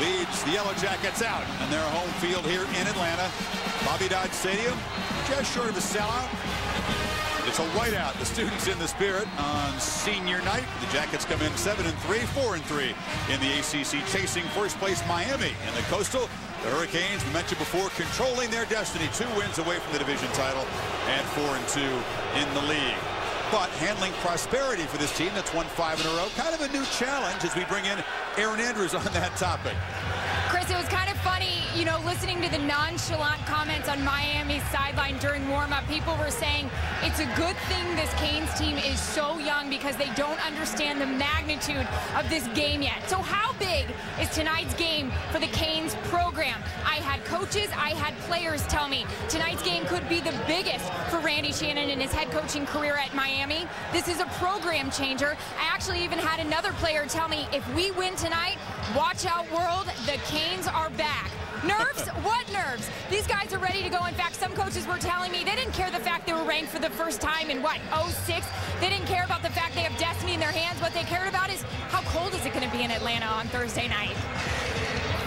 leads the Yellow Jackets out on their home field here in Atlanta. Bobby Dodd Stadium, just short of a sellout. It's a whiteout. The students in the spirit on senior night. The Jackets come in 7-3, 4-3 in the ACC, chasing first place Miami. And the Coastal, the Hurricanes, we mentioned before, controlling their destiny. 2 wins away from the division title and 4-2 in the league. But handling prosperity for this team that's won 5 in a row, kind of a new challenge as we bring in Aaron Andrews on that topic. Chris, it was kind of funny, you know, listening to the nonchalant comments on Miami's sideline during warm-up. People were saying it's a good thing this Canes team is so young because they don't understand the magnitude of this game yet. So how big is tonight's game for the Canes program? I had coaches, I had players tell me tonight's game could be the biggest for Randy Shannon in his head coaching career at Miami. This is a program changer. I actually even had another player tell me, if we win tonight, watch out world, the Canes are back. Nerves? What nerves? These guys are ready to go. In fact, some coaches were telling me they didn't care the fact they were ranked for the first time in, what, 06? They didn't care about the fact they have destiny in their hands. What they cared about is how cold is it going to be in Atlanta on Thursday night?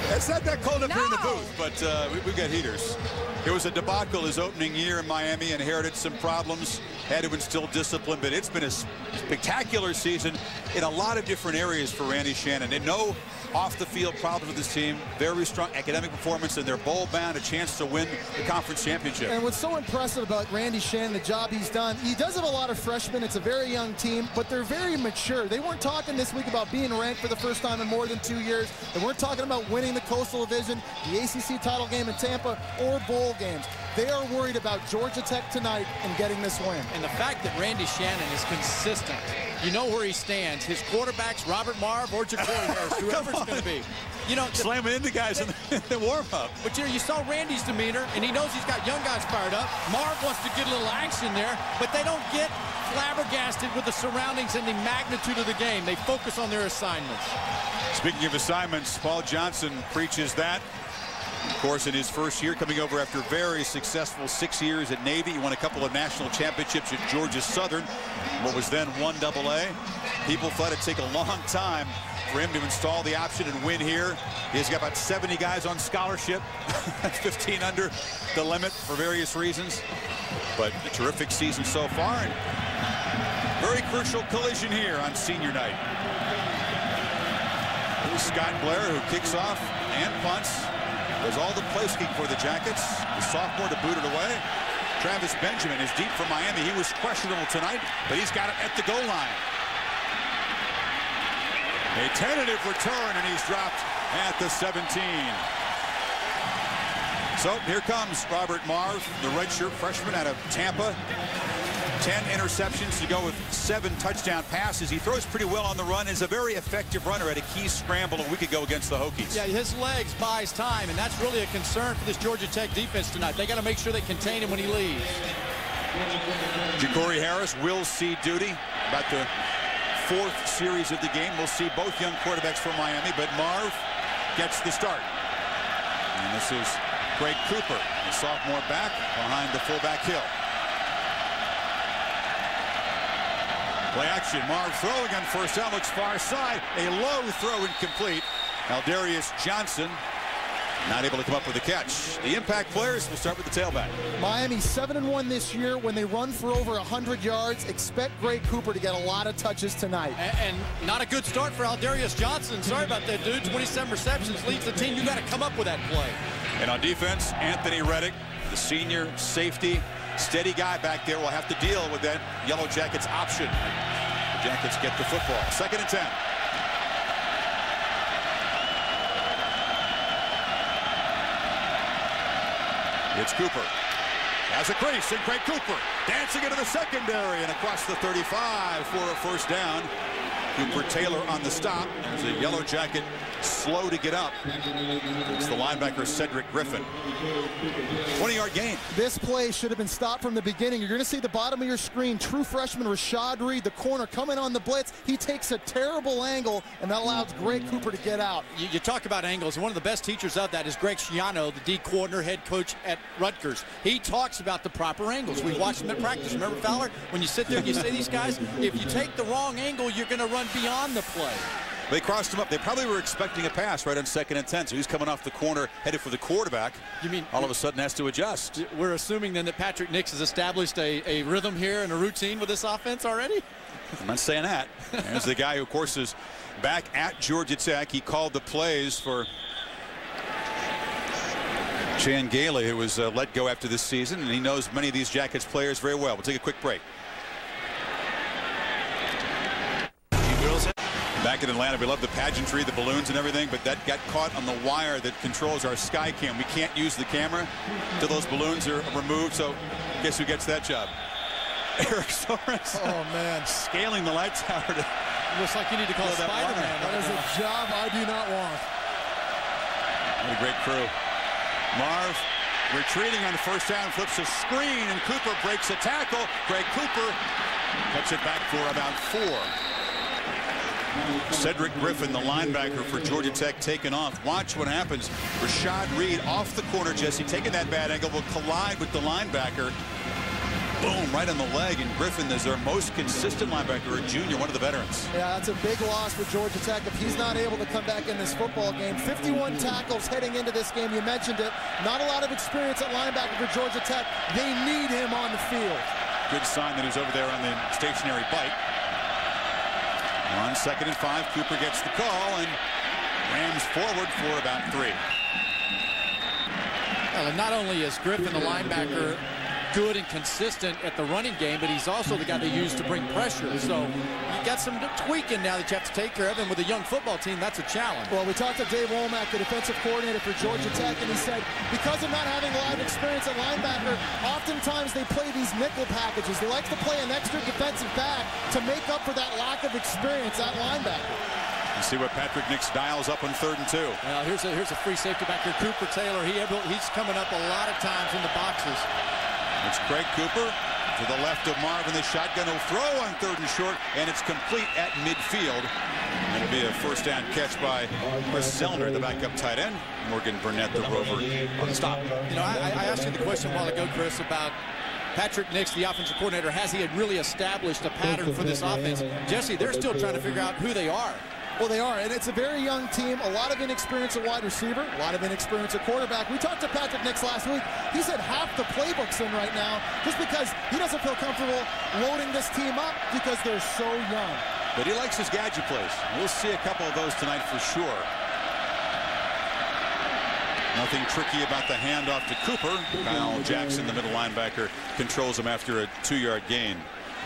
It's not that cold up here in the booth, but we've got heaters. It was a debacle his opening year in Miami, inherited some problems, had to instill discipline, but it's been a spectacular season in a lot of different areas for Randy Shannon. And no off-the-field problems with this team. Very strong academic performance, and they're bowl-bound, a chance to win the conference championship. And what's so impressive about Randy Shannon, the job he's done, he does have a lot of freshmen. It's a very young team, but they're very mature. They weren't talking this week about being ranked for the first time in more than 2 years. They weren't talking about winning the Coastal Division, the ACC title game in Tampa, or bowl games. They are worried about Georgia Tech tonight and getting this win. And the fact that Randy Shannon is consistent, you know where he stands. His quarterbacks, Robert Marv or Ja'Cory Harris, whoever it's going to be. You know, slamming into guys in the warm-up. But you know, you saw Randy's demeanor, and he knows he's got young guys fired up. Marv wants to get a little action there, but they don't get flabbergasted with the surroundings and the magnitude of the game. They focus on their assignments. Speaking of assignments, Paul Johnson preaches that. Of course, in his first year, coming over after very successful 6 years at Navy, he won a couple of national championships at Georgia Southern, what was then 1AA. People thought it'd take a long time for him to install the option and win here. He's got about 70 guys on scholarship, 15 under the limit for various reasons. But a terrific season so far, and very crucial collision here on senior night. Here's Scott Blair, who kicks off and punts. Does all the place kicking for the Jackets. The sophomore to boot it away. Travis Benjamin is deep from Miami. He was questionable tonight, but he's got it at the goal line. A tentative return, and he's dropped at the 17. So here comes Robert Marv, the redshirt freshman out of Tampa. 10 interceptions to go with 7 touchdown passes. He throws pretty well on the run. Is a very effective runner at a key scramble a week ago against the Hokies. Yeah, his legs buys time, and that's really a concern for this Georgia Tech defense tonight. They got to make sure they contain him when he leaves. Ja'Cory Harris will see duty. About the 4th series of the game. We'll see both young quarterbacks from Miami, but Marv gets the start. And this is Greg Cooper, the sophomore back behind the fullback Hill. Play action. Marv throwing on first down, looks far side. A low throw incomplete. Aldarius Johnson not able to come up with a catch. The impact players will start with the tailback. Miami 7-1 this year. When they run for over 100 yards, expect Greg Cooper to get a lot of touches tonight. And not a good start for Aldarius Johnson. Sorry about that, dude. 27 receptions leads the team. You got to come up with that play. And on defense, Anthony Reddick, the senior safety. Steady guy back there will have to deal with that Yellow Jackets option. The Jackets get the football. 2nd and 10. It's Cooper. Has a crease, and Greg Cooper dancing into the secondary and across the 35 for a first down. Cooper Taylor on the stop. There's a Yellow Jacket slow to get up. It's the linebacker Cedric Griffin. 20-yard gain. This play should have been stopped from the beginning. You're going to see the bottom of your screen. True freshman Rashad Reed, the corner, coming on the blitz. He takes a terrible angle, and that allows Greg Cooper to get out. You talk about angles, and one of the best teachers of that is Greg Schiano, the D coordinator, head coach at Rutgers. He talks about the proper angles. We've watched him at practice. Remember, Fowler, when you sit there and you say these guys, if you take the wrong angle, you're going to run beyond the play. They crossed him up. They probably were expecting a pass right on 2nd and 10. So he's coming off the corner, headed for the quarterback. You mean all of a sudden has to adjust? We're assuming then that Patrick Nix has established a rhythm here and a routine with this offense already? I'm not saying that. There's the guy who, of course, is back at Georgia Tech. He called the plays for Chan Gailey, who was let go after this season, and he knows many of these Jackets players very well. We'll take a quick break. Back in Atlanta, we love the pageantry, the balloons and everything, but that got caught on the wire that controls our sky cam. We can't use the camera till those balloons are removed, so guess who gets that job? Eric Sorensen. Oh, man. Scaling the light tower. Looks like you need to call Spider-Man. That is a job I do not want. What a great crew. Marv retreating on the first down, flips a screen, and Cooper breaks a tackle. Greg Cooper cuts it back for about 4. Cedric Griffin, the linebacker for Georgia Tech, taken off. Watch what happens. Rashad Reed off the corner. Jesse taking that bad angle will collide with the linebacker. Boom, right on the leg, and Griffin is their most consistent linebacker, a junior, one of the veterans. Yeah, that's a big loss for Georgia Tech if he's not able to come back in this football game. 51 tackles heading into this game. You mentioned it. Not a lot of experience at linebacker for Georgia Tech. They need him on the field. Good sign that he's over there on the stationary bite. On 2nd and 5, Cooper gets the call and rams forward for about 3. Well, and not only is Griffin the linebacker good and consistent at the running game, but he's also the guy they use to bring pressure. So you got some tweaking now that you have to take care of, and with a young football team, that's a challenge. Well, we talked to Dave Womack, the defensive coordinator for Georgia Tech, and he said because of not having a lot of experience at linebacker, oftentimes they play these nickel packages. They like to play an extra defensive back to make up for that lack of experience at linebacker. You see what Patrick Nix dials up on 3rd and 2. Well, here's a free safety back here, Cooper Taylor. He's coming up a lot of times in the boxes. It's Craig Cooper to the left of Marvin. The shotgun will throw on 3rd and short, and it's complete at midfield. It'll be a first down catch by Chris Zellner, the backup tight end. Morgan Burnett, the rover, on the stop. You know, I asked you the question a while ago, Chris, about Patrick Nix, the offensive coordinator. Has he really established a pattern for this offense? Jesse, they're still trying to figure out who they are. Well, they are, and it's a very young team. A lot of inexperience at wide receiver, a lot of inexperience at quarterback. We talked to Patrick Nix last week. He said half the playbook's in right now just because he doesn't feel comfortable loading this team up because they're so young. But he likes his gadget plays. We'll see a couple of those tonight for sure. Nothing tricky about the handoff to Cooper. Kyle Jackson, the middle linebacker, controls him after a 2-yard gain.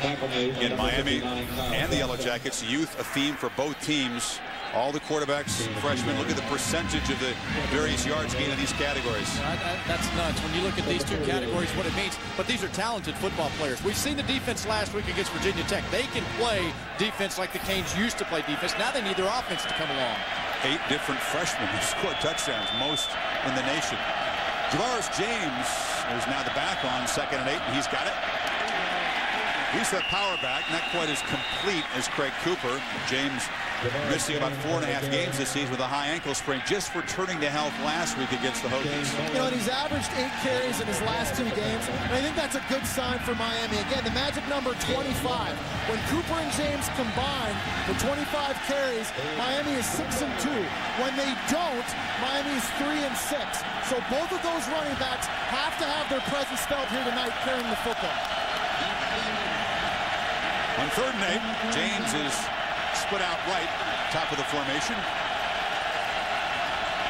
In Miami and the Yellow Jackets, youth a theme for both teams. All the quarterbacks, freshmen, look at the percentage of the various yards gained in these categories. That's nuts when you look at these two categories, what it means. But these are talented football players. We've seen the defense last week against Virginia Tech. They can play defense like the Canes used to play defense. Now they need their offense to come along. 8 different freshmen who scored touchdowns, most in the nation. Javaris James is now the back on 2nd and 8, and he's got it. He's the power back, not quite as complete as Craig Cooper. James missing about 4.5 games this season with a high ankle sprain, just returning to health last week against the Hokies. You know, and he's averaged 8 carries in his last 2 games, and I think that's a good sign for Miami. Again, the magic number 25. When Cooper and James combine for 25 carries, Miami is 6-2. When they don't, Miami is 3-6. So both of those running backs have to have their presence felt here tonight carrying the football. On 3rd and 8, James is split out right, top of the formation.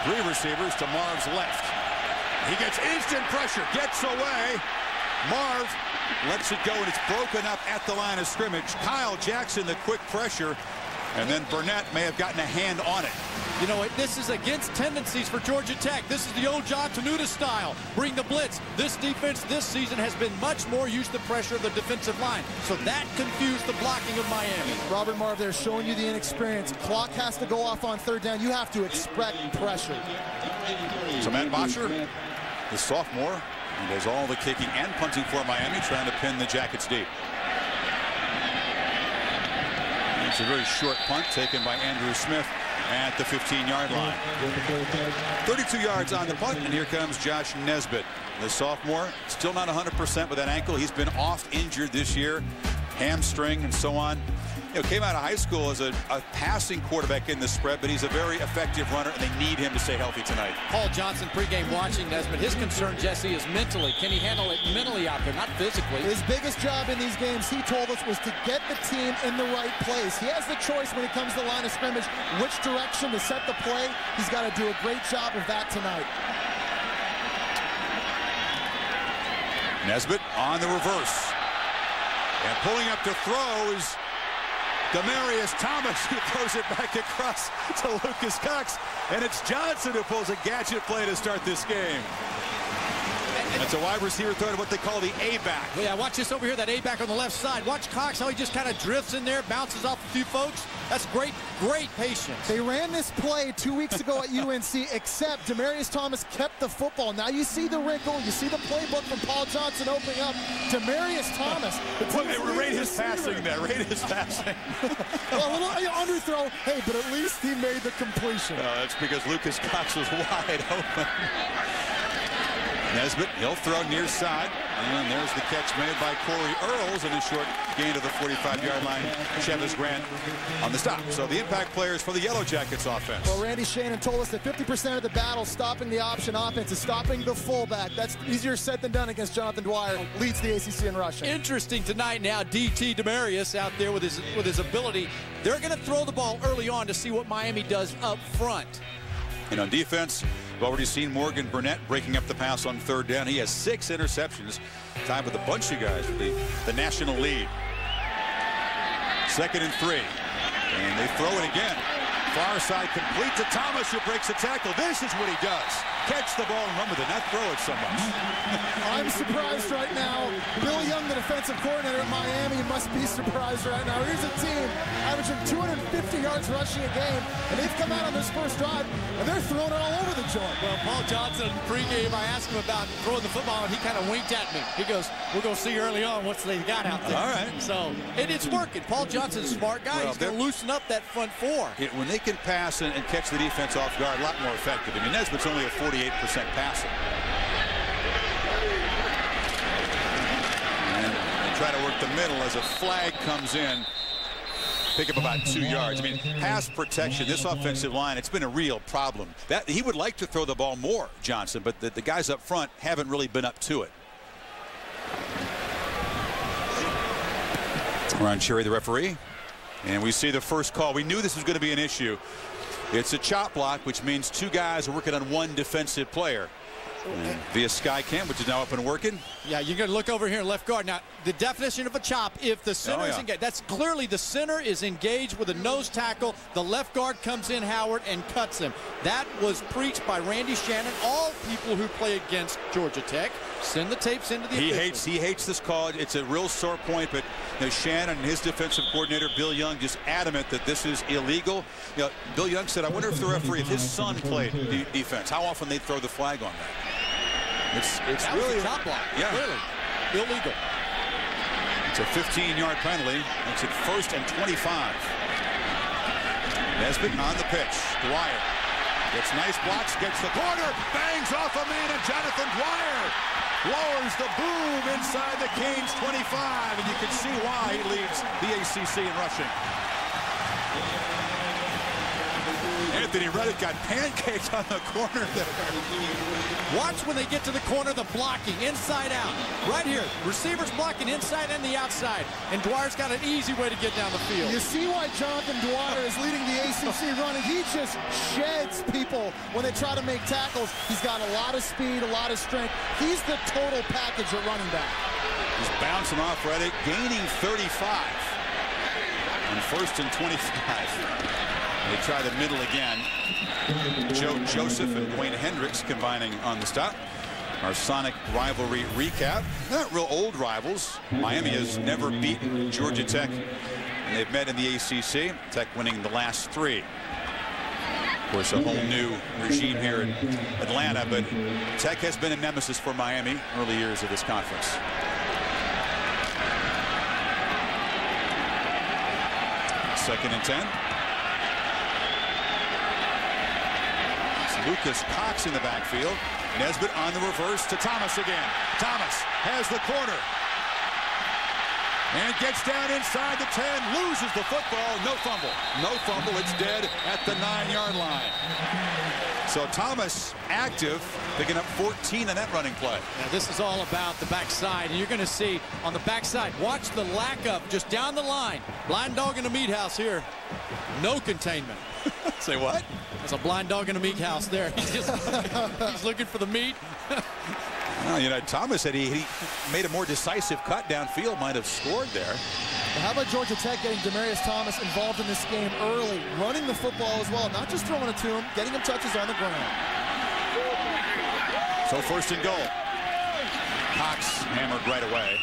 3 receivers to Marv's left. He gets instant pressure, gets away. Marv lets it go, and it's broken up at the line of scrimmage. Kyle Jackson, the quick pressure, and then Burnett may have gotten a hand on it. You know, this is against tendencies for Georgia Tech. This is the old John Tenuta style. Bring the blitz. This defense this season has been much more used to pressure of the defensive line. So that confused the blocking of Miami. Robert Marv there showing you the inexperience. Clock has to go off on 3rd down. You have to expect pressure. So Matt Bosher, the sophomore, he does all the kicking and punting for Miami, trying to pin the Jackets deep. It's a very short punt taken by Andrew Smith at the 15-yard line. 32 yards on the punt, and here comes Josh Nesbitt, the sophomore. Still not 100% with that ankle. He's been oft injured this year, hamstring and so on. came out of high school as a passing quarterback in the spread, but he's a very effective runner, and they need him to stay healthy tonight. Paul Johnson pregame watching Nesbitt. His concern, Jesse, is mentally. Can he handle it mentally out there, not physically? His biggest job in these games, he told us, was to get the team in the right place. He has the choice when it comes to the line of scrimmage, which direction to set the play. He's got to do a great job of that tonight. Nesbitt on the reverse. And pulling up to throw is Demarius Thomas, who throws it back across to Lucas Cox. And it's Johnson who pulls a gadget play to start this game. That's a wide receiver throw to what they call the A-back. Yeah, watch this over here, that A-back on the left side. Watch Cox, how he just kind of drifts in there, bounces off a few folks. That's great, great patience. They ran this play 2 weeks ago at UNC, except Demarius Thomas kept the football. Now you see the wrinkle, you see the playbook from Paul Johnson opening up. Demarius Thomas. Rate his passing there, rate his passing. Well, a little underthrow, hey, but at least he made the completion. That's because Lucas Cox was wide open. Nesbitt, he'll throw near side, and there's the catch made by Corey Earls, and a short gain to the 45-yard line. Chevis Grant on the stop. So the impact players for the Yellow Jackets offense. Well, Randy Shannon told us that 50% of the battle stopping the option offense is stopping the fullback. That's easier said than done against Jonathan Dwyer, leads the ACC in rushing. Interesting tonight now, DT Demarius out there with his ability. They're going to throw the ball early on to see what Miami does up front. And on defense, we've already seen Morgan Burnett breaking up the pass on third down. He has 6 interceptions, tied with a bunch of guys for the national lead. 2nd and 3. And they throw it again. Far side complete to Thomas, who breaks the tackle. This is what he does. Catch the ball and run with it, not throw it so much. I'm surprised right now. Bill Young, the defensive coordinator at Miami, must be surprised right now. Here's a team averaging 250 yards rushing a game, and they've come out on this first drive, and they're throwing it all over the joint. Well, Paul Johnson, pregame, I asked him about throwing the football, and he kind of winked at me. He goes, we're going to see early on what they got out there. All right. So, and it's working. Paul Johnson's a smart guy. He's going to loosen up that front four. When they can pass and catch the defense off guard, a lot more effective. I mean, Nesbitt's only a 48% passer. And they try to work the middle as a flag comes in. Pick up about 2 yards. I mean, pass protection, this offensive line, it's been a real problem. He would like to throw the ball more, Johnson, but the guys up front haven't really been up to it. Ron Cherry, the referee. And we see the first call. We knew this was going to be an issue. It's a chop block, which means 2 guys are working on 1 defensive player. And via Skycam, which is now up and working. Yeah, you're going to look over here in left guard. Now, the definition of a chop, if the center is engaged, that's clearly the center is engaged with a nose tackle. The left guard comes in, Howard, and cuts him. That was preached by Randy Shannon. All people who play against Georgia Tech send the tapes into the officials. He hates this call. It's a real sore point, but Shannon and his defensive coordinator, Bill Young, just adamant that this is illegal. Bill Young said, I wonder if the referee, if his son played defense, how often they'd throw the flag on that. It's that really was a chop block. Yeah. Clearly illegal. It's a 15-yard penalty. It's at 1st and 25. Nesbitt on the pitch. Dwyer gets nice blocks, gets the corner, bangs off a man, and Jonathan Dwyer lowers the boom inside the Canes 25, and you can see why he leads the ACC in rushing. Anthony Reddick got pancaked on the corner there. Watch when they get to the corner, the blocking, inside out. Right here, receivers blocking inside and the outside. And Dwyer's got an easy way to get down the field. You see why Jonathan Dwyer is leading the ACC running. He just sheds people when they try to make tackles. He's got a lot of speed, a lot of strength. He's the total package at running back. He's bouncing off Reddick, gaining 35. On 1st and 25. They try the middle again. Joe Joseph and Dwayne Hendricks combining on the stop. Our Sonic rivalry recap. Not real old rivals. Miami has never beaten Georgia Tech, and they've met in the ACC. Tech winning the last 3. Of course, a whole new regime here in Atlanta, but Tech has been a nemesis for Miami early years of this conference. Second and 10. Lucas Cox in the backfield. Nesbitt on the reverse to Thomas again. Thomas has the corner. And gets down inside the 10, loses the football, no fumble. No fumble, it's dead at the 9-yard line. So Thomas active, picking up 14 in that running play. Yeah, this is all about the backside, and you're going to see on the backside, watch the lack of, just down the line, blind dog in the meat house here, no containment. Say what? There's a blind dog in the meat house there. He's just he's looking for the meat. Well, you know, Thomas said he made a more decisive cut downfield, might have scored there. Well, how about Georgia Tech getting Demaryius Thomas involved in this game early, running the football as well, not just throwing it to him, getting him touches on the ground. So first and goal. Cox hammered right away.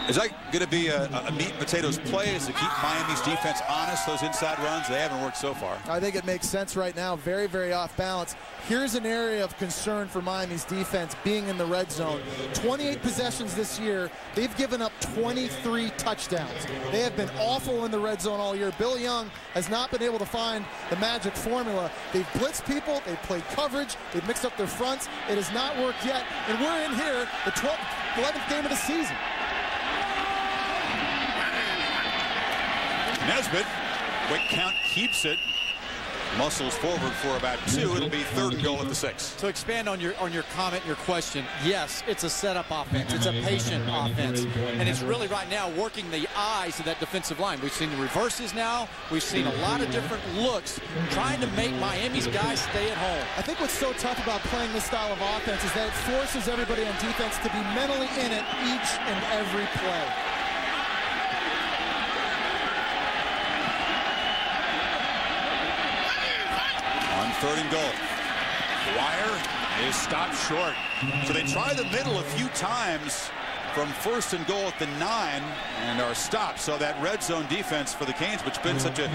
Is that going to be a meat and potatoes play to keep Miami's defense honest, those inside runs? They haven't worked so far. I think it makes sense right now. Very, very off balance. Here's an area of concern for Miami's defense being in the red zone. 28 possessions this year. They've given up 23 touchdowns. They have been awful in the red zone all year. Bill Young has not been able to find the magic formula. They've blitzed people. They've played coverage. They've mixed up their fronts. It has not worked yet. And we're in here, the 11th game of the season. Nesbitt, quick count, keeps it. Muscles forward for about 2. It'll be third and goal at the 6. To expand on your comment, your question, yes, it's a setup offense. It's a patient offense. And it's really right now working the eyes of that defensive line. We've seen the reverses now. We've seen a lot of different looks trying to make Miami's guys stay at home. I think what's so tough about playing this style of offense is that it forces everybody on defense to be mentally in it each and every play. Third and goal. Dwyer is stopped short. So they try the middle a few times from first and goal at the 9 and are stopped. So that red zone defense for the Canes, which has been such a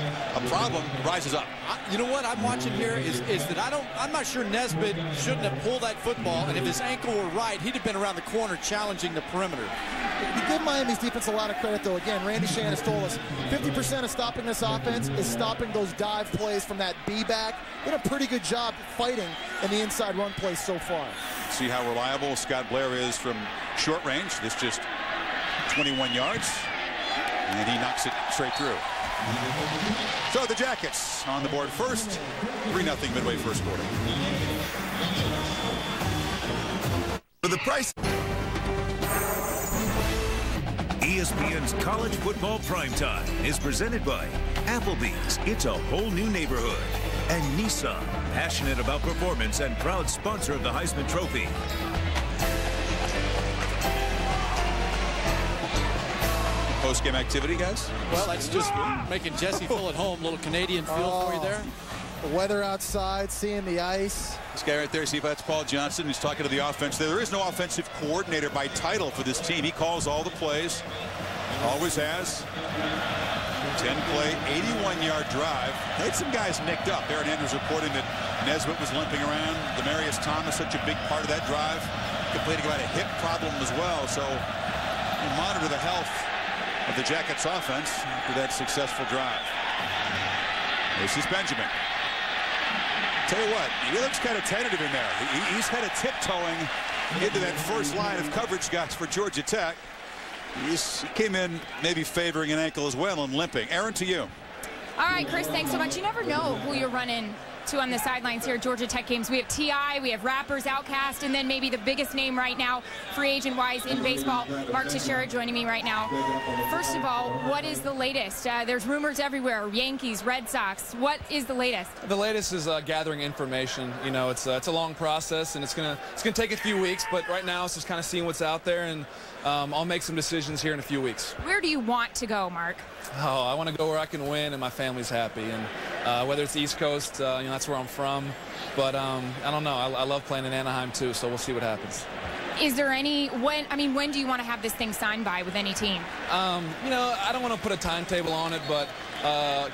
problem, rises up. You know what I'm watching here is that I'm not sure Nesbitt shouldn't have pulled that football, and if his ankle were right, he'd have been around the corner challenging the perimeter. You give Miami's defense a lot of credit, though. Again, Randy Shan has told us 50% of stopping this offense is stopping those dive plays from that B-back. Did a pretty good job fighting in the inside run plays so far. See how reliable Scott Blair is from short range. This just 21 yards, and he knocks it straight through. So the Jackets on the board first, 3-0 midway first quarter. For the price. ESPN's College Football Primetime is presented by Applebee's, it's a whole new neighborhood, and Nissan, passionate about performance and proud sponsor of the Heisman Trophy. Post-game activity, guys? Well, that's just making Jesse feel at home. Little Canadian feel for you there. The weather outside, seeing the ice. This guy right there, see if that's Paul Johnson. He's talking to the offense. There is no offensive coordinator by title for this team. He calls all the plays. Always has. 10-play, 81-yard drive. They had some guys nicked up. Aaron Andrews reporting that Nesbitt was limping around. Demaryius Thomas, such a big part of that drive. Complaining about a hip problem as well. So we'll monitor the health of the Jackets offense after that successful drive. This is Benjamin. Tell you what, he looks kind of tentative in there. He's kind of tiptoeing into that first line of coverage guys for Georgia Tech. He came in maybe favoring an ankle as well and limping. Aaron, to you. All right, Chris, thanks so much. You never know who you're running to on the sidelines here at Georgia Tech games. We have T.I., we have Rappers, Outcast, and then maybe the biggest name right now, free agent-wise in baseball, Mark Teixeira joining me right now. First of all, what is the latest? There's rumors everywhere, Yankees, Red Sox. What is the latest? The latest is gathering information. You know, it's a long process, and it's gonna take a few weeks, but right now it's just kind of seeing what's out there, and I'll make some decisions here in a few weeks. Where do you want to go, Mark? Oh, I want to go where I can win and my family's happy, and whether it's the East Coast, you know, that's where I'm from. But I don't know. I love playing in Anaheim too, so we'll see what happens. Is there any when do you want to have this thing signed by with any team? You know, I don't want to put a timetable on it, but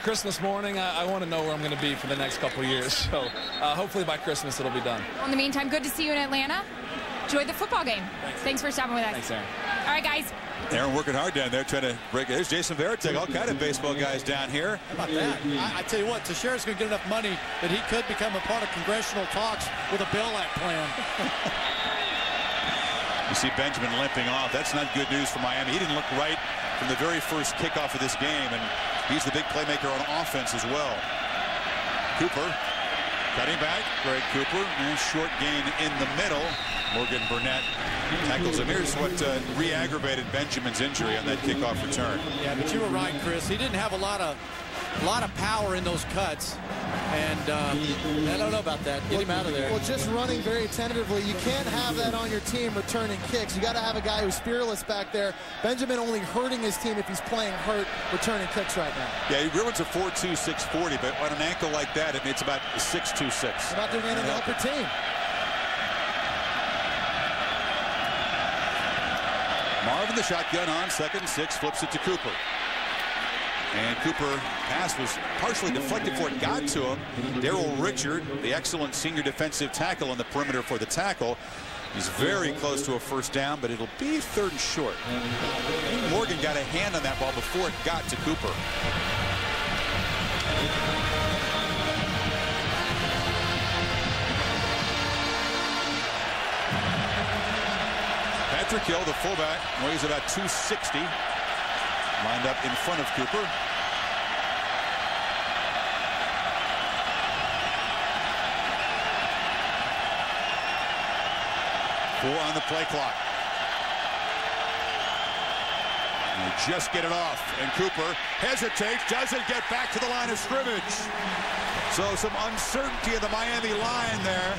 Christmas morning, I want to know where I'm going to be for the next couple of years. So hopefully by Christmas it'll be done. Well, in the meantime, good to see you in Atlanta. Enjoy the football game. Thanks for stopping with us. Thanks, Aaron. All right, guys. Aaron working hard down there trying to break it. There's Jason Veritek, all kind of baseball guys down here. How about that? I tell you what, Teixeira's going to get enough money that he could become a part of congressional talks with a Bill Act plan. You see Benjamin limping off. That's not good news for Miami. He didn't look right from the very first kickoff of this game, and he's the big playmaker on offense as well. Cooper cutting back. Greg Cooper. And short gain in the middle. Morgan Burnett tackles him. Here's what re-aggravated Benjamin's injury on that kickoff return. Yeah, but you were right, Chris. He didn't have a lot of power in those cuts, and I don't know about that. Get him out of there. Well, just running very tentatively, you can't have that on your team returning kicks. You got to have a guy who's fearless back there. Benjamin only hurting his team if he's playing hurt, returning kicks right now. Yeah, he ruins a 4.2 640, but on an ankle like that, it's about 6.26. About doing anything to help your team. Marvin the shotgun on 2nd and 6, flips it to Cooper. And Cooper pass was partially deflected before it got to him. Darrell Richard, the excellent senior defensive tackle on the perimeter for the tackle. He's very close to a first down, but it'll be 3rd and short. Morgan got a hand on that ball before it got to Cooper. Patrick Hill, the fullback, weighs about 260. Lined up in front of Cooper. Four on the play clock. And they just get it off, and Cooper hesitates, doesn't get back to the line of scrimmage. So some uncertainty in the Miami line there.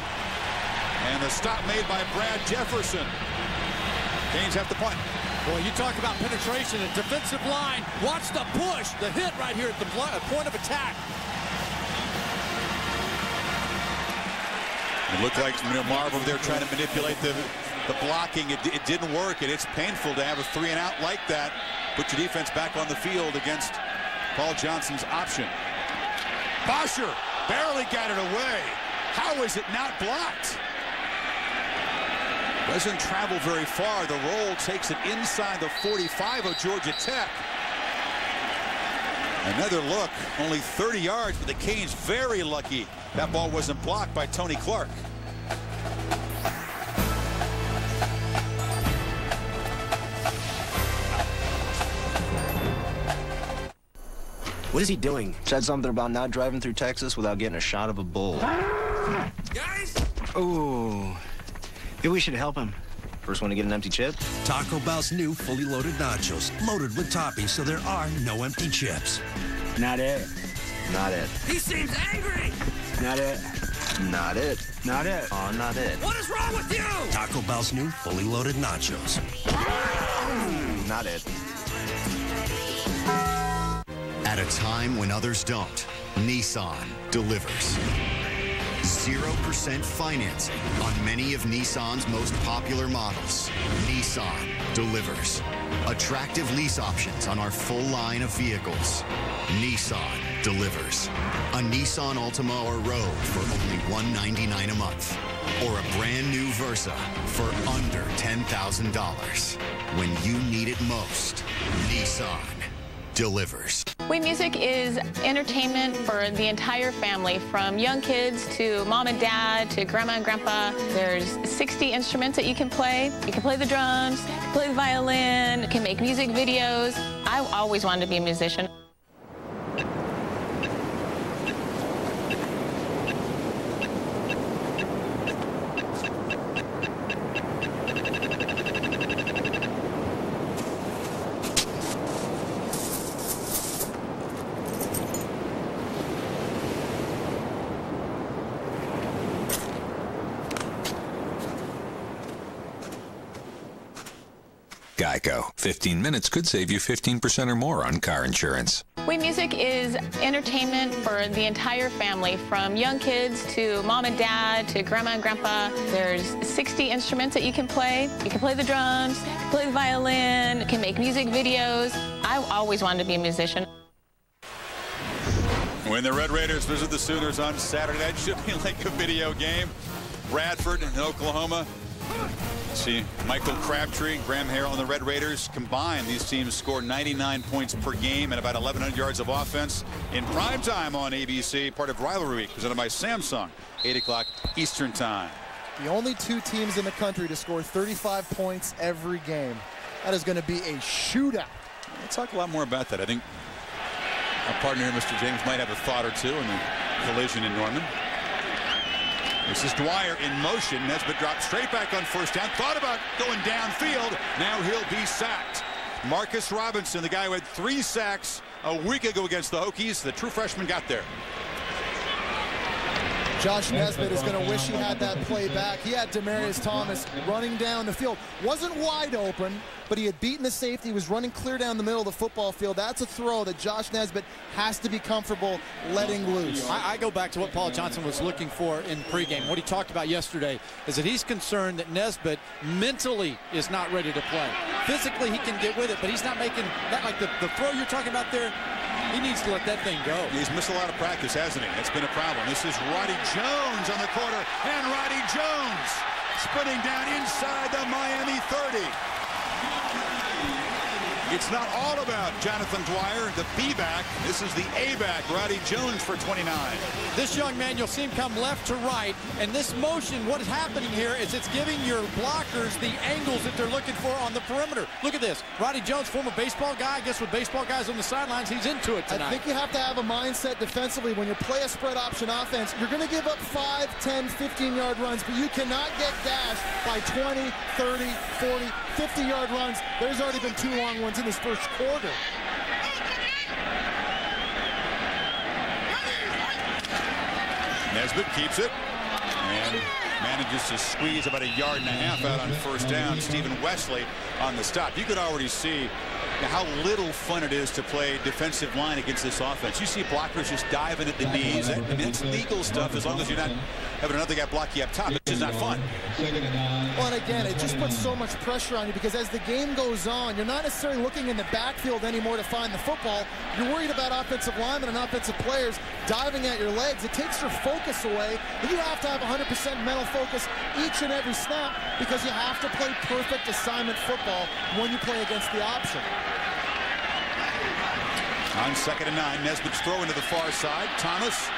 And the stop made by Brad Jefferson. Canes have the punt. Boy, you talk about penetration and defensive line. Watch the push, the hit right here at the point of attack. It looked like Marv over there trying to manipulate the blocking. It didn't work, and it's painful to have a 3-and-out like that. Put your defense back on the field against Paul Johnson's option. Bosher barely got it away. How is it not blocked? Doesn't travel very far. The roll takes it inside the 45 of Georgia Tech. Another look, only 30 yards, but the Canes very lucky that ball wasn't blocked by Tony Clark. What is he doing? Said something about not driving through Texas without getting a shot of a bull. Guys! Ooh. Maybe we should help him. First one to get an empty chip? Taco Bell's new fully loaded nachos, loaded with toppings so there are no empty chips. Not it. Not it. He seems angry! Not it. Not it. Not it. Oh, not it. What is wrong with you? Taco Bell's new fully loaded nachos. Not it. At a time when others don't, Nissan delivers. 0% financing on many of Nissan's most popular models. Nissan delivers. Attractive lease options on our full line of vehicles. Nissan delivers. A Nissan Altima or Rogue for only $199 a month. Or a brand new Versa for under $10,000. When you need it most, Nissan delivers. We Music is entertainment for the entire family, from young kids to mom and dad to grandma and grandpa. There's 60 instruments that you can play. You can play the drums, you can play the violin, you can make music videos. I always wanted to be a musician. Geico. 15 minutes could save you 15% or more on car insurance. We Music is entertainment for the entire family, from young kids to mom and dad to grandma and grandpa. There's 60 instruments that you can play. You can play the drums, you can play the violin, you can make music videos. I always wanted to be a musician. When the Red Raiders visit the Sooners on Saturday, that should be like a video game. Bradford in Oklahoma. See Michael Crabtree, Graham Harrell, and the Red Raiders combined. These teams score 99 points per game and about 1,100 yards of offense in prime time on ABC, part of Rivalry Week, presented by Samsung, 8 o'clock Eastern Time. The only two teams in the country to score 35 points every game. That is going to be a shootout. We'll talk a lot more about that. I think our partner here, Mr. James, might have a thought or two in the collision in Norman. This is Dwyer in motion. Nesbitt dropped straight back on first down. Thought about going downfield. Now he'll be sacked. Marcus Robinson, the guy who had 3 sacks a week ago against the Hokies, the true freshman, got there. Josh Nesbitt is going to wish he had that play back. He had Demarius Thomas running down the field. Wasn't wide open, but he had beaten the safety. He was running clear down the middle of the football field. That's a throw that Josh Nesbitt has to be comfortable letting loose. I go back to what Paul Johnson was looking for in pregame. What he talked about yesterday is that he's concerned that Nesbitt mentally is not ready to play. Physically, he can get with it, but he's not making that, like the throw you're talking about there. He needs to let that thing go. He's missed a lot of practice, hasn't he? It's been a problem. This is Roddy Jones on the corner, and Roddy Jones spinning down inside the Miami 30. It's not all about Jonathan Dwyer, the B-back. This is the A-back, Roddy Jones for 29. This young man, you'll see him come left to right, and this motion, what is happening here is it's giving your blockers the angles that they're looking for on the perimeter. Look at this. Roddy Jones, former baseball guy. I guess with baseball guys on the sidelines, he's into it tonight. I think you have to have a mindset defensively. When you play a spread option offense, you're going to give up 5, 10, 15-yard runs, but you cannot get dashed by 20, 30, 40, 50-yard runs. There's already been 2 long ones in this first quarter. Nesbitt keeps it and manages to squeeze about 1.5 yards out on first down. Stephen Wesley on the stop. You could already see how little fun it is to play defensive line against this offense. You see blockers just diving at the knees. I mean, it's legal stuff as long as you're not having another guy block you up top. It's just not fun. Well, and again, it just puts so much pressure on you because as the game goes on, you're not necessarily looking in the backfield anymore to find the football. You're worried about offensive linemen and offensive players diving at your legs. It takes your focus away, and you have to have 100% mental focus each and every snap because you have to play perfect assignment football when you play against the option. On 2nd and 9, Nesbitt's throwing to the far side. Thomas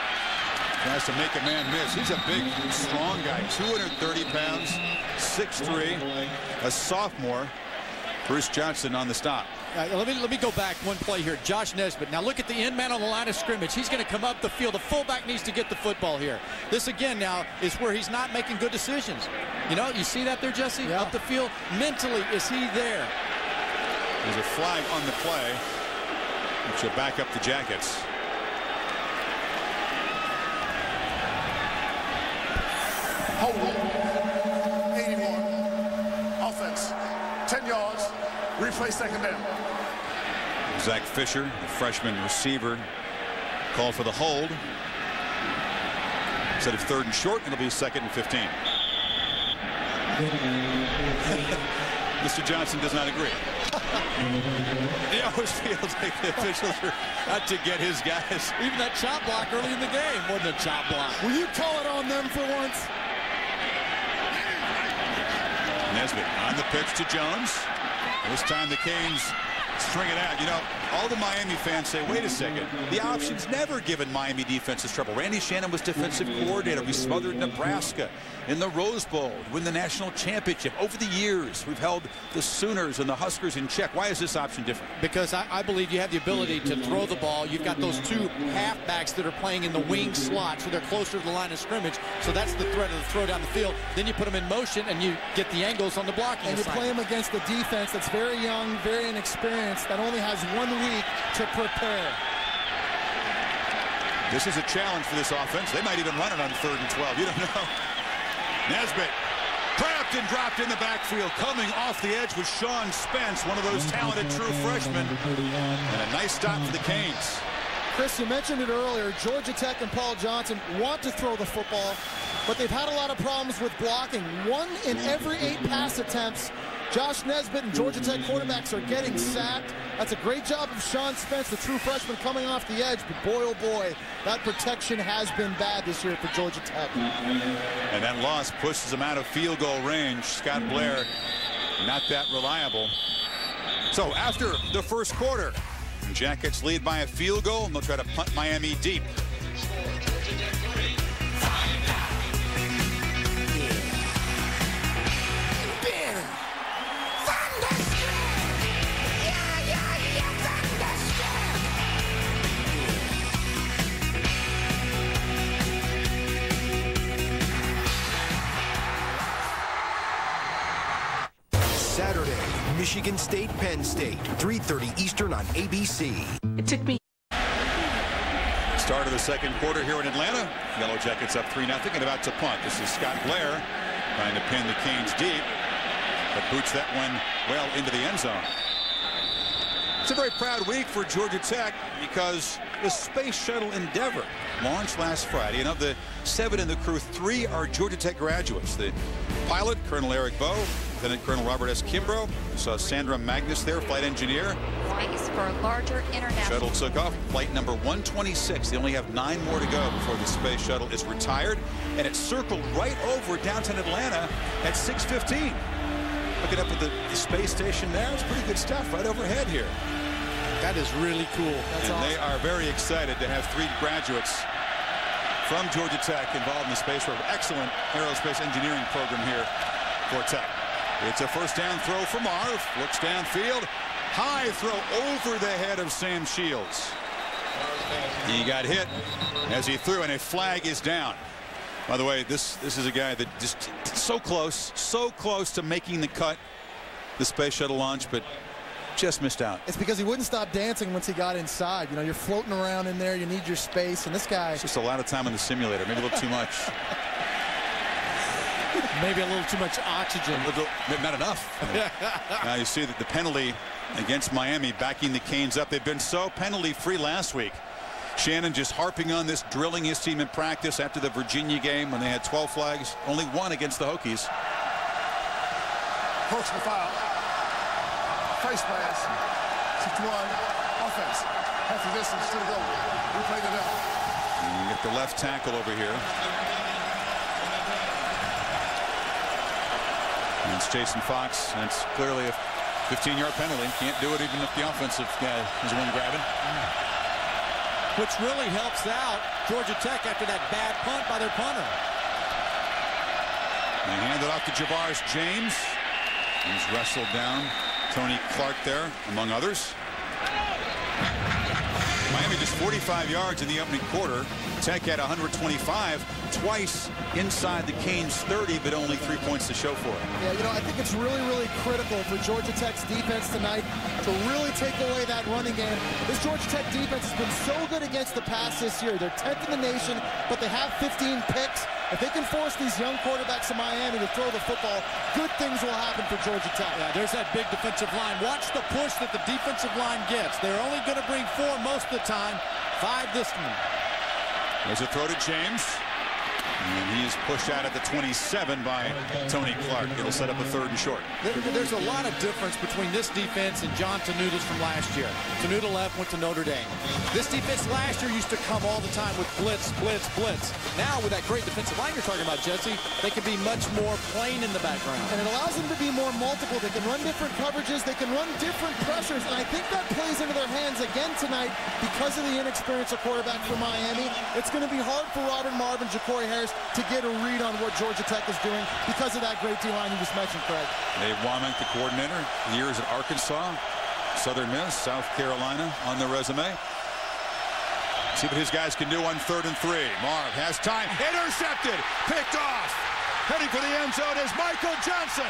tries to make a man miss. He's a big, strong guy, 230 pounds, 6'3", a sophomore. Bruce Johnson on the stop. Let me go back one play here. Josh Nesbitt. Now look at the end man on the line of scrimmage. He's going to come up the field. The fullback needs to get the football here. This again now is where he's not making good decisions. You know, you see that there, Jesse? Yeah. Up the field. Mentally, is he there? There's a flag on the play, which will back up the Jackets. Hold 81. Offense. 10 yards. Replay 2nd down. Zach Fisher, the freshman receiver, called for the hold. Instead of 3rd and short, it'll be 2nd and 15. Mr. Johnson does not agree. He always feels like the officials are out to get his guys. Even that chop block early in the game wasn't a chop block. Will you call it on them for once? Nesbitt on the pitch to Jones. This time the Canes string it out. You know, all the Miami fans say, wait a second, the option's never given Miami defenses trouble. Randy Shannon was defensive coordinator. We smothered Nebraska in the Rose Bowl, win the national championship. Over the years, we've held the Sooners and the Huskers in check. Why is this option different? Because I believe you have the ability to throw the ball. You've got those 2 halfbacks that are playing in the wing slot, so they're closer to the line of scrimmage. So that's the threat of the throw down the field. Then you put them in motion, and you get the angles on the blocking. And you play them against a defense that's very young, very inexperienced, that only has 1 week to prepare. This is a challenge for this offense. They might even run it on 3rd and 12. You don't know. Nesbitt trapped and dropped in the backfield. Coming off the edge was Sean Spence, one of those talented true freshmen. And a nice stop for the Canes. Chris, you mentioned it earlier. Georgia Tech and Paul Johnson want to throw the football, but they've had a lot of problems with blocking. 1 in every 8 pass attempts, Josh Nesbitt and Georgia Tech quarterbacks are getting sacked. That's a great job of Sean Spence, the true freshman, coming off the edge. But boy, oh boy, that protection has been bad this year for Georgia Tech. And that loss pushes them out of field goal range. Scott Blair, not that reliable. So after the first quarter, the Jackets lead by a field goal, and they'll try to punt Miami deep. Saturday, Michigan State, Penn State, 3:30 Eastern on ABC. It took me. Start of the second quarter here in Atlanta. Yellow Jackets up 3-0 and about to punt. This is Scott Blair trying to pin the Canes deep, but boots that one well into the end zone. It's a very proud week for Georgia Tech because the Space Shuttle Endeavor launched last Friday, and of the 7 in the crew, 3 are Georgia Tech graduates. The pilot, Colonel Eric Bowe, Lieutenant Colonel Robert S. Kimbrough. We saw Sandra Magnus there, flight engineer. Thanks for a larger international. Shuttle took off, flight number 126. They only have 9 more to go before the Space Shuttle is retired, and it circled right over downtown Atlanta at 6:15. Looking up at the space station there, it's pretty good stuff right overhead here. That is really cool. That's awesome. They are very excited to have 3 graduates from Georgia Tech involved in the space program. Excellent aerospace engineering program here for Tech. It's a first down throw for Marv. Looks downfield. High throw over the head of Sam Shields. He got hit as he threw, and a flag is down. By the way, this is a guy that just so close to making the cut, the space shuttle launch, but just missed out. It's because he wouldn't stop dancing once he got inside. You know, you're floating around in there, you need your space, and this guy... It's just a lot of time in the simulator, maybe a little too much. Maybe a little too much oxygen. Not enough. Now you see that the penalty against Miami backing the Canes up. They've been so penalty-free last week. Shannon just harping on this, drilling his team in practice after the Virginia game when they had 12 flags, only 1 against the Hokies. Personal foul. Face mask. 61. Offense. Half the distance to the goal. Replay the down. You get the left tackle over here. And it's Jason Fox. And it's clearly a 15-yard penalty. Can't do it even if the offensive guy is the one grabbing. Which really helps out Georgia Tech after that bad punt by their punter. They hand it off to Javaris James. He's wrestled down. Tony Clark there, among others. Miami just 45 yards in the opening quarter. Tech had 125, twice inside the Canes 30, but only 3 points to show for it. Yeah, you know, I think it's really, really critical for Georgia Tech's defense tonight to really take away that running game. This Georgia Tech defense has been so good against the pass this year. They're 10th in the nation, but they have 15 picks. If they can force these young quarterbacks of Miami to throw the football, good things will happen for Georgia Tech. Yeah, there's that big defensive line. Watch the push that the defensive line gets. They're only going to bring 4 most of the time, 5 this one. There's a throw to James. And he is pushed out at the 27 by Tony Clark. It'll set up a 3rd and short. There's a lot of difference between this defense and John Tenuda's from last year. Tenuda left, went to Notre Dame. This defense last year used to come all the time with blitz, blitz, blitz. Now with that great defensive line you're talking about, Jesse, they can be much more plain in the background. And it allows them to be more multiple. They can run different coverages. They can run different pressures. And I think that plays into their hands again tonight because of the inexperience of quarterback for Miami. It's going to be hard for Robert Marvin, Ja'Cory Harris to get a read on what Georgia Tech is doing because of that great D-line you just mentioned, Craig. Dave Womack, the coordinator, years at Arkansas, Southern Miss, South Carolina on their resume. See what his guys can do on 3rd and 3. Marv has time, intercepted, picked off. Heading for the end zone is Michael Johnson.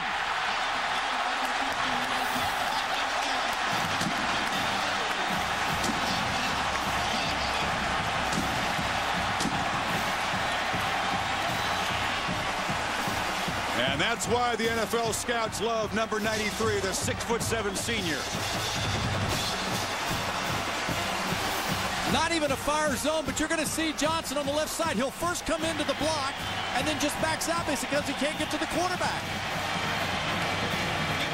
And that's why the NFL scouts love number 93, the 6'7" senior. Not even a fire zone, but you're going to see Johnson on the left side. He'll first come into the block and then just backs out basically because he can't get to the quarterback.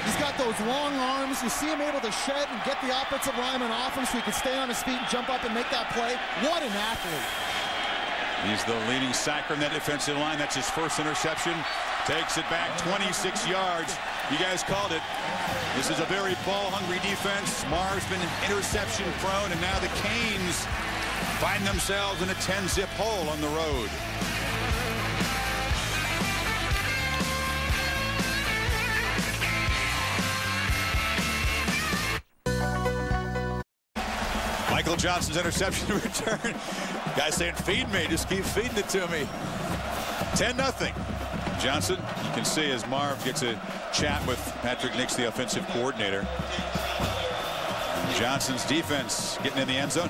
He's got those long arms. You see him able to shed and get the offensive lineman off him so he can stay on his feet and jump up and make that play. What an athlete. He's the leading sacker in that defensive line. That's his first interception. Takes it back 26 yards. You guys called it. This is a very ball-hungry defense. Marv's been interception prone, and now the Canes find themselves in a 10-zip hole on the road. Michael Johnson's interception return. Guys saying, feed me. Just keep feeding it to me. 10-0. Johnson, you can see as Marv gets a chat with Patrick Nix, the offensive coordinator. Johnson's defense getting in the end zone.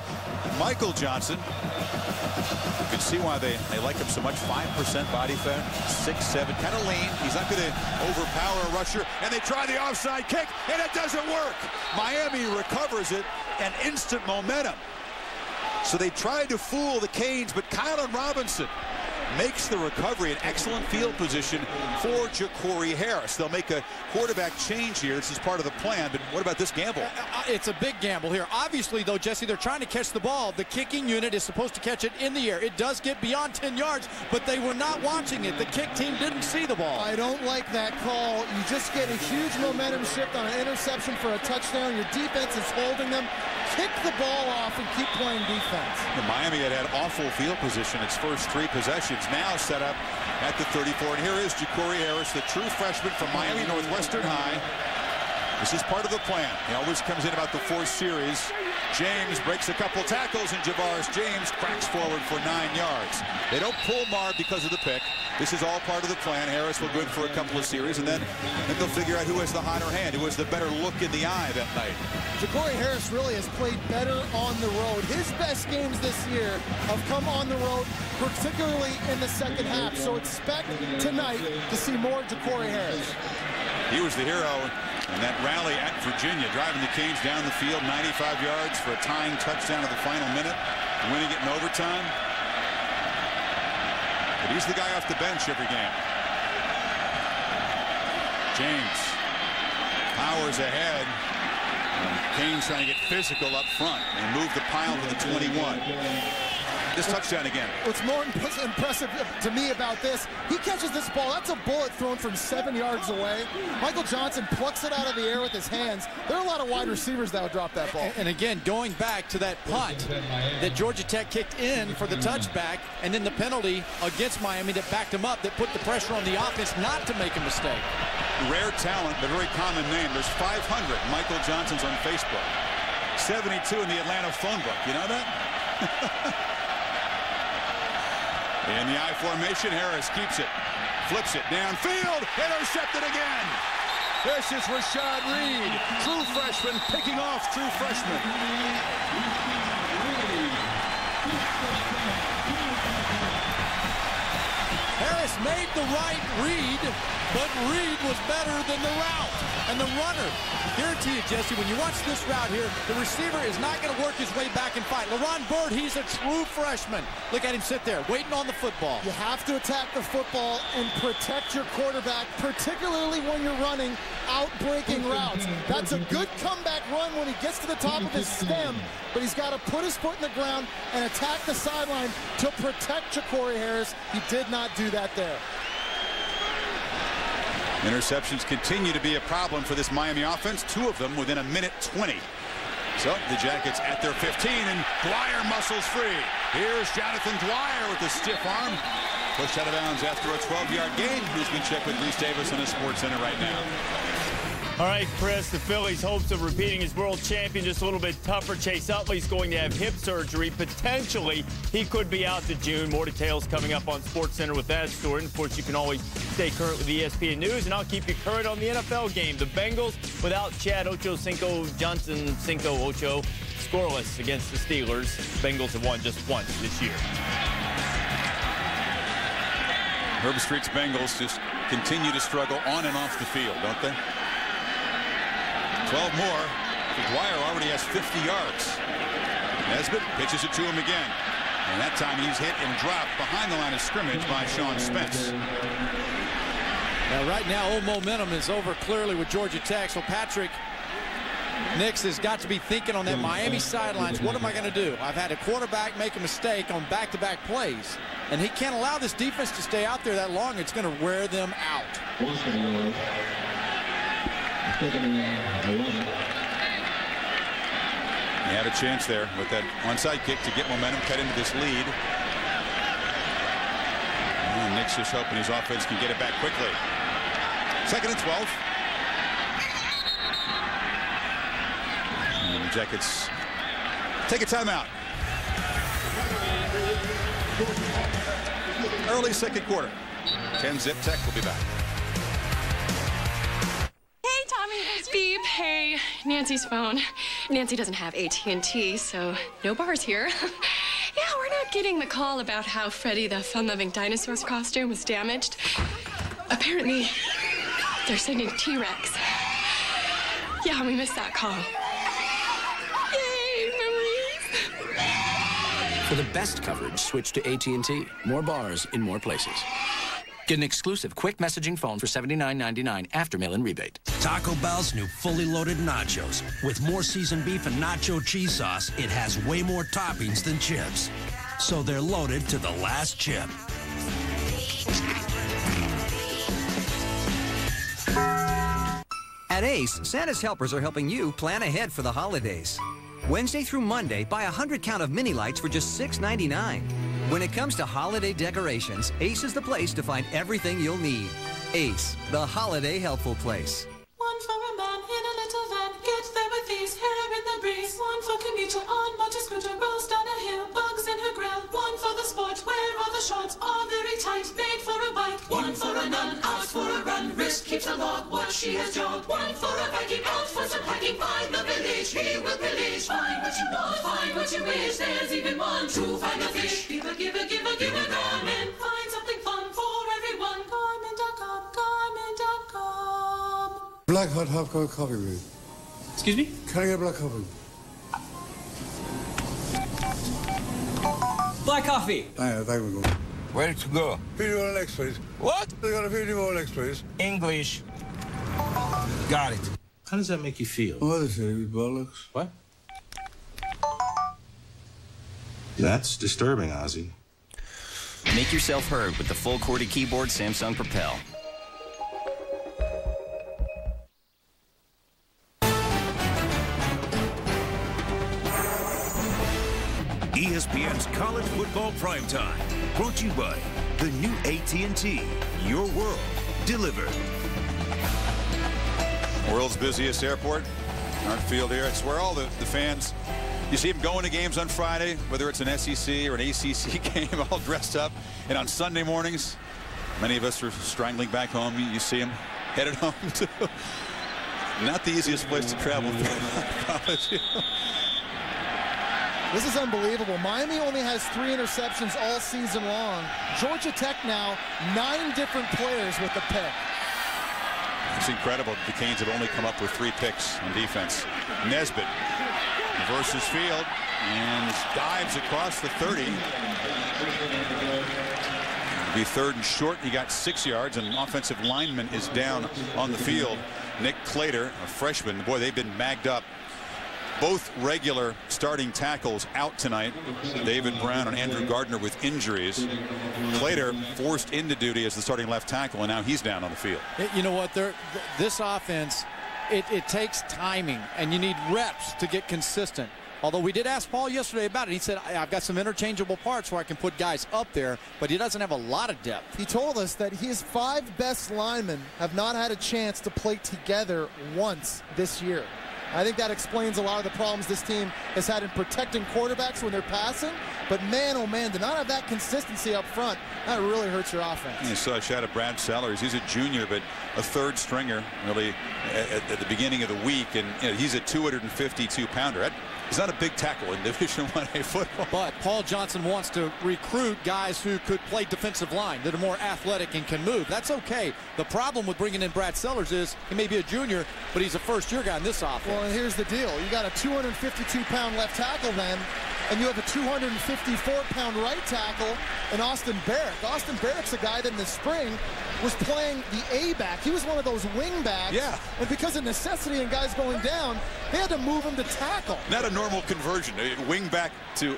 Michael Johnson, you can see why they like him so much. 5% body fat, 6'7", kind of lean. He's not going to overpower a rusher. And they try the offside kick, and it doesn't work. Miami recovers it, and instant momentum. So they tried to fool the Canes, but Kylan Robinson makes the recovery. An excellent field position for Ja'Cory Harris. They'll make a quarterback change here. This is part of the plan, but what about this gamble? It's a big gamble here. Obviously, though, Jesse, they're trying to catch the ball. The kicking unit is supposed to catch it in the air. It does get beyond 10 yards, but they were not watching it. The kick team didn't see the ball. I don't like that call. You just get a huge momentum shift on an interception for a touchdown. Your defense is holding them. Kick the ball off and keep playing defense. Miami had awful field position its first 3 possessions. Now set up at the 34. And here is Ja'Cory Harris, the true freshman from Miami Northwestern High. This is part of the plan. He always comes in about the 4th series. James breaks a couple tackles, and Javaris James cracks forward for 9 yards. They don't pull Marv because of the pick. This is all part of the plan. Harris will go in for a couple of series, and then they'll figure out who has the hotter hand, who has the better look in the eye that night. Ja'Cory Harris really has played better on the road. His best games this year have come on the road, particularly in the second half. So expect tonight to see more Ja'Cory Harris. He was the hero in that rally at Virginia, driving the Canes down the field 95 yards for a tying touchdown at the final minute, winning it in overtime. But he's the guy off the bench every game. James powers ahead. Canes trying to get physical up front and move the pile to the 21. This touchdown again. What's more impressive to me about this, he catches this ball. That's a bullet thrown from 7 yards away. Michael Johnson plucks it out of the air with his hands. There are a lot of wide receivers that would drop that ball. And again, going back to that punt that Georgia Tech kicked in for the touchback, and then the penalty against Miami that backed him up, that put the pressure on the offense not to make a mistake. Rare talent, but very common name. There's 500 Michael Johnsons on Facebook. 72 in the Atlanta phone book. You know that? In the I formation, Harris keeps it. Flips it downfield. Intercepted again. This is Rashad Reed. True freshman picking off true freshman. Harris made the right read, but Reed was better than the route. And the runner, guarantee you, Jesse, when you watch this route here, the receiver is not going to work his way back and fight. LaRon Byrd, he's a true freshman. Look at him sit there, waiting on the football. You have to attack the football and protect your quarterback, particularly when you're running out-breaking routes. That's a good comeback run when he gets to the top of his stem, but he's got to put his foot in the ground and attack the sideline to protect Ja'Cory Harris. He did not do that there. Interceptions continue to be a problem for this Miami offense. 2 of them within a minute 20. So the Jackets at their 15, and Dwyer muscles free. Here's Jonathan Dwyer with the stiff arm. Pushed out of bounds after a 12-yard gain. He's been checked with Reese Davis in the Sports Center right now. All right, Chris, the Phillies' hopes of repeating as world champion just a little bit tougher. Chase Utley's going to have hip surgery. Potentially, he could be out to June. More details coming up on Sports Center with that story. And, of course, you can always stay current with the ESPN News, and I'll keep you current on the NFL game. The Bengals, without Chad Johnson Cinco Ocho, scoreless against the Steelers. Bengals have won just once this year. Herb Street's Bengals just continue to struggle on and off the field, don't they? 12 more. Dwyer already has 50 yards. Nesbitt pitches it to him again. And that time he's hit and dropped behind the line of scrimmage by Sean Spence. Now, right now, old momentum is over clearly with Georgia Tech. So Patrick Nix has got to be thinking on that Miami sidelines, what am I going to do? I've had a quarterback make a mistake on back-to-back plays. And he can't allow this defense to stay out there that long. It's going to wear them out. He had a chance there with that onside kick to get momentum, cut into this lead. And Nix just hoping his offense can get it back quickly. 2nd and 12. And the Jackets take a timeout. Early second quarter. 10 Zip Tech will be back. Hey, Tommy. Beep. Hey, Nancy's phone. Nancy doesn't have AT&T, so no bars here. Yeah, we're not getting the call about how Freddy the fun-loving dinosaur's costume was damaged. Apparently, they're sending T-Rex. Yeah, we missed that call. Yay, memories. For the best coverage, switch to AT&T. More bars in more places. Get an exclusive quick messaging phone for $79.99 after mail-in rebate. Taco Bell's new fully loaded nachos. With more seasoned beef and nacho cheese sauce, it has way more toppings than chips. So they're loaded to the last chip. At Ace, Santa's helpers are helping you plan ahead for the holidays. Wednesday through Monday, buy a 100 count of mini lights for just $6.99. When it comes to holiday decorations, Ace is the place to find everything you'll need. Ace, the holiday helpful place. One for a man in a little van, get there with ease, hair in the breeze. One for commuter on motor scooter, rolls down a hill, bugs in her grill. One for the sport, where all the shorts are very tight, made for a bike. One for a nun, out for a run, wrist keeps a log, what she has jogged. One for a Viking, out for some hiking, find the village, he will pillage. Find what you want, find what you wish, there's even one to find a fish. Give a garment, find something fun for everyone. Garmin.com, Garmin.com. Black hot coffee, please. Excuse me? Can I get black coffee? Black coffee. Thank you. Ready to go. Video on next, please. What? They got a video on next, please. English. Got it. How does that make you feel? Oh, this is bollocks. What? That's disturbing, Ozzy. Make yourself heard with the full QWERTY keyboard Samsung Propel. ESPN's College Football Primetime, brought to you by the new AT&T. Your world delivered. World's busiest airport, Hart Field here. It's where all the fans, you see them going to games on Friday, whether it's an SEC or an ACC game, all dressed up. And on Sunday mornings, many of us are strangling back home. You see them headed home too. Not the easiest place to travel to, I promise you. This is unbelievable. Miami only has 3 interceptions all season long. Georgia Tech now 9 different players with the pick. It's incredible. The Canes have only come up with 3 picks on defense. Nesbitt versus Field and dives across the 30. It'll be 3rd and short. He got 6 yards, and an offensive lineman is down on the field. Nick Clater, a freshman. Boy, they've been magged up. Both regular starting tackles out tonight. David Brown and Andrew Gardner with injuries. Clater forced into duty as the starting left tackle, and now he's down on the field. You know what? This offense, it takes timing, and you need reps to get consistent. Although we did ask Paul yesterday about it. He said, I've got some interchangeable parts where I can put guys up there, but he doesn't have a lot of depth. He told us that his 5 best linemen have not had a chance to play together once this year. I think that explains a lot of the problems this team has had in protecting quarterbacks when they're passing. But man, oh man, to not have that consistency up front, that really hurts your offense. You saw a shot of Brad Sellers. He's a junior, but a 3rd stringer really at the beginning of the week. And you know, he's a 252-pounder. He's not a big tackle in Division I football. But Paul Johnson wants to recruit guys who could play defensive line, that are more athletic and can move. That's okay. The problem with bringing in Brad Sellers is he may be a junior, but he's a first-year guy in this offense. Well, and here's the deal. You got a 252-pound left tackle then, and you have a 254-pound right tackle in Austin Barrick. Austin Barrick's a guy that in the spring was playing the A-back. He was one of those wing backs. Yeah. And because of necessity and guys going down, they had to move him to tackle. Not a normal conversion. Wing back to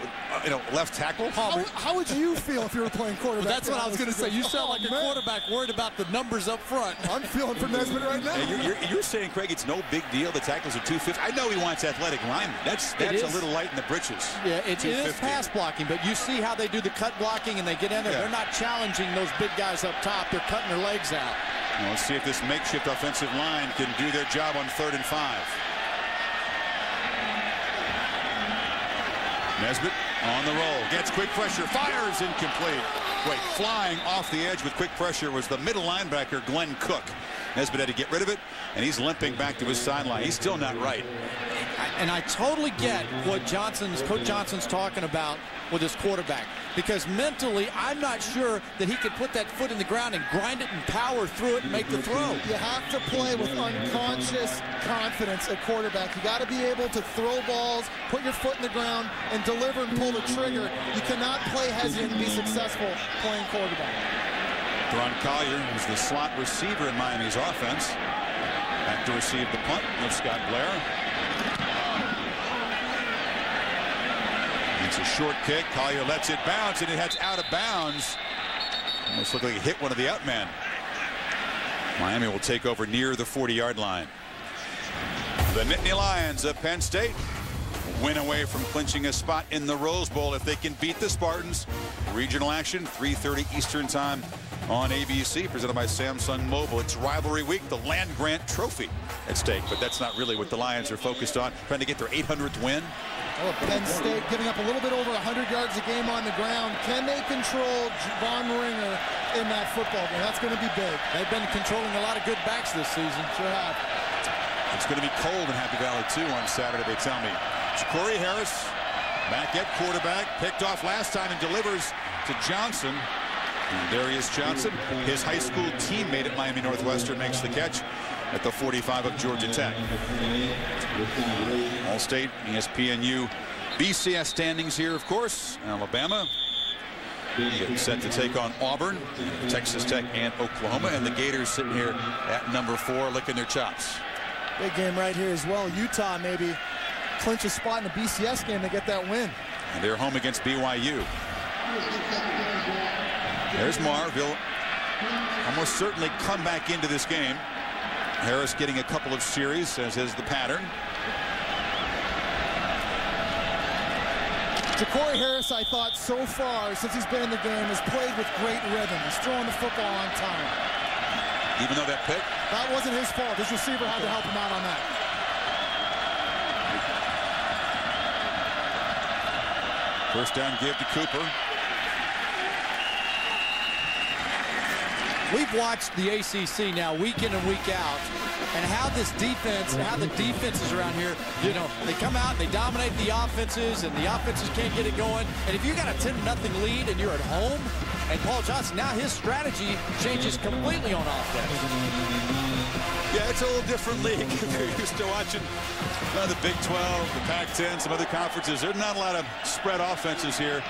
left tackle. How would you feel if you were playing quarterback? Well, that's what I was going to say. You sound like a quarterback worried about the numbers up front. I'm feeling for Nesbitt right now. Hey, you're saying, Craig, it's no big deal. The tackles are 250. I know he wants athletic linemen. That's a little light in the britches. Yeah, it is pass blocking, but you see how they do the cut blocking and they get in there. Yeah. They're not challenging those big guys up top. They're cutting their legs out. Well, let's see if this makeshift offensive line can do their job on 3rd and 5. Nesbitt On the roll, gets quick pressure, fires, incomplete. Wait, flying off the edge with quick pressure was the middle linebacker, Glenn Cook. Nesbitt had to get rid of it, and he's limping back to his sideline. He's still not right. And I totally get what Coach Johnson's talking about with his quarterback, because mentally I'm not sure that he could put that foot in the ground and grind it and power through it and make the throw. You have to play with unconscious confidence at quarterback. You got to be able to throw balls, put your foot in the ground, and deliver and pull the trigger. You cannot play hesitant and be successful playing quarterback. Deron Collier is the slot receiver in Miami's offense. Back to receive the punt of Scott Blair. It's a short kick. Collier lets it bounce, and it heads out of bounds. Almost looked like it hit one of the out men. Miami will take over near the 40-yard line. The Nittany Lions of Penn State win away from clinching a spot in the Rose Bowl if they can beat the Spartans. Regional action, 3:30 Eastern time on ABC, presented by Samsung Mobile. It's rivalry week, the Land Grant Trophy at stake, but that's not really what the Lions are focused on, trying to get their 800th win. Oh, Penn State giving up a little bit over 100 yards a game on the ground. Can they control Von Ringer in that football game? That's going to be big. They've been controlling a lot of good backs this season. Sure have. It's going to be cold in Happy Valley, too, on Saturday, they tell me. Corey Harris, back at quarterback, picked off last time and delivers to Johnson. And Darius Johnson, his high school teammate at Miami Northwestern, makes the catch at the 45 of Georgia Tech. All-State, ESPNU, BCS standings here, of course. Alabama getting set to take on Auburn, Texas Tech, and Oklahoma. And the Gators sitting here at number 4, licking their chops. Big game right here as well. Utah maybe clinch a spot in the BCS game to get that win. And they're home against BYU. There's Marv. He'll almost certainly come back into this game. Harris getting a couple of series, as is the pattern. Ja'Cory Harris, I thought, so far, since he's been in the game, has played with great rhythm. He's throwing the football on time. Even though that pick? That wasn't his fault. His receiver had to help him out on that. First down give to Cooper. We've watched the ACC now week in and week out, and how this defense, how the defenses around here, you know, they come out and they dominate the offenses, and the offenses can't get it going. And if you got a 10-0 lead and you're at home, and Paul Johnson, now his strategy changes completely on offense. Yeah, it's a little different league. If you're used to watching the Big 12, the Pac-10, some other conferences, there's not a lot of spread offenses here.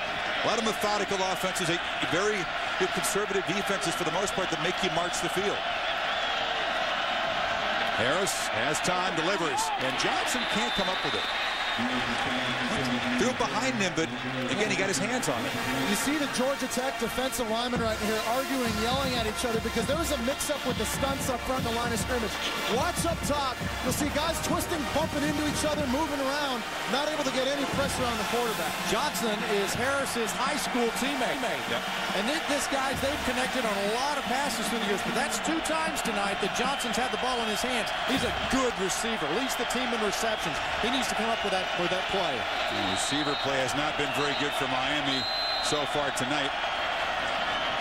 A lot of methodical offenses, very good conservative defenses for the most part that make you march the field. Harris has time, delivers, and Johnson can't come up with it. Threw it behind him, but again, he got his hands on it. You see the Georgia Tech defensive linemen right here arguing, yelling at each other because there was a mix-up with the stunts up front in the line of scrimmage. Watch up top. You'll see guys twisting, bumping into each other, moving around, not able to get any pressure on the quarterback. Johnson is Harris's high school teammate. Yep. And this guys, they've connected on a lot of passes through the years, but that's 2 times tonight that Johnson's had the ball in his hands. He's a good receiver, leads the team in receptions. He needs to come up with that play. The receiver play has not been very good for Miami so far tonight.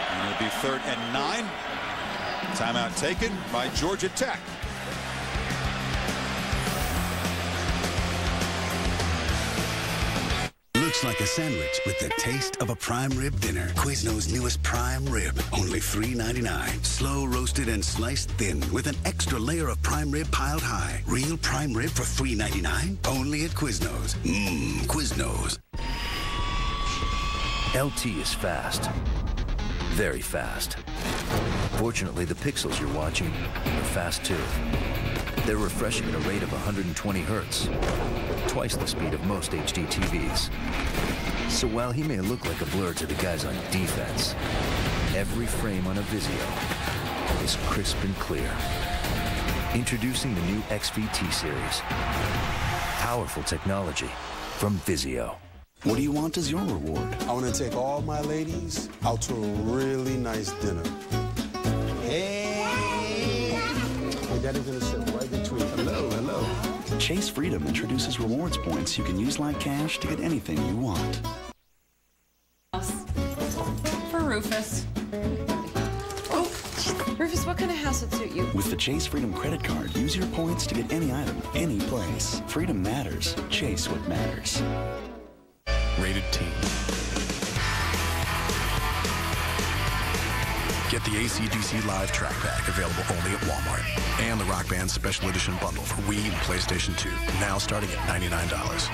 And it'll be 3rd and 9. Timeout taken by Georgia Tech. Looks like a sandwich with the taste of a prime rib dinner. Quizno's newest prime rib, only $3.99. Slow roasted and sliced thin with an extra layer of prime rib piled high. Real prime rib for $3.99? Only at Quizno's. Quizno's. LT is fast. Very fast. Fortunately, the pixels you're watching are fast too. They're refreshing at a rate of 120 hertz, twice the speed of most HD TVs. So while he may look like a blur to the guys on defense, every frame on a Vizio is crisp and clear. Introducing the new XVT series. Powerful technology from Vizio. What do you want as your reward? I want to take all my ladies out to a really nice dinner. Hey, Daddy's gonna sit right between. Hello, hello. Chase Freedom introduces rewards points you can use like cash to get anything you want. Rufus, what kind of house would suit you? With the Chase Freedom credit card, use your points to get any item, any place. Freedom matters. Chase what matters. Rated Teen. Get the AC/DC Live Track Pack, available only at Walmart. And the Rock Band Special Edition Bundle for Wii and PlayStation 2, now starting at $99.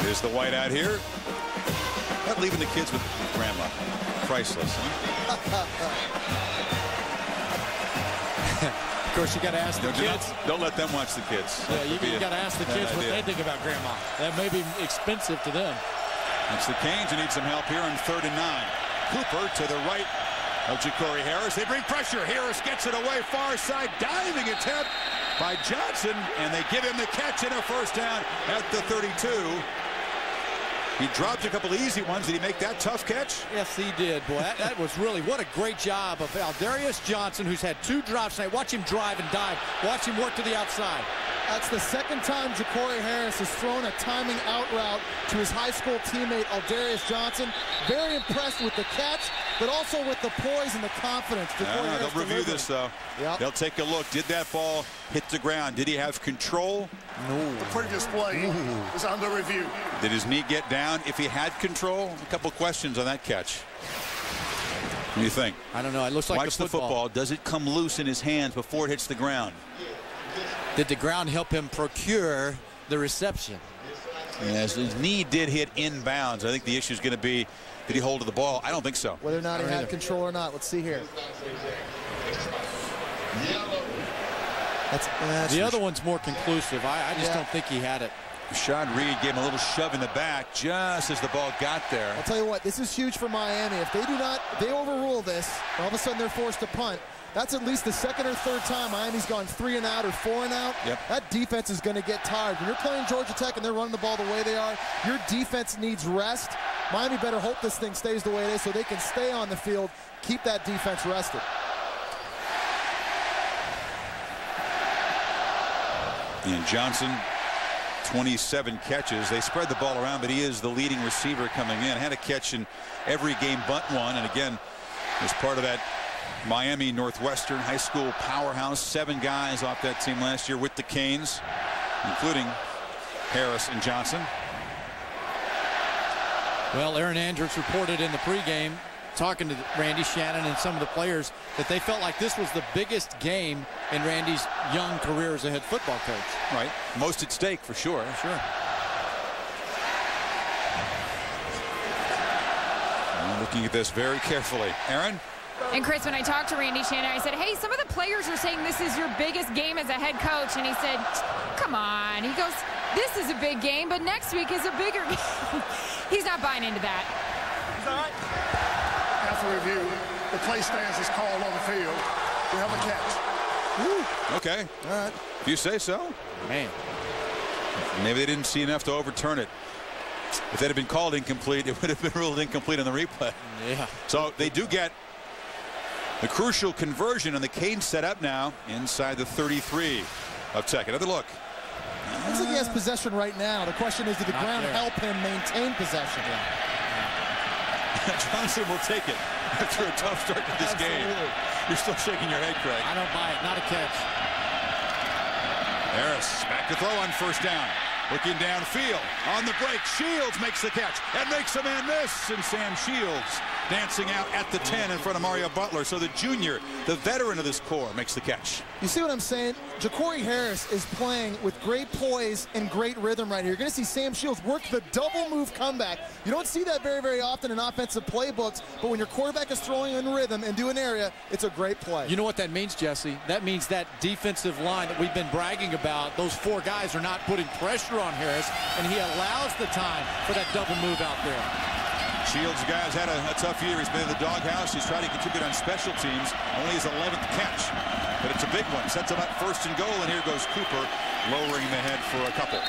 Here's the white out here. Not leaving the kids with grandma. Priceless, huh? Of course, you got to ask the kids. Don't let them watch the kids. Yeah, you got to ask the kids what they think about grandma. That may be expensive to them. It's the Canes who need some help here on 3rd and 9. Cooper to the right of Ja'Cory Harris. They bring pressure. Harris gets it away. Far side diving attempt by Johnson, and they give him the catch and a first down at the 32. He dropped a couple of easy ones. Did he make that tough catch? Yes, he did. Boy, that was really, what a great job of Aldarius Johnson, who's had 2 drops tonight. Watch him drive and dive. Watch him work to the outside. That's the second time Ja'Cory Harris has thrown a timing out route to his high school teammate, Aldarius Johnson. Very impressed with the catch, but also with the poise and the confidence. They'll review this, though. Yep. They'll take a look. Did that ball hit the ground? Did he have control? No. The previous play is under review. Did his knee get down? If he had control, a couple questions on that catch. What do you think? I don't know. It looks like Watch the football. Does it come loose in his hands before it hits the ground? Did the ground help him procure the reception? Yes, his knee did hit inbounds. I think the issue is going to be, did he hold to the ball? I don't think so. Whether or not he had control or not. Let's see here. The other one's more conclusive. I just don't think he had it. Rashad Reed gave him a little shove in the back just as the ball got there. I'll tell you what, this is huge for Miami. If they overrule this, all of a sudden they're forced to punt. That's at least the second or third time Miami's gone 3 and out or 4 and out. Yep. That defense is going to get tired. When you're playing Georgia Tech and they're running the ball the way they are, your defense needs rest. Miami better hope this thing stays the way it is so they can stay on the field, keep that defense rested. And Johnson, 27 catches. They spread the ball around, but he is the leading receiver coming in. Had a catch in every game but one. And again, as part of that Miami Northwestern high school powerhouse, 7 guys off that team last year with the Canes, including Harris and Johnson. Well, Aaron Andrews reported in the pregame, talking to Randy Shannon and some of the players, that they felt like this was the biggest game in Randy's young career as a head football coach. Right. Most at stake for sure. Sure. I'm looking at this very carefully. Aaron? And Chris, when I talked to Randy Shannon, I said, hey, some of the players are saying this is your biggest game as a head coach. And he said, come on. He goes, this is a big game, but next week is a bigger game. He's not buying into that. He's all right. After review, the play stance is called on the field. We have a catch. Woo. Okay. All right. If you say so. Man. Maybe they didn't see enough to overturn it. If that had been called incomplete, it would have been ruled incomplete on the replay. Yeah. So they do get the crucial conversion, and the Canes set up now inside the 33 of Tech. Another look. Looks like he has possession right now. The question is, did the ground help him maintain possession? Johnson will take it after a tough start to this game. You're still shaking your head, Craig. I don't buy it. Not a catch. Harris back to throw on first down. Looking downfield. On the break. Shields makes the catch and makes a man miss. And Sam Shields dancing out at the 10 in front of Mario Butler. So the junior, the veteran of this core, makes the catch. You see what I'm saying? Ja'Cory Harris is playing with great poise and great rhythm right here. You're going to see Sam Shields work the double move comeback. You don't see that very, very often in offensive playbooks, but when your quarterback is throwing in rhythm and do an area, it's a great play. You know what that means, Jesse? That means that defensive line that we've been bragging about, those 4 guys are not putting pressure on Harris, and he allows the time for that double move out there. Shields, guys, had a tough year. He's been in the doghouse. He's tried to contribute on special teams. Only his 11th catch. But it's a big one. Sets him up 1st and goal, and here goes Cooper, lowering the head for a couple.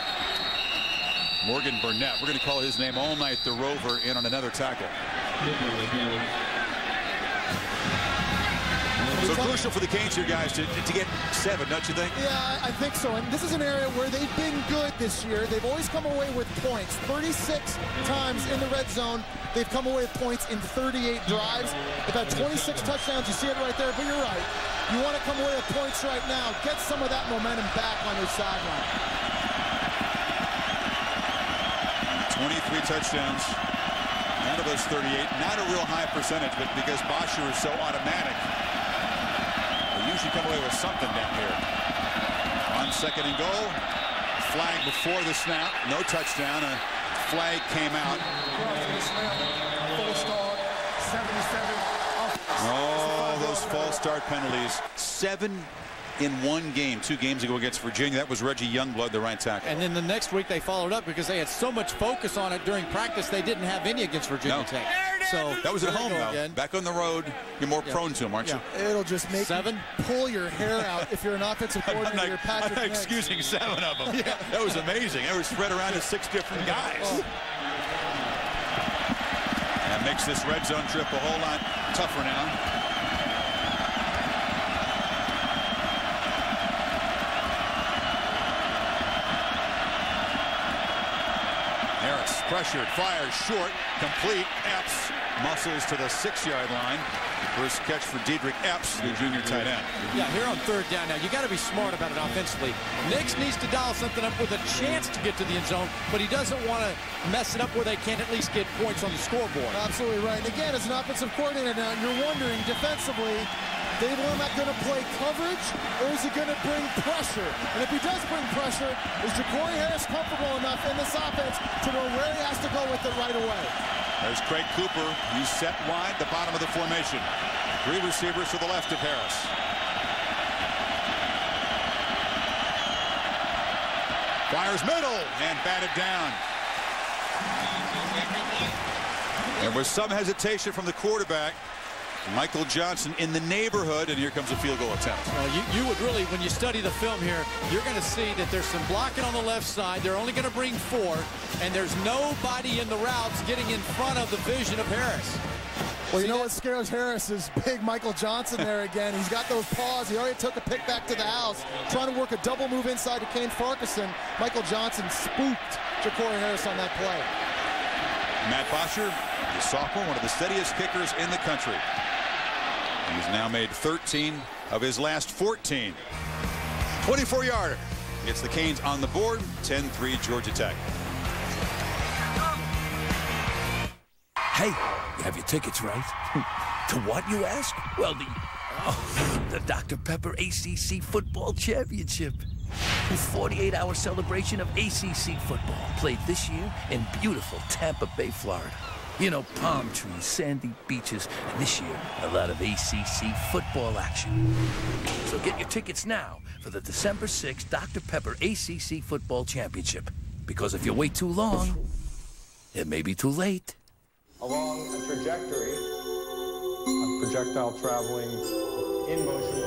Morgan Burnett, we're going to call his name all night, the Rover, in on another tackle. So crucial for the Canes here, guys, to get 7, don't you think? Yeah, I think so. And this is an area where they've been good this year. They've always come away with points. 36 times in the red zone, they've come away with points in 38 drives. They've had 26 touchdowns. You see it right there, but you're right. You want to come away with points right now. Get some of that momentum back on your sideline. 23 touchdowns. None of us 38. Not a real high percentage, but because Bosher is so automatic, they usually come away with something down here. On 2nd and goal. Flag before the snap. No touchdown. A flag came out. Full start, 77. Oh, those false start penalties. 7 in one game 2 games ago against Virginia. That was Reggie Youngblood, the right tackle. And then the next week they followed up because they had so much focus on it during practice. They didn't have any against Virginia Tech. So that was at home, though. Again. Back on the road, you're more prone to them, aren't you? It'll just make you pull your hair out if you're an offensive coordinator. You're Patrick I'm not excusing 7 of them. Yeah. That was amazing. They were spread around to 6 different guys. Oh. That makes this red zone trip a whole lot tougher now. Pressured, fires short, complete. Epps muscles to the 6-yard line. First catch for Diedrich Epps, the junior tight end. Yeah, here on 3rd down now, you got to be smart about it offensively. Nix needs to dial something up with a chance to get to the end zone, but he doesn't want to mess it up where they can't at least get points on the scoreboard. Absolutely right. And again, as an offensive coordinator now, you're wondering defensively, Dave Lermack going to play coverage, or is he going to bring pressure? And if he does bring pressure, is Ja'Cory Harris comfortable enough in this offense to know where he has to go with it right away? There's Craig Cooper. He's set wide, the bottom of the formation. 3 receivers to the left of Harris. Fires middle and batted down. There was some hesitation from the quarterback. Michael Johnson in the neighborhood, and here comes a field goal attempt. You would really, when you study the film here, you're going to see that there's some blocking on the left side. They're only going to bring 4, and there's nobody in the routes getting in front of the vision of Harris. Well, you know what scares Harris is big Michael Johnson there again. He's got those paws. He already took a pick back to the house, trying to work a double move inside to Kane Farquharson. Michael Johnson spooked Ja'Cory Harris on that play. Matt Bosher, the sophomore, one of the steadiest kickers in the country. He's now made 13 of his last 14. 24-yarder. Gets the Canes on the board. 10-3 Georgia Tech. Hey, you have your tickets, right? To what, you ask? Well, the Dr. Pepper ACC Football Championship. The 48-hour celebration of ACC football played this year in beautiful Tampa Bay, Florida. You know, palm trees, sandy beaches, and this year, a lot of ACC football action. So get your tickets now for the December 6th Dr. Pepper ACC Football Championship. Because if you wait too long, it may be too late. Along a trajectory of projectile traveling in motion.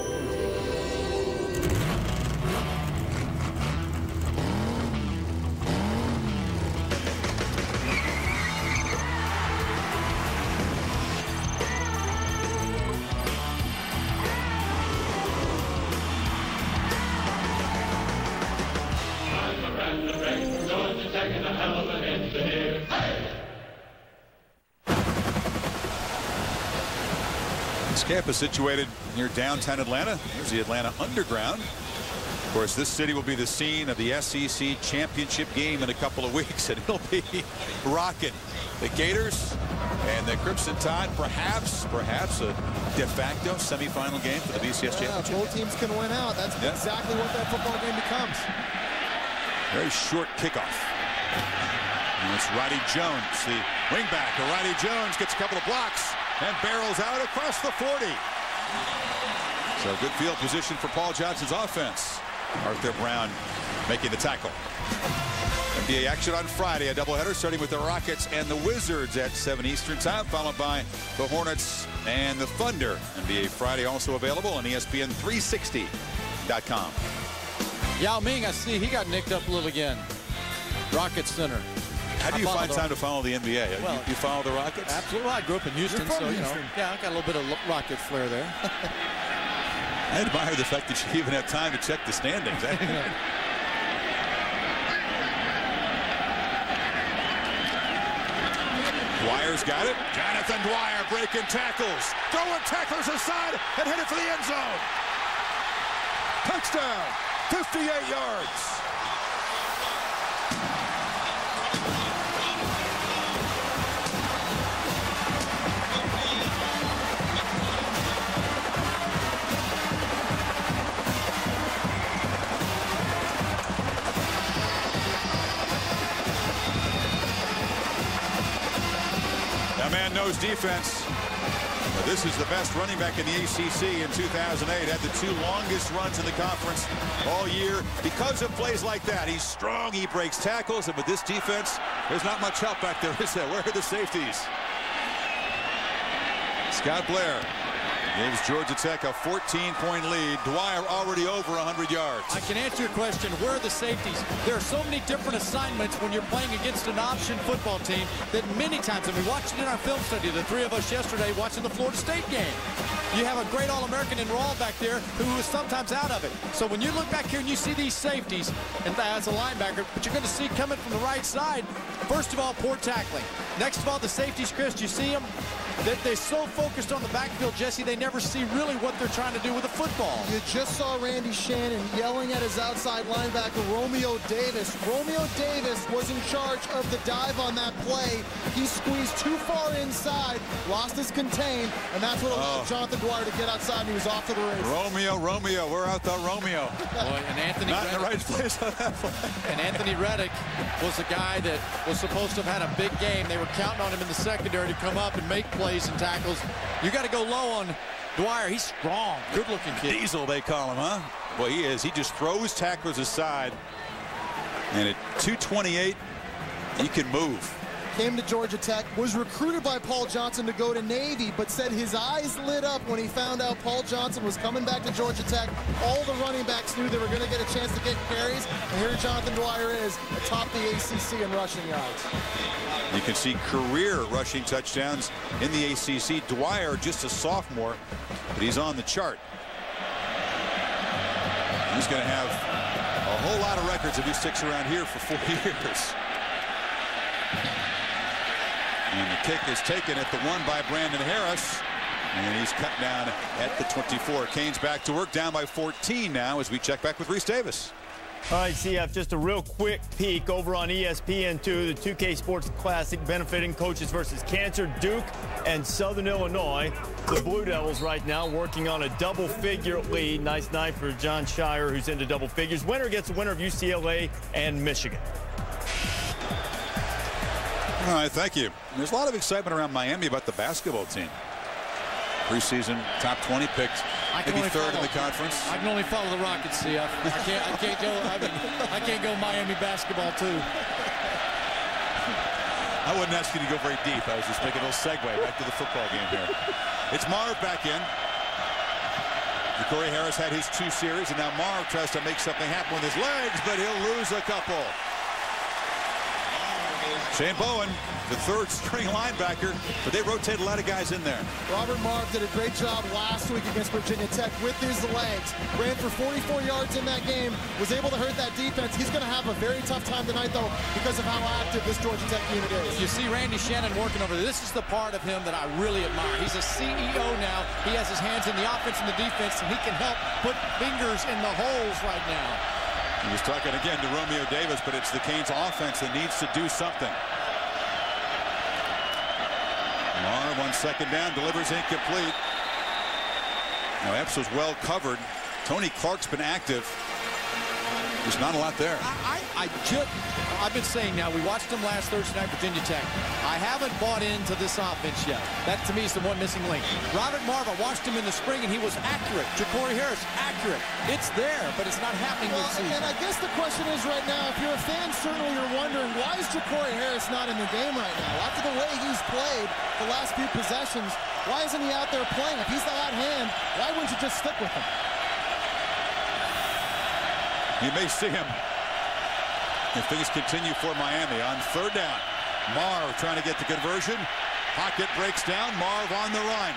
This camp is situated near downtown Atlanta. There's the Atlanta Underground. Of course, this city will be the scene of the SEC championship game in a couple of weeks, and it'll be rocking. The Gators and the Crimson Tide, perhaps a de facto semifinal game for the BCS championship. Both teams can win out. That's exactly what that football game becomes. Very short kickoff. And it's Roddy Jones, the wingback. Roddy Jones gets a couple of blocks and barrels out across the 40. So good field position for Paul Johnson's offense. Arthur Brown making the tackle. NBA action on Friday, a doubleheader starting with the Rockets and the Wizards at 7 Eastern time, followed by the Hornets and the Thunder. NBA Friday also available on ESPN360.com. Yao Ming, I see he got nicked up a little again. Rockets center. How do you find time to follow the NBA? Well, you follow the Rockets? Absolutely. Well, I grew up in Houston, so you know, yeah, I got a little bit of Rocket flair there. I admire the fact that you even have time to check the standings. Dwyer's got it. Jonathan Dwyer breaking tackles. Throwing tacklers aside and hit it for the end zone. Touchdown. 58 yards. That man knows defense. Now, this is the best running back in the ACC in 2008. Had the 2 longest runs in the conference all year because of plays like that. He's strong. He breaks tackles. And with this defense, there's not much help back there, is there? Where are the safeties? Scott Blair gives Georgia Tech a 14-point lead. Dwyer already over 100 yards. I can answer your question. Where are the safeties? There are so many different assignments when you're playing against an option football team that many times, I mean, watching in our film study, the 3 of us yesterday watching the Florida State game. You have a great All-American in Rawl back there who is sometimes out of it. So when you look back here and you see these safeties, and as a linebacker, but you're going to see coming from the right side, first of all, poor tackling. Next of all, the safeties, Chris, you see them? They're so focused on the backfield, Jesse, they never see really what they're trying to do with the football. You just saw Randy Shannon yelling at his outside linebacker, Romeo Davis. Romeo Davis was in charge of the dive on that play. He squeezed too far inside, lost his contain, and that's what allowed Jonathan Dwyer to get outside, and he was off to the races. Romeo, we're out the Romeo. Boy, and Anthony Not Reddick, in the right place on that play. And Anthony Reddick was the guy that was supposed to have had a big game. They were counting on him in the secondary to come up and make plays and tackles. You got to go low on Dwyer. He's strong, good-looking kid. Diesel, they call him, huh? Boy, he is. He just throws tacklers aside. And at 228, he can move. Came to Georgia Tech, was recruited by Paul Johnson to go to Navy, but said his eyes lit up when he found out Paul Johnson was coming back to Georgia Tech. All the running backs knew they were going to get a chance to get carries, and here Jonathan Dwyer is atop the ACC in rushing yards. You can see career rushing touchdowns in the ACC. Dwyer, just a sophomore, but he's on the chart. He's going to have a whole lot of records if he sticks around here for 4 years. And the kick is taken at the 1 by Brandon Harris. And he's cut down at the 24. Canes back to work, down by 14 now as we check back with Reese Davis. All right, CF, just a real quick peek over on ESPN2, the 2K Sports Classic benefiting Coaches versus Cancer, Duke and Southern Illinois. The Blue Devils right now working on a double-figure lead. Nice night for John Shire, who's into double figures. Winner gets the winner of UCLA and Michigan. All right, thank you. There's a lot of excitement around Miami about the basketball team. Preseason top 20 picked, maybe third in the conference. I can only follow the Rockets, CF. I can't go Miami basketball too. I wouldn't ask you to go very deep. I was just making a little segue back to the football game here. It's Marv back in. Corey Harris had his 2 series, and now Marv tries to make something happen with his legs, but he'll lose a couple. Shane Bowen, the 3rd string linebacker, but they rotate a lot of guys in there. Robert Marv did a great job last week against Virginia Tech with his legs. Ran for 44 yards in that game, was able to hurt that defense. He's going to have a very tough time tonight, though, because of how active this Georgia Tech unit is. You see Randy Shannon working over there. This is the part of him that I really admire. He's a CEO now. He has his hands in the offense and the defense, and he can help put fingers in the holes right now. He was talking again to Romeo Davis, but it's the Canes offense that needs to do something. Marv on 2nd down, delivers incomplete. Now Epps was well covered. Tony Clark's been active. There's not a lot there. I've been saying now, we watched them last Thursday night, Virginia Tech. I haven't bought into this offense yet. That, to me, is the one missing link. Robert Marva watched him in the spring, and he was accurate. Ja'Cory Harris, accurate. It's there, but it's not happening this season. And I guess the question is right now, if you're a fan, certainly you're wondering, why is Ja'Cory Harris not in the game right now? After the way he's played the last few possessions, why isn't he out there playing? If he's the hot hand, why wouldn't you just stick with him? You may see him if things continue for Miami on third down. Marv trying to get the conversion. Pocket breaks down. Marv on the run.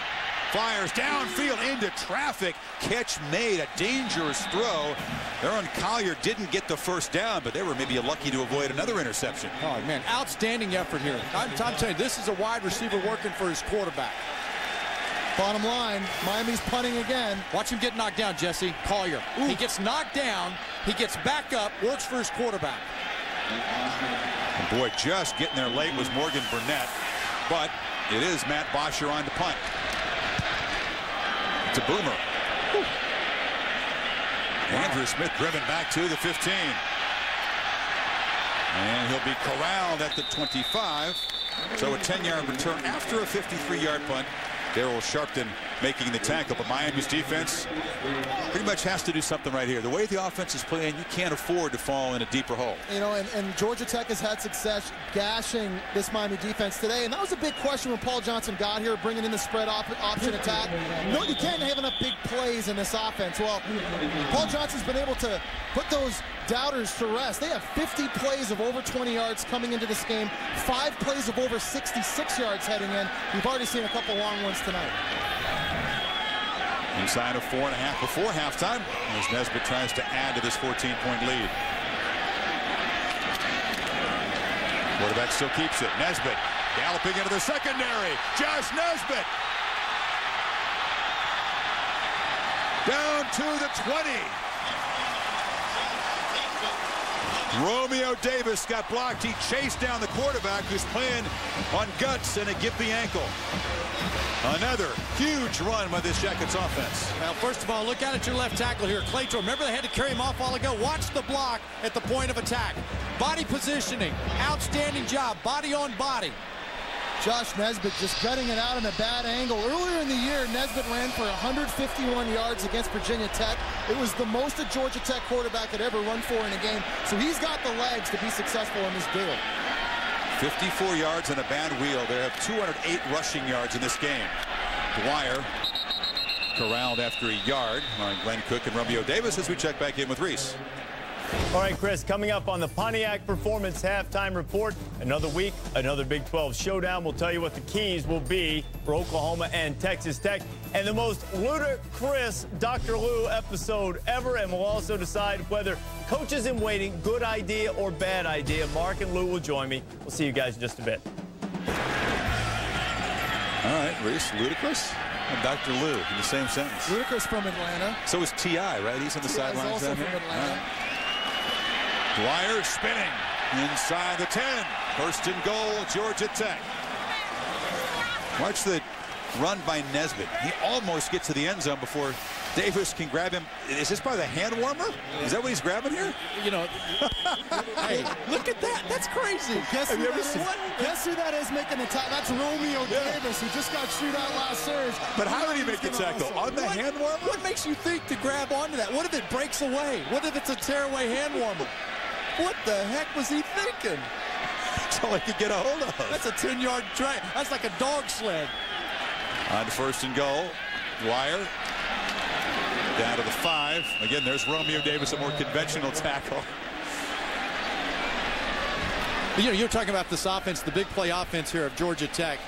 Fires downfield into traffic. Catch made. A dangerous throw. Aaron Collier didn't get the first down, but they were maybe lucky to avoid another interception. Oh, man, outstanding effort here. I'm telling you, this is a wide receiver working for his quarterback. Bottom line, Miami's punting again. Watch him get knocked down, Jesse. Collier. Ooh. He gets knocked down. He gets back up, works for his quarterback. And boy, just getting there late was Morgan Burnett, but it is Matt Bosher on to punt. It's a boomer. Whew. Andrew Smith driven back to the 15. And he'll be corralled at the 25. So a 10-yard return after a 53-yard punt. Darryl Sharpton making the tackle, but Miami's defense pretty much has to do something right here. The way the offense is playing, you can't afford to fall in a deeper hole. You know, and Georgia Tech has had success gashing this Miami defense today, and that was a big question when Paul Johnson got here, bringing in the spread option attack. No, you can't have enough big plays in this offense. Well, Paul Johnson's been able to put those doubters to rest. They have 50 plays of over 20 yards coming into this game, 5 plays of over 66 yards heading in. We've already seen a couple long ones tonight. Inside of 4.5 before halftime, as Nesbitt tries to add to this 14-point lead. Quarterback still keeps it. Nesbitt galloping into the secondary. Josh Nesbitt down to the 20. Romeo Davis got blocked. He chased down the quarterback who's playing on guts and a gimpy ankle. Another huge run by this Jackets offense. Well, first of all, look out at your left tackle here. Claytor, remember they had to carry him off a while ago? Watch the block at the point of attack. Body positioning. Outstanding job. Body on body. Josh Nesbitt just gutting it out in a bad angle. Earlier in the year, Nesbitt ran for 151 yards against Virginia Tech. It was the most a Georgia Tech quarterback had ever run for in a game. So he's got the legs to be successful in this deal. 54 yards and a bad wheel. They have 208 rushing yards in this game. Dwyer corralled after a yard on Glenn Cook and Romeo Davis as we check back in with Reese. All right, Chris, coming up on the Pontiac Performance Halftime Report, another week, another Big 12 showdown. We'll tell you what the keys will be for Oklahoma and Texas Tech, and the most ludicrous Dr. Lou episode ever, and we'll also decide whether coaches in waiting, good idea or bad idea. Mark and Lou will join me. We'll see you guys in just a bit. All right, Reese, ludicrous and Dr. Lou in the same sentence. Ludicrous from Atlanta. So is T.I., right? He's on the sidelines also down from here. Atlanta. Dwyer spinning inside the 10. First and goal, Georgia Tech. Watch the run by Nesbitt. He almost gets to the end zone before Davis can grab him. Is this by the hand warmer? Is that what he's grabbing here? You know, hey, look at that. That's crazy. Guess who that is making the tackle? That's Romeo Davis, who just got chewed out last surge. But how did he make the tackle? On the hand warmer? What makes you think to grab onto that? What if it breaks away? What if it's a tearaway hand warmer? What the heck was he thinking? That's all I could get a hold of. That's a 10-yard drag. That's like a dog sled. On first and goal, Dwyer down to the 5. Again, there's Romeo Davis, a more conventional tackle. You know, you're talking about this offense, the big play offense here of Georgia Tech.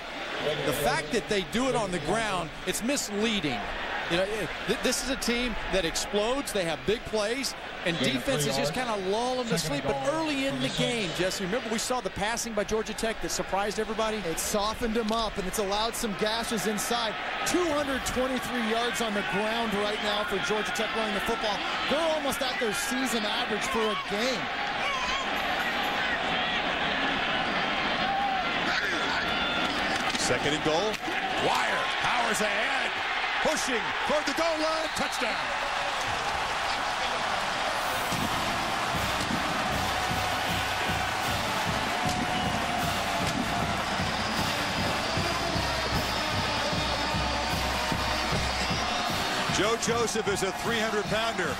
The fact that they do it on the ground, it's misleading. You know, this is a team that explodes. They have big plays, and defenses just kind of lull them to sleep. But early in the game, Jesse, remember we saw the passing by Georgia Tech that surprised everybody? It softened them up, and it's allowed some gashes inside. 223 yards on the ground right now for Georgia Tech running the football. They're almost at their season average for a game. Second and goal. Dwyer powers ahead. Pushing toward the goal line. Touchdown. Joe Joseph is a 300-pounder,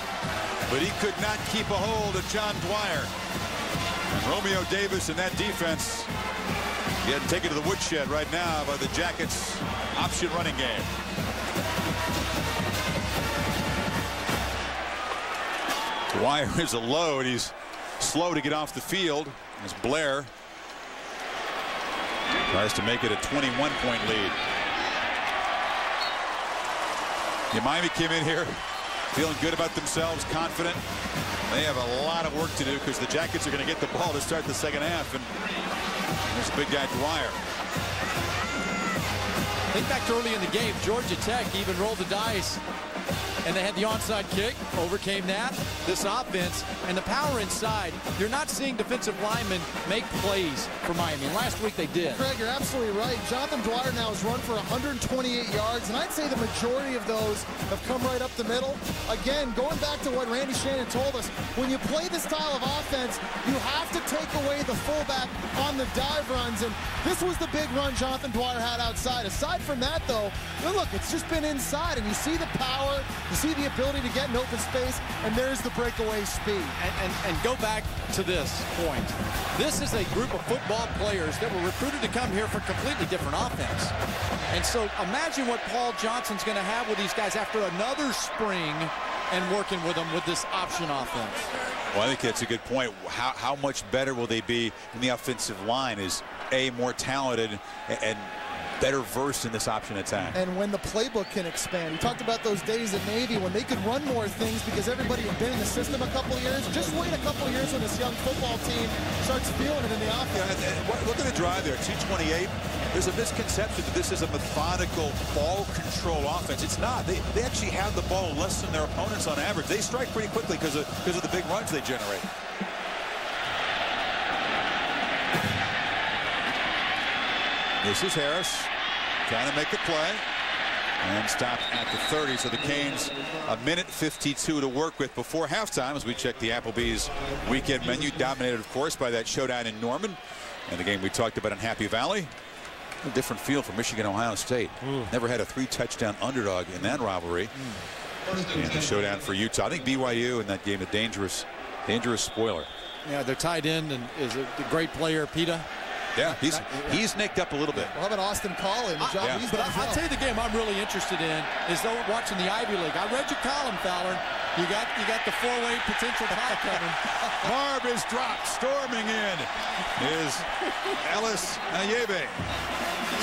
but he could not keep a hold of John Dwyer. And Romeo Davis in that defense getting taken to the woodshed right now by the Jackets' option running game. Dwyer is a load. He's slow to get off the field as Blair tries to make it a 21-point lead. Miami came in here feeling good about themselves, confident. They have a lot of work to do because the Jackets are going to get the ball to start the second half. And there's the big guy Dwyer. Think back to early in the game, Georgia Tech even rolled the dice. And they had the onside kick, overcame that, this offense, and the power inside. You're not seeing defensive linemen make plays for Miami. And last week they did. Craig, you're absolutely right. Jonathan Dwyer now has run for 128 yards, and I'd say the majority of those have come right up the middle. Again, going back to what Randy Shannon told us, when you play this style of offense, you have to take away the fullback on the dive runs, and this was the big run Jonathan Dwyer had outside. Aside from that, though, look, it's just been inside, and you see the power, you see the ability to get in open space, and there's the breakaway speed. And go back to this point. This is a group of football players that were recruited to come here for completely different offense. And so imagine what Paul Johnson's going to have with these guys after another spring and working with them with this option offense. Well, I think that's a good point. How much better will they be when the offensive line is more talented and better versed in this option attack? And when the playbook can expand. We talked about those days at Navy when they could run more things because everybody had been in the system a couple of years. Just wait a couple of years when this young football team starts feeling it in the offense. And look at the drive there, 228. There's a misconception that this is a methodical ball control offense. It's not. They actually have the ball less than their opponents on average. They strike pretty quickly because of the big runs they generate. This is Harris trying to make the play and stopped at the 30. So the Canes a minute 52 to work with before halftime as we check the Applebee's weekend menu, dominated of course by that showdown in Norman and the game we talked about in Happy Valley. A different feel for Michigan-Ohio State. Never had a 3-touchdown underdog in that rivalry. And the showdown for Utah. I think BYU in that game a dangerous spoiler. Yeah, their tight end and is a great player, Pita. Yeah, he's nicked up a little bit. Well, how about Austin Collin? But I'll tell you the game I'm really interested in is watching the Ivy League. I read your column, Fowler. You got the four-way potential tie coming. Marv is dropped. Storming in is Ellis Ayebe.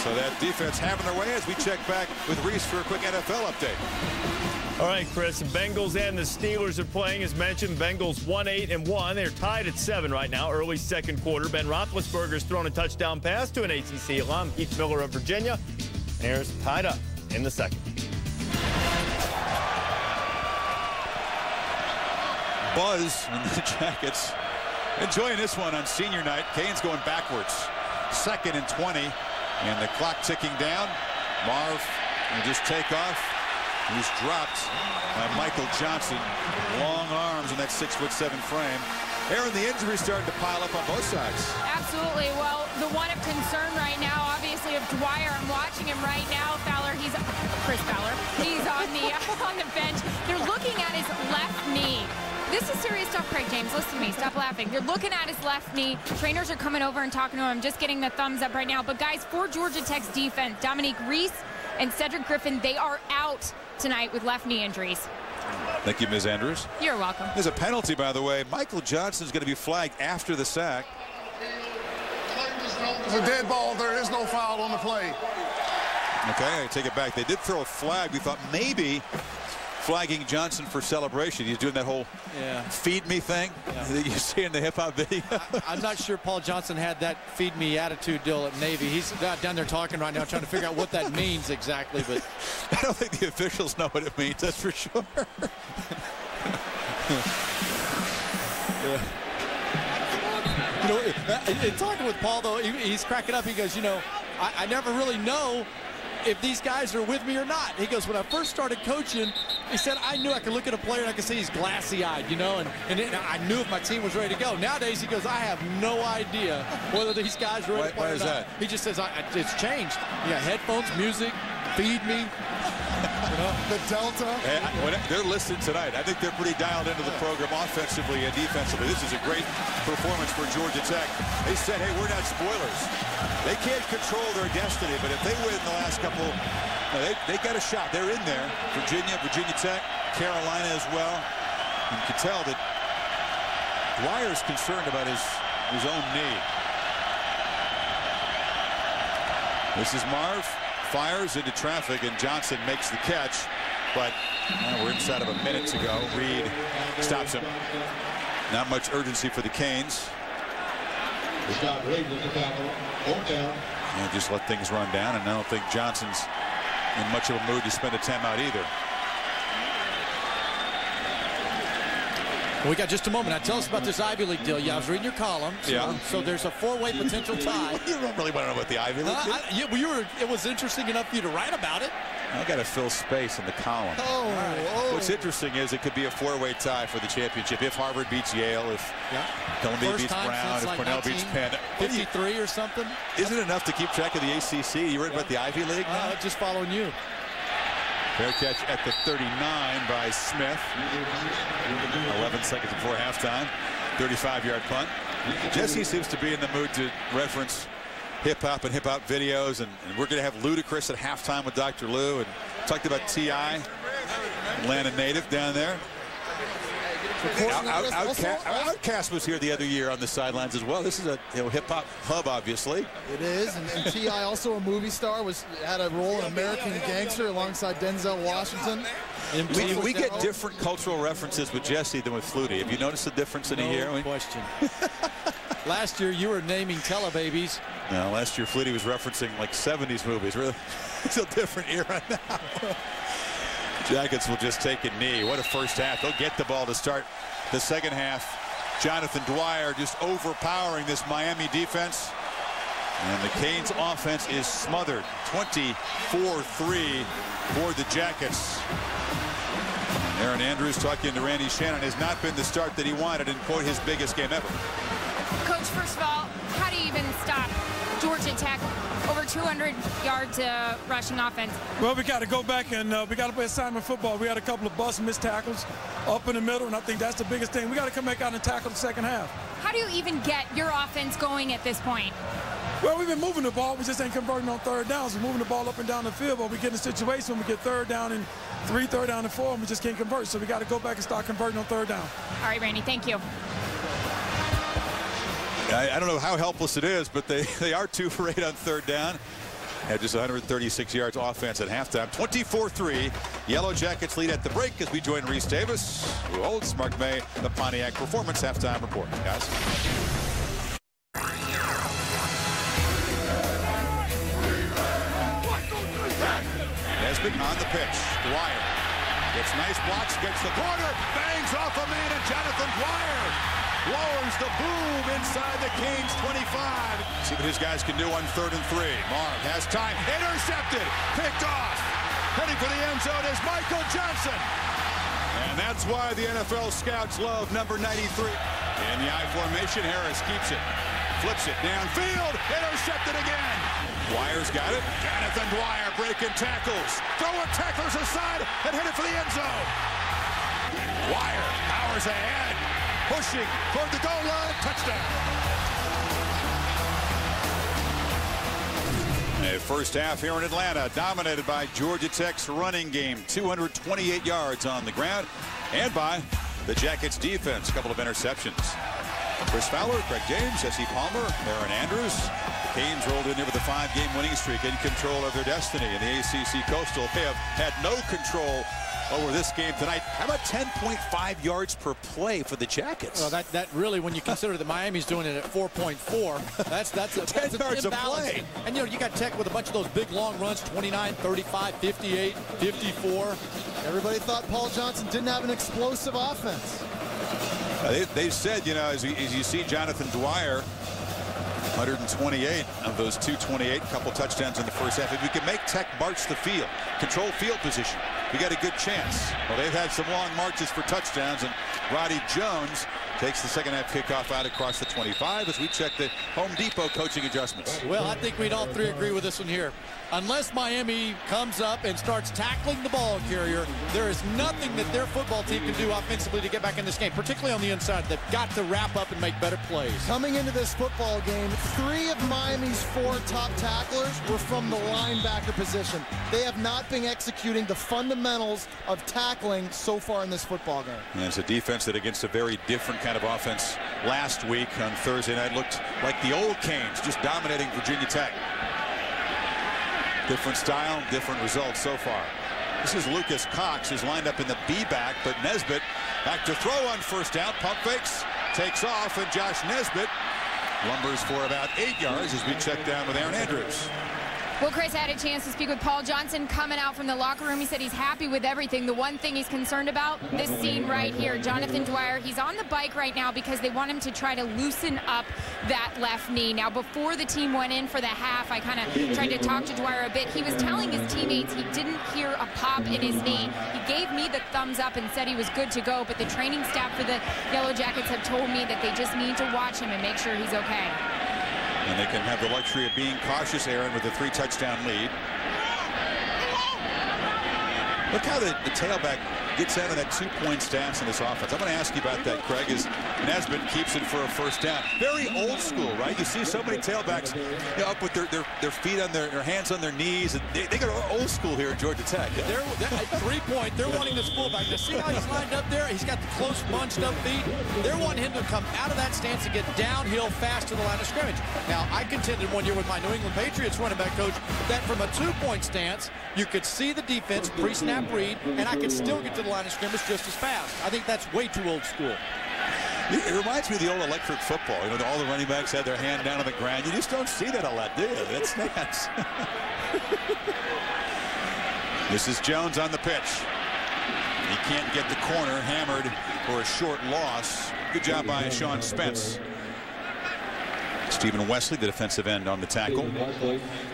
So that defense having their way as we check back with Reese for a quick NFL update. All right, Chris, the Bengals and the Steelers are playing. As mentioned, Bengals 1-8-1. They're tied at 7 right now, early second quarter. Ben Roethlisberger's thrown a touchdown pass to an ACC alum, Keith Miller of Virginia. Here's tied up in the second. Buzz and the Jackets enjoying this one on senior night. Canes going backwards. 2nd and 20, and the clock ticking down. Marv will just take off. He's dropped by Michael Johnson. Long arms in that 6'7" frame. Aaron, the injuries starting to pile up on both sides. Absolutely. Well, the one of concern right now, obviously, of Dwyer. I'm watching him right now. Chris Fowler. He's on the bench. They're looking at his left knee. This is serious stuff, Craig James. Listen to me. Stop laughing. They're looking at his left knee. Trainers are coming over and talking to him. I'm just getting the thumbs up right now. But, guys, for Georgia Tech's defense, Dominique Reese and Cedric Griffin, they are out tonight with left knee injuries. Thank you, Ms. Andrews. You're welcome. There's a penalty, by the way. Michael Johnson's going to be flagged after the sack. It's a dead ball. There is no foul on the play. Okay, I take it back. They did throw a flag. We thought maybe flagging Johnson for celebration. He's doing that whole feed me thing that you see in the hip-hop video. I'm not sure Paul Johnson had that feed me attitude deal at Navy. He's down there talking right now trying to figure out what that means exactly. But I don't think the officials know what it means, that's for sure. You know, in talking with Paul, though, he's cracking up. He goes, you know, I never really know if these guys are with me or not. He goes, when I first started coaching, he said, I knew I could look at a player and I could see he's glassy-eyed, you know, and I knew if my team was ready to go. Nowadays, he goes, I have no idea whether these guys are ready to play or not. Why is that? He just says, it's changed. Yeah, headphones, music, feed me. The Delta. They're listening tonight. I think they're pretty dialed into the program offensively and defensively. This is a great performance for Georgia Tech. They said, hey, we're not spoilers. They can't control their destiny, but if they win the last couple, they got a shot. They're in there. Virginia Tech, Carolina as well. You can tell that Dwyer's concerned about his own knee. This is Marv, fires into traffic, and Johnson makes the catch, but we're inside of a minute to go. Reed stops him. Not much urgency for the Canes. And just let things run down, and I don't think Johnson's in much of a mood to spend a timeout either. We got just a moment. Now tell us about this Ivy League deal. Yeah, I was reading your column. So there's a four-way potential tie. You don't really want to know about the Ivy League deal? It was interesting enough for you to write about it. I got to fill space in the column. What's interesting is it could be a four-way tie for the championship if Harvard beats Yale, if Columbia beats Brown, if Cornell beats Penn. 53 or something. Isn't it enough to keep track of the ACC? You read about the Ivy League now? Just following you. Fair catch at the 39 by Smith. 11 seconds before halftime. 35-yard punt. Jesse seems to be in the mood to reference hip-hop and hip-hop videos, and we're going to have Ludacris at halftime with Dr. Lou, and talked about T.I., Atlanta native down there. Outkast was here the other year on the sidelines as well. This is a hip-hop hub, obviously. It is, and T.I., also a movie star, had a role in American Gangster alongside Denzel Washington. We get different cultural references with Jesse than with Flutie. Have you noticed the difference in a year? No question. Last year, you were naming telebabies. No, last year Flutie was referencing like 70s movies. Really, it's a different era now. Jackets will just take a knee. What a first half. They'll get the ball to start the second half. Jonathan Dwyer just overpowering this Miami defense. And the Canes offense is smothered. 24-3 for the Jackets. Aaron Andrews talking to Randy Shannon. Has not been the start that he wanted in, quote, his biggest game ever. Coach, first of all, how do you even stop Georgia Tech? Over 200 yards rushing offense. Well, we got to go back and we got to play assignment football. We had a couple of bust missed tackles up in the middle, and I think that's the biggest thing. We got to come back out and tackle the second half. How do you even get your offense going at this point? Well, we've been moving the ball. We just ain't converting on third downs. We're moving the ball up and down the field, but we get in a situation when we get third down and 3, third down and 4, and we just can't convert. So we got to go back and start converting on third down. All right, Randy, thank you. I don't know how helpless it is, but they are 2 for 8 on third down. Had just 136 yards offense at halftime. 24-3. Yellow Jackets lead at the break as we join Reese Davis, who holds Mark May, the Pontiac Performance halftime report. Guys. Nesbitt on the pitch. Dwyer gets nice blocks, gets the corner, bangs off a man, and Jonathan Dwyer lowers the boom inside the Canes 25. See what his guys can do on 3rd and 3. Marv has time. Intercepted. Picked off. Heading for the end zone is Michael Johnson. And that's why the NFL scouts love number 93. In the I formation, Harris keeps it. Flips it downfield. Intercepted again. Dwyer's got it. Jonathan Dwyer breaking tackles. Throwing tacklers aside and headed for the end zone. Dwyer powers ahead. Pushing toward the goal line. Touchdown. A first half here in Atlanta dominated by Georgia Tech's running game. 228 yards on the ground, and by the Jackets defense. A couple of interceptions. Chris Fowler, Craig James, Jesse Palmer, Aaron Andrews. The Canes rolled in here with a 5-game winning streak, in control of their destiny. And the ACC Coastal have had no control over this game tonight. How about 10.5 yards per play for the Jackets? Well, that really, when you consider that Miami's doing it at 4.4, that's 10 yards a play. And you got Tech with a bunch of those big long runs, 29, 35, 58, 54. Everybody thought Paul Johnson didn't have an explosive offense. They said, as you see Jonathan Dwyer, 128 of those 228, a couple touchdowns in the first half. If we can make Tech march the field, control field position, we got a good chance. Well, they've had some long marches for touchdowns, and Roddy Jones takes the second half kickoff out across the 25 as we check the Home Depot coaching adjustments. Well, I think we'd all three agree with this one here. Unless Miami comes up and starts tackling the ball carrier, there is nothing that their football team can do offensively to get back in this game, particularly on the inside. They've got to wrap up and make better plays. Coming into this football game, 3 of Miami's 4 top tacklers were from the linebacker position. They have not been executing the fundamentals of tackling so far in this football game. And it's a defense that against a very different kind of offense last week on Thursday night looked like the old Canes, just dominating Virginia Tech. Different style, different results so far. This is Lucas Cox, who's lined up in the B-back, but Nesbitt back to throw on first down. Pump fakes, takes off, and Josh Nesbitt lumbers for about 8 yards as we check down with Aaron Andrews. Well, Chris, I had a chance to speak with Paul Johnson coming out from the locker room. He said he's happy with everything. The one thing he's concerned about, this scene right here. Jonathan Dwyer, he's on the bike right now because they want him to try to loosen up that left knee. Now, before the team went in for the half, I kind of tried to talk to Dwyer a bit. He was telling his teammates he didn't hear a pop in his knee. He gave me the thumbs up and said he was good to go, but the training staff for the Yellow Jackets have told me that they just need to watch him and make sure he's okay. And they can have the luxury of being cautious, Aaron, with a 3-touchdown lead. Look how the tailback gets out of that 2-point stance in this offense. I'm going to ask you about that, Craig, as Nesbitt keeps it for a first down. Very old school, right? You see so many tailbacks up with their feet on their hands on their knees. And they got old school here at Georgia Tech. They're at 3-point. They're wanting this fullback. Now, see how he's lined up there? He's got the close, bunched up feet. They're wanting him to come out of that stance and get downhill fast to the line of scrimmage. Now, I contended one year with my New England Patriots running back coach that from a 2-point stance, you could see the defense pre-snap read, and I could still get to the line of scrimmage just as fast. I think that's way too old school. It reminds me of the old electric football. You know, all the running backs had their hand down on the ground. You just don't see that a lot, do you? That's nuts. This is Jones on the pitch. He can't get the corner, hammered for a short loss. Good job by Sean Spence. Stephen Wesley, the defensive end, on the tackle.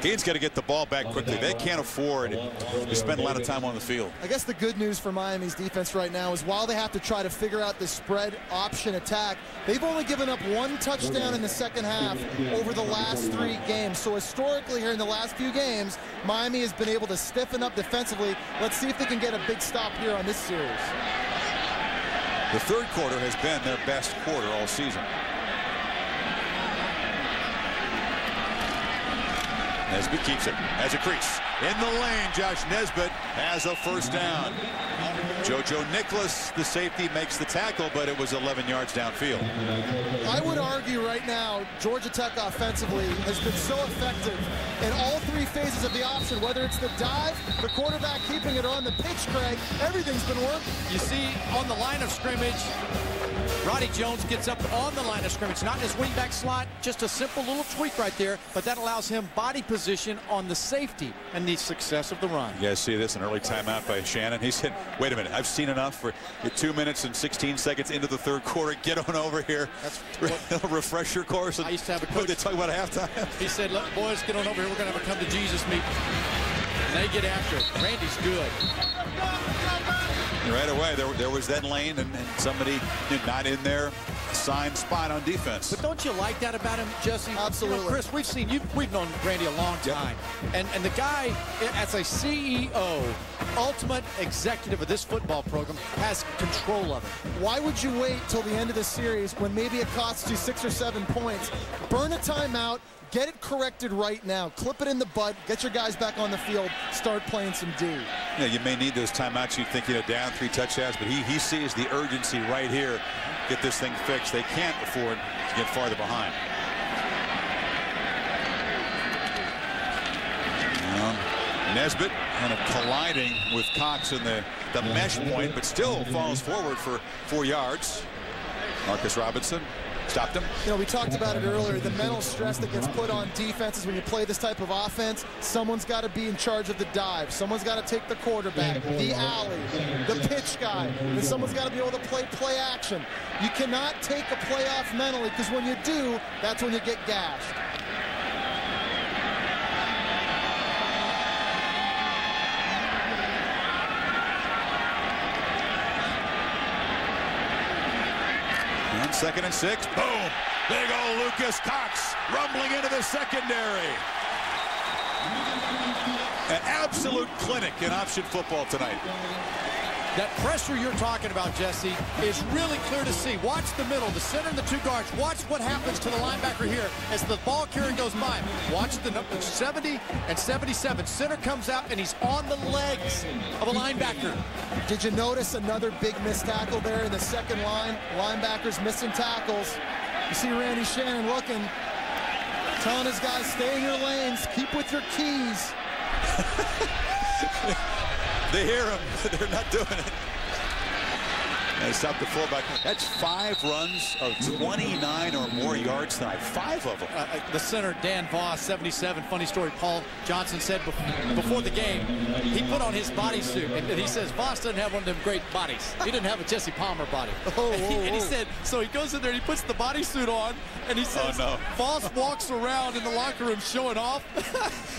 Gaines got to get the ball back quickly. They can't afford to spend a lot of time on the field. I guess the good news for Miami's defense right now is while they have to try to figure out the spread option attack, they've only given up 1 touchdown in the second half over the last 3 games. So historically here in the last few games, Miami has been able to stiffen up defensively. Let's see if they can get a big stop here on this series. The third quarter has been their best quarter all season. Nesbitt keeps it, has a crease. In the lane, Josh Nesbitt has a first down. JoJo Nicholas, the safety, makes the tackle, but it was 11 yards downfield. I would argue right now, Georgia Tech offensively has been so effective in all 3 phases of the option, whether it's the dive, the quarterback keeping it on the pitch, Craig, everything's been working. You see, on the line of scrimmage, Roddy Jones gets up on the line of scrimmage, not in his wingback slot, just a simple little tweak right there, but that allows him body position on the safety and the success of the run. You guys see this, an early timeout by Shannon. He said, wait a minute, I've seen enough for 2 minutes and 16 seconds into the third quarter. Get on over here. That's refresh your course. And I used to have a coach. They talk about halftime. He said, look, boys, get on over here. We're going to have a come to Jesus meeting. And they get after it. Randy's good. Right away, there was that lane and somebody not in their assigned spot on defense. But don't you like that about him, Jesse? Absolutely. You know, Chris, we've known Randy a long time. Yep. And the guy, as a CEO, ultimate executive of this football program, has control of it. Why would you wait till the end of the series when maybe it costs you 6 or 7 points? Burn a timeout. Get it corrected right now. Clip it in the butt. Get your guys back on the field. Start playing some D. Yeah, you may need those timeouts. You think, down 3 touchdowns, but he sees the urgency right here. Get this thing fixed. They can't afford to get farther behind. Nesbitt kind of colliding with Cox in the mesh point, but still falls forward for 4 yards. Marcus Robinson stopped him. We talked about it earlier. The mental stress that gets put on defenses when you play this type of offense. Someone's got to be in charge of the dive. Someone's got to take the quarterback, the alley, the pitch guy. And someone's got to be able to play action. You cannot take a play off mentally, because when you do, that's when you get gashed. On 2nd and 6, boom. Big old Lucas Cox rumbling into the secondary. An absolute clinic in option football tonight. That pressure you're talking about, Jesse, is really clear to see. Watch the middle, the center and the two guards. Watch what happens to the linebacker here as the ball carrier goes by. Watch the number 70 and 77. Center comes out, and he's on the legs of a linebacker. Did you notice another big missed tackle there in the second line? Linebackers missing tackles. You see Randy Shannon looking, telling his guys, stay in your lanes, keep with your keys. They hear him, but they're not doing it. They stop the fullback. That's 5 runs of 29 or more yards tonight. 5 of them. The center, Dan Voss, 77. Funny story. Paul Johnson said before the game, he put on his bodysuit, and he says Voss doesn't have one of them great bodies. He didn't have a Jesse Palmer body. And he said, so he goes in there, and he puts the bodysuit on, and he says, Voss walks around in the locker room showing off.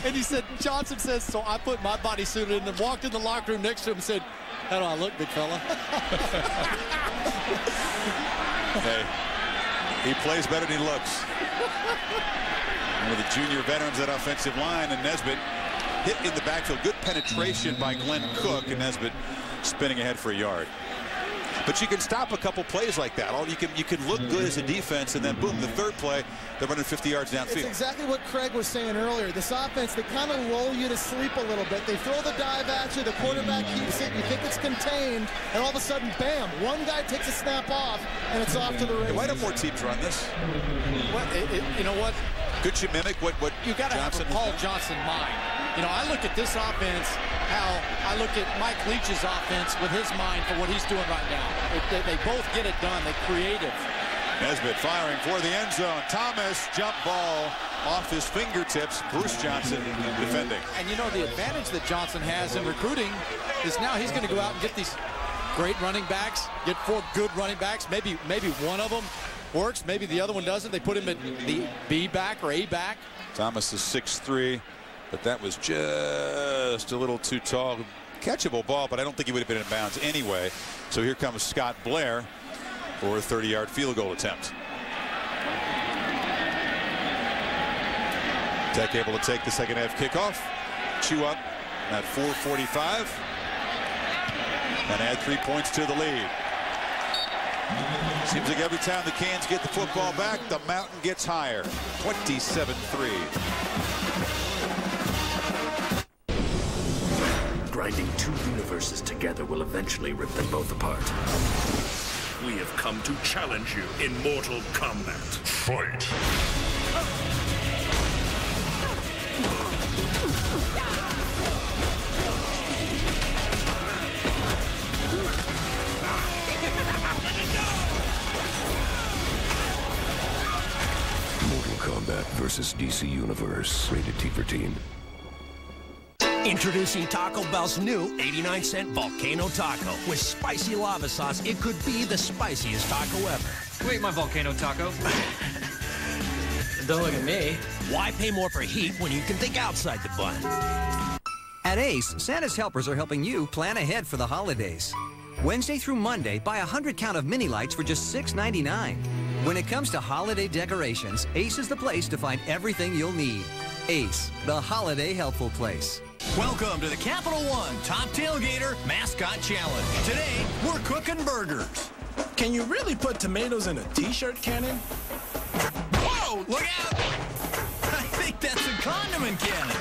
And he said, Johnson says, so I put my bodysuit in and walked in the locker room next to him and said, how do I look, big fella? Hey, he plays better than he looks. One of the junior veterans at offensive line, and Nesbitt hit in the backfield. Good penetration by Glenn Cook, and Nesbitt spinning ahead for a yard. But you can stop a couple plays like that. You can look good as a defense, and then boom, the third play, they're running 50 yards downfield. It's exactly what Craig was saying earlier. This offense, they kind of lull you to sleep a little bit. They throw the dive at you, the quarterback keeps it, you think it's contained, and all of a sudden, bam, one guy takes a snap off, and it's off to the races. Why don't more teams run this? You know what? Could you mimic what you got to have a Paul Johnson mind. You know, I look at this offense, how I look at Mike Leach's offense with his mind for what he's doing right now. They both get it done. They're creative. Nesbitt firing for the end zone. Thomas, jump ball off his fingertips. Bruce Johnson defending. And you know, the advantage that Johnson has in recruiting is now he's going to go out and get these great running backs, get 4 good running backs. Maybe one of them works. Maybe the other one doesn't. They put him at the B back or A back. Thomas is 6'3", but that was just a little too tall. Catchable ball, but I don't think he would have been in bounds anyway. So here comes Scott Blair for a 30-yard field goal attempt. Tech able to take the second half kickoff, chew up at 4:45, and add 3 points to the lead. Seems like every time the Canes get the football back, the mountain gets higher. 27-3. Grinding 2 universes together will eventually rip them both apart. We have come to challenge you in Mortal Kombat. Fight! Mortal Kombat versus DC Universe. Rated T for Teen. Introducing Taco Bell's new 89-cent Volcano Taco. With spicy lava sauce, it could be the spiciest taco ever. Wait, my Volcano Taco. Don't look at me. Why pay more for heat when you can think outside the bun? At Ace, Santa's helpers are helping you plan ahead for the holidays. Wednesday through Monday, buy 100 count of mini lights for just $6.99. When it comes to holiday decorations, Ace is the place to find everything you'll need. Ace, the holiday helpful place. Welcome to the Capital One Top Tailgater Mascot Challenge. Today, we're cooking burgers. Can you really put tomatoes in a T-shirt cannon? Whoa, look out! I think that's a condiment cannon.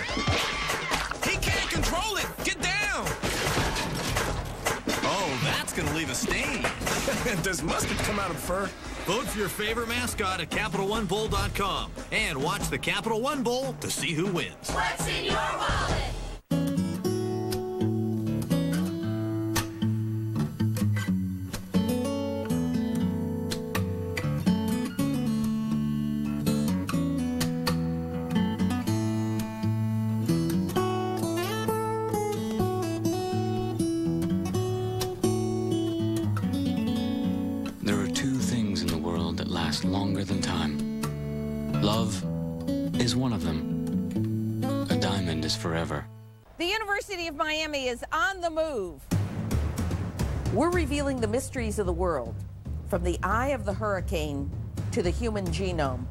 He can't control it. Get down! Oh, that's gonna leave a stain. Does mustard come out of fur? Vote for your favorite mascot at CapitalOneBowl.com and watch the Capital One Bowl to see who wins. What's in your wallet? Longer than time. Love is one of them. A diamond is forever. The University of Miami is on the move. We're revealing the mysteries of the world, from the eye of the hurricane to the human genome.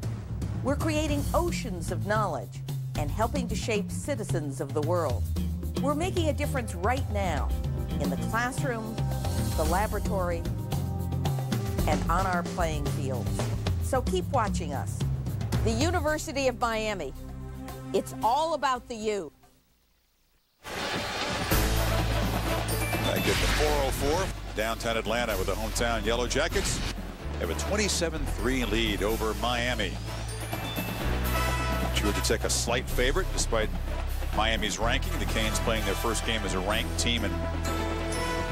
We're creating oceans of knowledge and helping to shape citizens of the world. We're making a difference right now in the classroom, the laboratory, and on our playing fields. So keep watching us. The University of Miami. It's all about the U. Back at the 404, downtown Atlanta with the hometown Yellow Jackets. They have a 27-3 lead over Miami. Georgia Tech a slight favorite despite Miami's ranking. The Canes playing their first game as a ranked team in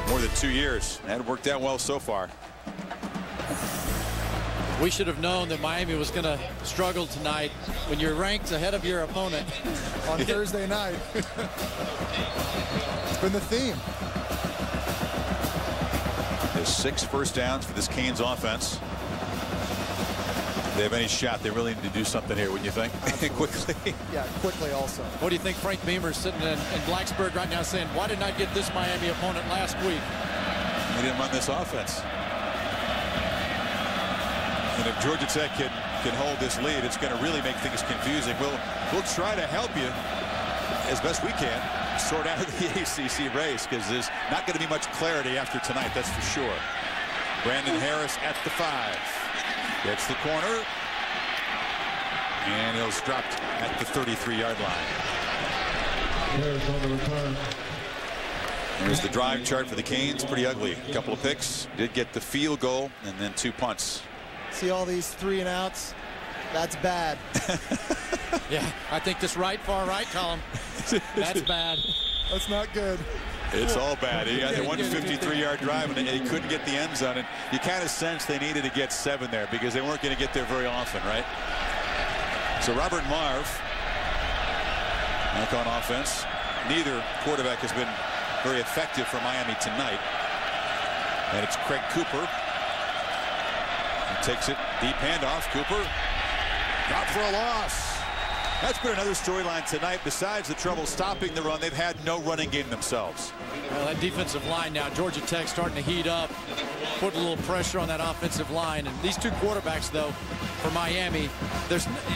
more than 2 years. That worked out well so far. We should have known that Miami was going to struggle tonight when you're ranked ahead of your opponent. On Thursday night. It's been the theme. There's 6 first downs for this Canes offense. If they have any shot, they really need to do something here, wouldn't you think? Quickly. Yeah, quickly also. What do you think Frank Beamer's sitting in Blacksburg right now saying, why didn't I get this Miami opponent last week? He didn't run this offense. And if Georgia Tech can hold this lead, it's going to really make things confusing. We'll try to help you as best we can sort out the ACC race, because there's not going to be much clarity after tonight, that's for sure. Brandon Harris at the 5. Gets the corner. And he's dropped at the 33-yard line. Harris on the return. Here's the drive chart for the Canes. Pretty ugly. A couple of picks. Did get the field goal and then 2 punts. See all these 3 and outs? That's bad. Yeah, I think this far right column, that's bad. That's not good. It's all bad. He got the 153-yard drive, and he couldn't get the end zone. And you kind of sense they needed to get 7 there because they weren't going to get there very often, right? So Robert Marv back on offense. Neither quarterback has been very effective for Miami tonight. And it's Craig Cooper. He takes it, deep handoff. Cooper got for a loss. That's been another storyline tonight. Besides the trouble stopping the run, they've had no running game themselves. Well, that defensive line now, Georgia Tech starting to heat up, put a little pressure on that offensive line. And these 2 quarterbacks, though, for Miami,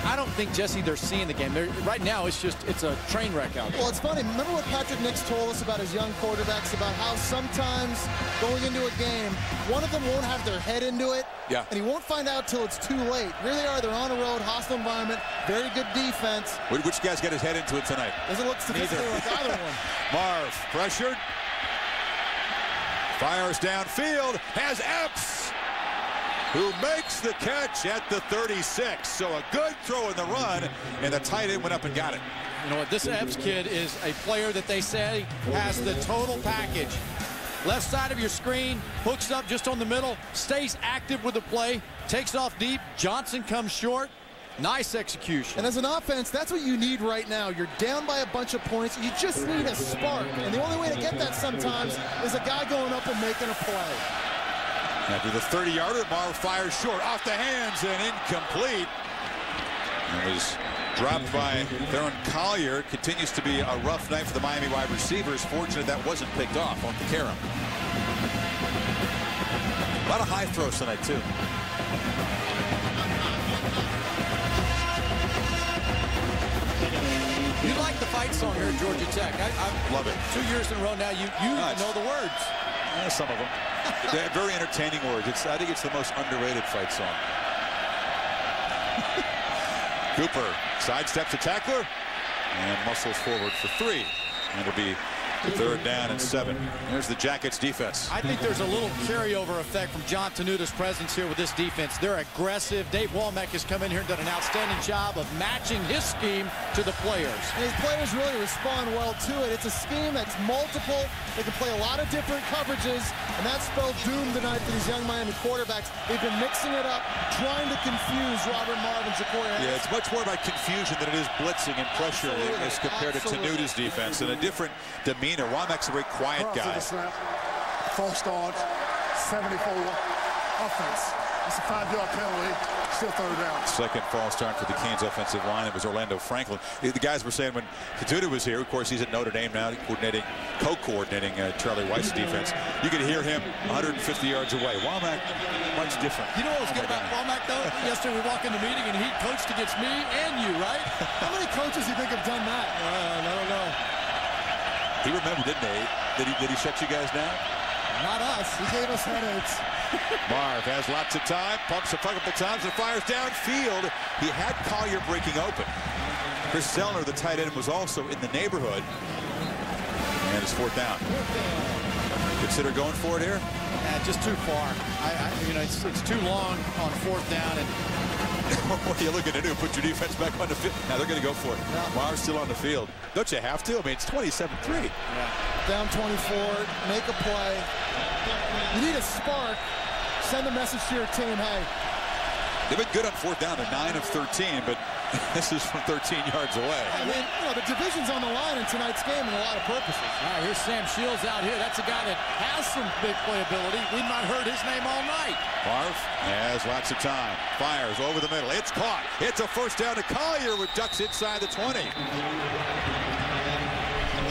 I don't think, Jesse, they're seeing the game. Right now, it's a train wreck out there. Well, it's funny. Remember what Patrick Nix told us about his young quarterbacks, about how sometimes going into a game, one of them won't have their head into it, and he won't find out till it's too late. Here they are. They're on a road, hostile environment, very good defense. Which guy's got his head into it tonight? Doesn't look statistically like either one. Marv pressured. Fires downfield. Has Epps, who makes the catch at the 36. So a good throw in the run, and the tight end went up and got it. You know what? This Epps kid is a player that they say has the total package. Left side of your screen, hooks up just on the middle, stays active with the play, takes off deep. Johnson comes short. Nice execution. And as an offense, that's what you need right now. You're down by a bunch of points. You just need a spark. And the only way to get that sometimes is a guy going up and making a play. After the 30-yarder, Marv fires short, off the hands and incomplete. It was dropped by Theron Collier. Continues to be a rough night for the Miami wide receivers. Fortunate that wasn't picked off on Karam. A lot of high throws tonight, too. You like the fight song here at Georgia Tech. I love it. 2 years in a row now, you know the words. Some of them. They're very entertaining words. I think it's the most underrated fight song. Cooper sidesteps a tackler and muscles forward for 3. And it'll be 3rd down and 7. There's the Jackets defense. I think there's a little carryover effect from John Tenuta's presence here with this defense. They're aggressive. Dave Womack has come in here and done an outstanding job of matching his scheme to the players. And his players really respond well to it. It's a scheme that's multiple. They can play a lot of different coverages, and that spelled doom tonight for these young Miami quarterbacks. They've been mixing it up, trying to confuse Robert Marv and Ja'Cory Harris. Yeah, it's much more about confusion than it is blitzing and pressure as compared to Tenuta's defense, and a different demeanor. Womack's a very quiet guy. False start, 74, offense. It's a 5-yard penalty. Still third down. Second false start for the Canes offensive line. It was Orlando Franklin. The guys were saying when Katuda was here, of course, he's at Notre Dame now, co-coordinating Charlie Weiss's defense. You could hear him 150 yards away. Womack, much different. You know what was good about Womack, though? Yesterday we walked in the meeting and he coached against me and you, right? How many coaches do you think have done that? I don't know. He remembered, didn't he? Did he shut you guys down? Not us. He gave us headaches. Marv has lots of time, pumps a couple times and fires downfield. He had Collier breaking open. Chris Zellner, the tight end, was also in the neighborhood. And it's fourth down. Consider going for it here? Just too far. It's too long on fourth down. And what are you looking to do? Put your defense back on the field? Now they're going to go for it. Yeah. Marv's still on the field. Don't you have to? I mean, it's 27-3. Yeah. Down 24. Make a play. You need a spark. Send a message to your team. Hey. They've been good on fourth down. They're 9 of 13, but this is from 13 yards away. I mean, the division's on the line in tonight's game in a lot of purposes. All right, here's Sam Shields out here. That's a guy that has some big playability. We've not heard his name all night. Marv has lots of time. Fires over the middle. It's caught. It's a first down to Collier with ducks inside the 20.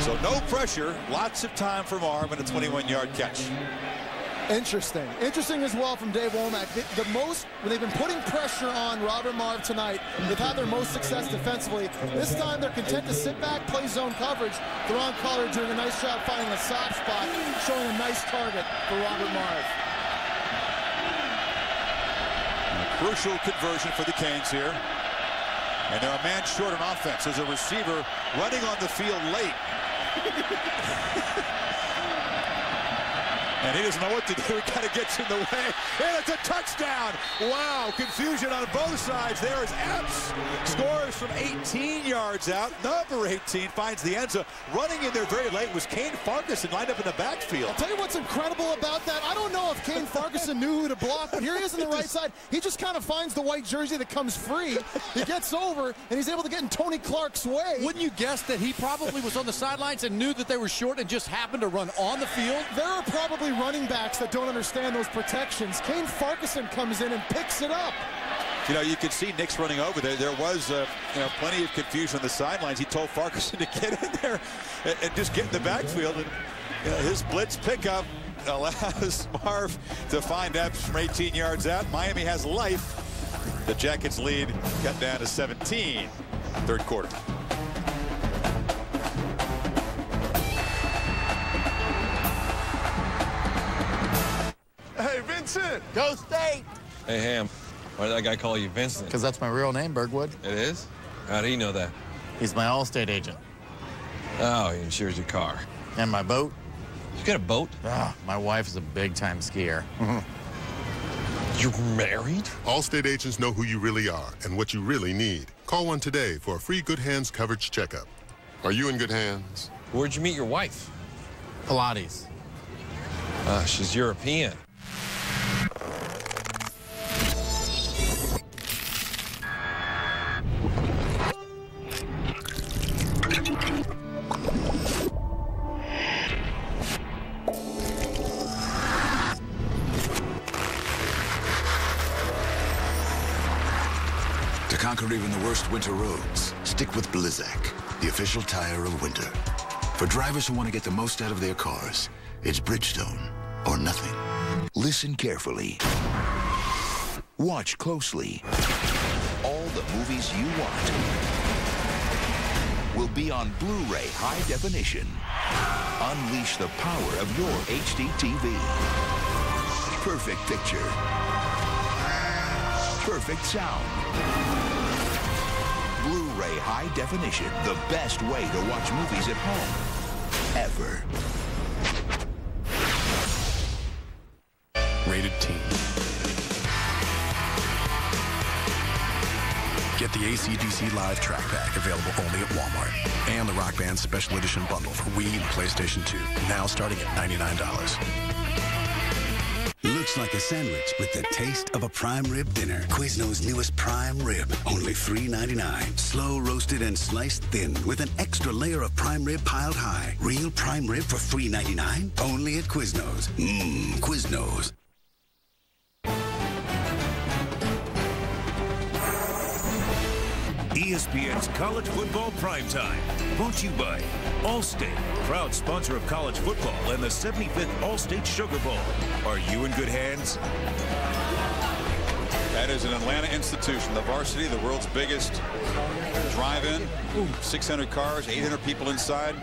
So no pressure. Lots of time for Marv and a 21-yard catch. Interesting. Interesting as well from Dave Womack. When they've been putting pressure on Robert Marv tonight, they've had their most success defensively. This time they're content to sit back, play zone coverage. Theron Collier doing a nice job finding a soft spot, showing a nice target for Robert Marv. A crucial conversion for the Canes here. And they're a man short on offense. There's a receiver running on the field late. And he doesn't know what to do. He kind of gets in the way. And it's a touchdown. Wow, confusion on both sides. There is Epps. Scores from 18 yards out. Number 18 finds the end zone. Running in there very late was Kane Farquharson, lined up in the backfield. I'll tell you what's incredible about that. I don't know if Kane Farquharson knew who to block, but here he is on the right side. He just kind of finds the white jersey that comes free. He gets over, and he's able to get in Tony Clark's way. Wouldn't you guess that he probably was on the sidelines and knew that they were short and just happened to run on the field? There are probably running backs that don't understand those protections. Kane Farquharson comes in and picks it up. You could see Nick's running over there. There was plenty of confusion on the sidelines. He told Farquharson to get in there and just get in the backfield. And his blitz pickup allows Marv to find Epps from 18 yards out. Miami has life. The Jackets lead cut down to 17. Third quarter. Hey, Vincent! Go State! Hey, Ham. Why did that guy call you Vincent? Because that's my real name, Bergwood. It is? How do you know that? He's my Allstate agent. Oh, he insures your car. And my boat. You got a boat? Ah, my wife is a big-time skier. You're married? Allstate agents know who you really are and what you really need. Call one today for a free Good Hands coverage checkup. Are you in good hands? Where'd you meet your wife? Pilates. She's European. To conquer even the worst winter roads, stick with Blizzak, the official tire of winter. For drivers who want to get the most out of their cars, it's Bridgestone or nothing. Listen carefully. Watch closely. All the movies you want will be on Blu-ray high definition. Unleash the power of your HD TV. Perfect picture. Perfect sound. Blu-ray high definition, the best way to watch movies at home, ever. Rated Teen. Get the AC/DC Live track pack, available only at Walmart. And the Rock Band Special Edition bundle for Wii and PlayStation 2, now starting at $99. Looks like a sandwich with the taste of a prime rib dinner. Quizno's newest prime rib, only $3.99. Slow roasted and sliced thin with an extra layer of prime rib piled high. Real prime rib for $3.99? Only at Quizno's. Quizno's. ESPN's College Football Primetime. Brought to you by Allstate, proud sponsor of college football and the 75th Allstate Sugar Bowl. Are you in good hands? That is an Atlanta institution, the varsity, the world's biggest drive-in. 600 cars, 800 people inside.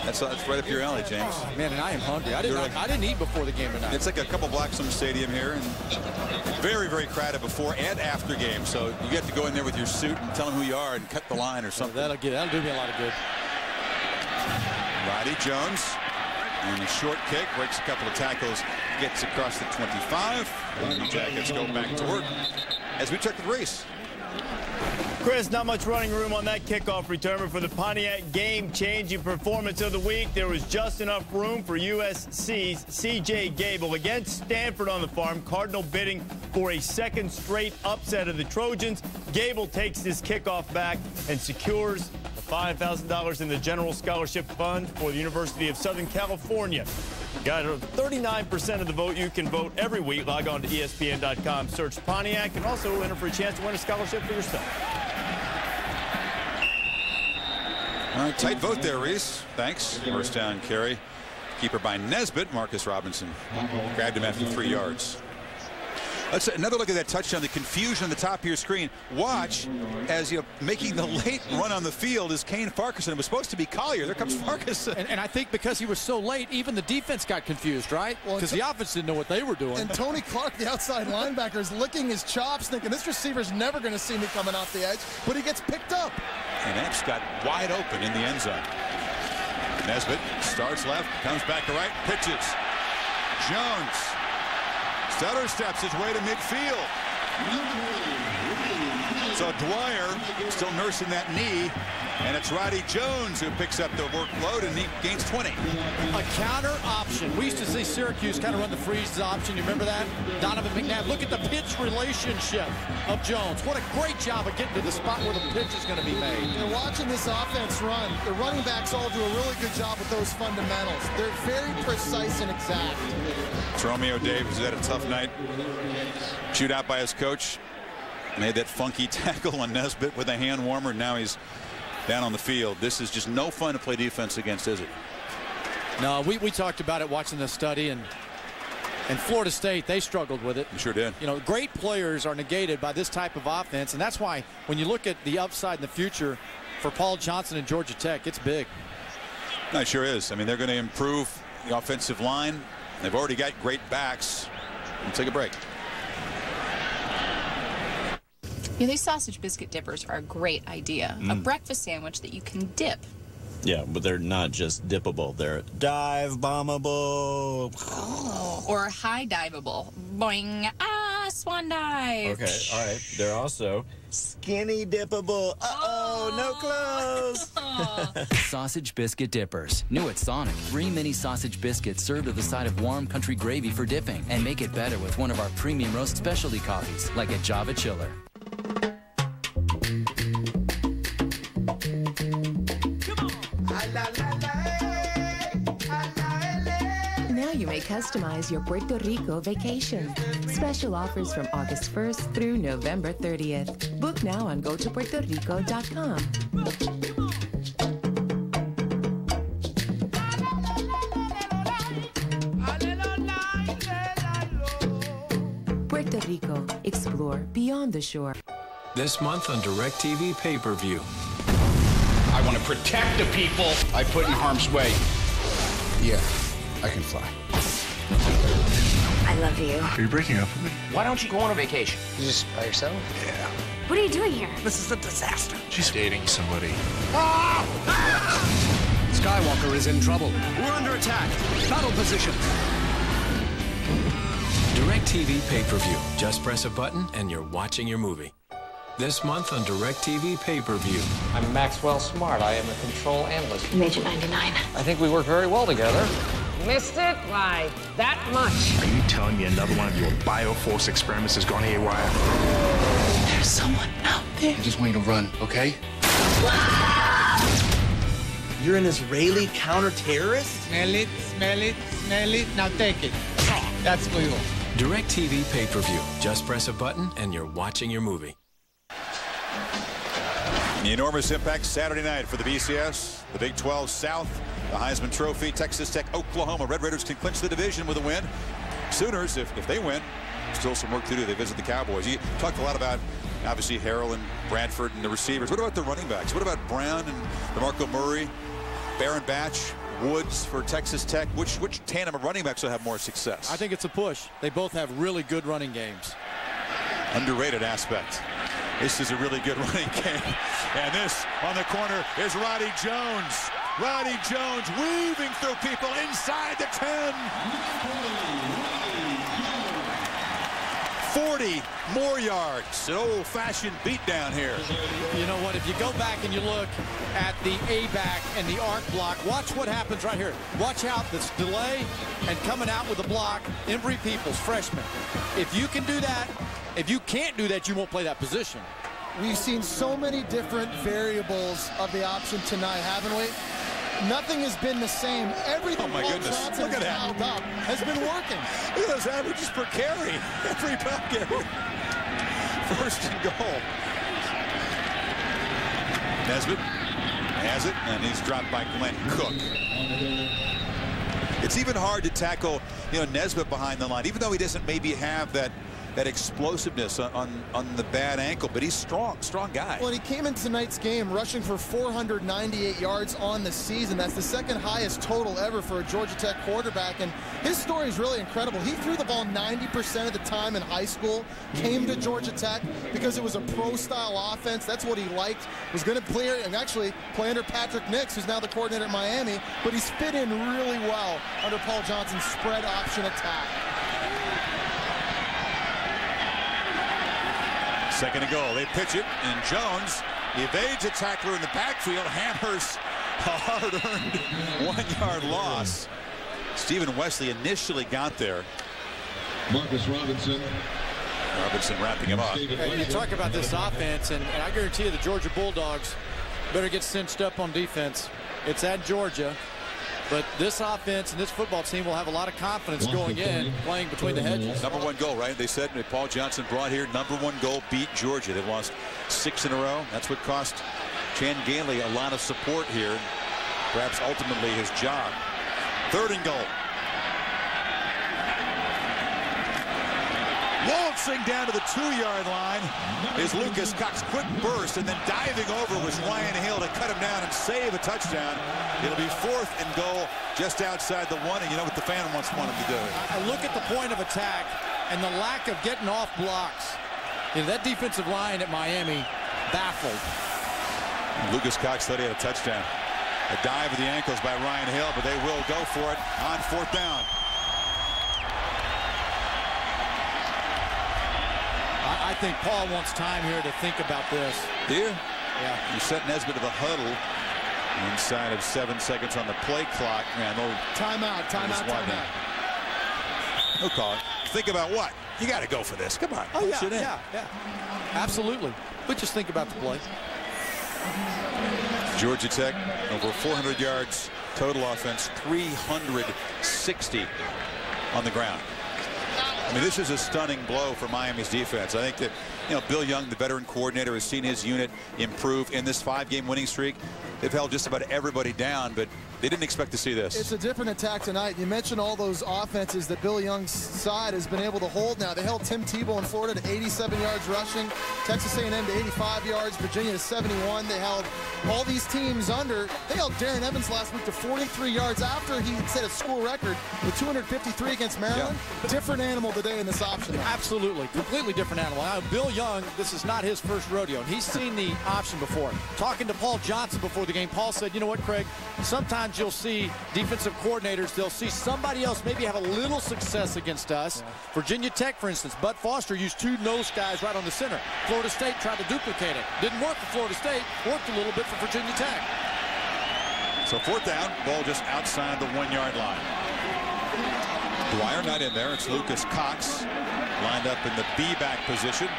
That's right up your alley, James. Oh, man, and I am hungry. I didn't eat before the game tonight. It's like a couple blocks from the stadium here, and very, very crowded before and after game. So you get to go in there with your suit and tell them who you are and cut the line or something. That'll do me a lot of good. Roddy Jones, and the short kick breaks a couple of tackles, gets across the 25. And the Jackets go back to work as we check the race. Chris, not much running room on that kickoff return, but for the Pontiac game-changing performance of the week, there was just enough room for USC's C.J. Gable against Stanford on the farm. Cardinal bidding for a second straight upset of the Trojans. Gable takes this kickoff back and secures the $5,000 in the General Scholarship Fund for the University of Southern California. Got 39% of the vote. You can vote every week. Log on to ESPN.com, search Pontiac, and also enter for a chance to win a scholarship for yourself. All right, tight vote there, Reese. Thanks. First down carry. Keeper by Nesbitt. Marcus Robinson grabbed him after 3 yards. Let's another look at that touchdown. The confusion on the top of your screen. Watch as you're making the late run on the field is Kane Farquharson. It was supposed to be Collier. There comes Farquharson. And I think because he was so late, even the defense got confused, right? Because the offense didn't know what they were doing. And Tony Clark, the outside linebacker, is licking his chops, thinking this receiver's never going to see me coming off the edge, but he gets picked up. And Epps got wide open in the end zone. Nesbitt starts left, comes back to right, pitches. Jones. Stutter steps his way to midfield. So Dwyer still nursing that knee, and it's Roddy Jones who picks up the workload, and he gains 20. A counter option. We used to see Syracuse kind of run the freeze option. You remember that? Donovan McNabb. Look at the pitch relationship of Jones. What a great job of getting to the spot where the pitch is going to be made. You're watching this offense run. The running backs all do a really good job with those fundamentals. They're very precise and exact. It's Romeo Davis who's had a tough night. Chewed out by his coach. Made that funky tackle on Nesbitt with a hand warmer. Now he's down on the field. This is just no fun to play defense against, is it? No, we talked about it watching the study, and Florida State, they struggled with it. You sure did. You know, great players are negated by this type of offense, and that's why when you look at the upside in the future for Paul Johnson and Georgia Tech, it's big. No, it sure is. I mean, they're going to improve the offensive line. They've already got great backs. We'll take a break. You know, these sausage biscuit dippers are a great idea. A breakfast sandwich that you can dip. Yeah, but they're not just dippable. They're dive-bombable. Oh, or high diveable. Boing. Ah, swan dive. Okay, all right. They're also skinny dippable. Uh-oh, no clothes. Sausage biscuit dippers. New at Sonic. 3 mini sausage biscuits served with a side of warm country gravy for dipping. And make it better with one of our premium roast specialty coffees, like a Java Chiller. Now you may customize your Puerto Rico vacation. Special offers from August 1st through November 30th. Book now on gotopuertorico.com. Puerto Rico. Explore beyond the shore. This month on DirecTV pay-per-view. I want to protect the people I put in harm's way. Yeah, I can fly. I love you. Are you breaking up with me? Why don't you go on a vacation? You just by yourself? Yeah. What are you doing here? This is a disaster. She's dating somebody. Skywalker is in trouble. We're under attack. Battle position. DirecTV pay-per-view. Just press a button and you're watching your movie. This month on DirecTV pay-per-view. I'm Maxwell Smart. I am a control analyst. Agent 99. I think we work very well together. Missed it by that much. Are you telling me another one of your Bioforce experiments has gone haywire? There's someone out there. I just want you to run, okay? You're an Israeli counter-terrorist? Smell it, smell it, smell it. Now take it. That's for you. DirecTV pay-per-view. Just press a button and you're watching your movie. The enormous impact Saturday night for the BCS, the Big 12 South, the Heisman Trophy, Texas Tech, Oklahoma. Red Raiders can clinch the division with a win. Sooners, if they win, still some work to do. They visit the Cowboys. You talked a lot about, obviously, Harrell and Bradford and the receivers. What about the running backs? What about Brown and DeMarco Murray, Baron Batch, Woods for Texas Tech? Which tandem of running backs will have more success? I think it's a push. They both have really good running games. Underrated aspect. This is a really good running game. And this on the corner is Roddy Jones. Roddy Jones weaving through people inside the 10. 40 more yards. An old-fashioned beatdown here. You know what? If you go back and you look at the A-back and the arc block, watch what happens right here. Watch out this delay and coming out with a block. Embry Peoples, freshman. If you can do that, if you can't do that, you won't play that position. We've seen so many different variables of the option tonight, haven't we? Nothing has been the same. Everything Paul Johnson Look at that. dialed up has been working. Look at those averages per carry. Every bucket. First and goal. Nesbitt has it, and he's dropped by Glenn Cook. It's even hard to tackle, Nesbitt behind the line, even though he doesn't maybe have that explosiveness on the bad ankle, but he's strong guy. Well, he came into tonight's game rushing for 498 yards on the season. That's the second highest total ever for a Georgia Tech quarterback, and his story is really incredible. He threw the ball 90% of the time in high school, came to Georgia Tech because it was a pro-style offense. That's what he liked, was going to play, and actually play under Patrick Nix, who's now the coordinator at Miami, but he's fit in really well under Paul Johnson's spread option attack. Second and goal. They pitch it, and Jones evades a tackler in the backfield, hammers a hard-earned 1-yard loss. Stephen Wesley initially got there. Marcus Robinson wrapping him up. Hey, you talk about this offense, and I guarantee you the Georgia Bulldogs better get cinched up on defense. It's at Georgia. But this offense and this football team will have a lot of confidence going in, playing between the hedges. Number one goal, right? They said that Paul Johnson brought here number one goal, beat Georgia. They've lost 6 in a row. That's what cost Chan Gailey a lot of support here. Perhaps ultimately his job. Third and goal. Waltzing down to the 2-yard line is Lucas Cox. Quick burst, and then diving over was Ryan Hill to cut him down and save a touchdown. It'll be 4th and goal just outside the 1, and you know what the fan want him to do. I look at the point of attack and the lack of getting off blocks. That defensive line at Miami baffled. Lucas Cox thought he had a touchdown. A dive of the ankles by Ryan Hill, but they will go for it on 4th down. I think Paul wants time here to think about this. Do you? Yeah. You set Nesbitt to the huddle inside of 7 seconds on the play clock. Man, timeout. No call it. Think about what? You got to go for this. Come on. Oh, yeah. Absolutely. But just think about the play. Georgia Tech, over 400 yards total offense, 360 on the ground. I mean, this is a stunning blow for Miami's defense. I think that, Bill Young, the veteran coordinator, has seen his unit improve in this 5-game winning streak. They've held just about everybody down, but they didn't expect to see this. It's a different attack tonight. You mentioned all those offenses that Bill Young's side has been able to hold now. They held Tim Tebow in Florida to 87 yards rushing, Texas A&M to 85 yards, Virginia to 71. They held all these teams under. They held Darren Evans last week to 43 yards after he set a school record with 253 against Maryland. Yeah. Different animal today in this option. Absolutely. Completely different animal. Now, Bill Young, this is not his first rodeo. He's seen the option before. Talking to Paul Johnson before the game, Paul said, you know what, Craig, sometimes you'll see defensive coordinators, they'll see somebody else maybe have a little success against us. Yeah. Virginia Tech, for instance, Bud Foster used 2 nose guys right on the center. Florida State tried to duplicate it. Didn't work for Florida State, worked a little bit for Virginia Tech. So 4th down, ball just outside the 1-yard line. Dwyer not in there. It's Lucas Cox lined up in the B-back position.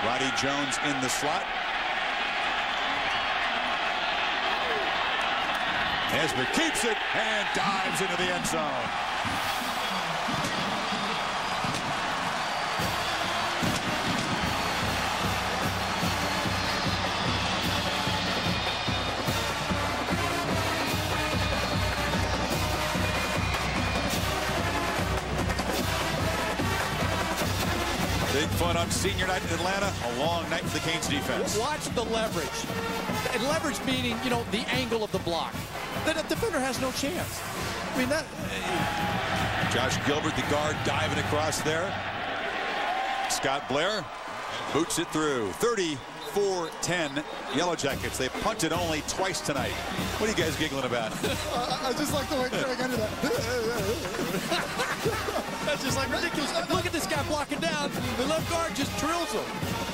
Roddy Jones in the slot. Nesbitt keeps it and dives into the end zone. Big fun on senior night in Atlanta. A long night for the Canes defense. Watch the leverage. And leverage meaning, you know, the angle of the block. The defender has no chance. I mean, that... Josh Gilbert, the guard, diving across there. Scott Blair boots it through. 34-10 Yellow Jackets. They punted only twice tonight. What are you guys giggling about? I just like the way Craig ended that. That's just like ridiculous. Look at this guy blocking down. The left guard just drills him.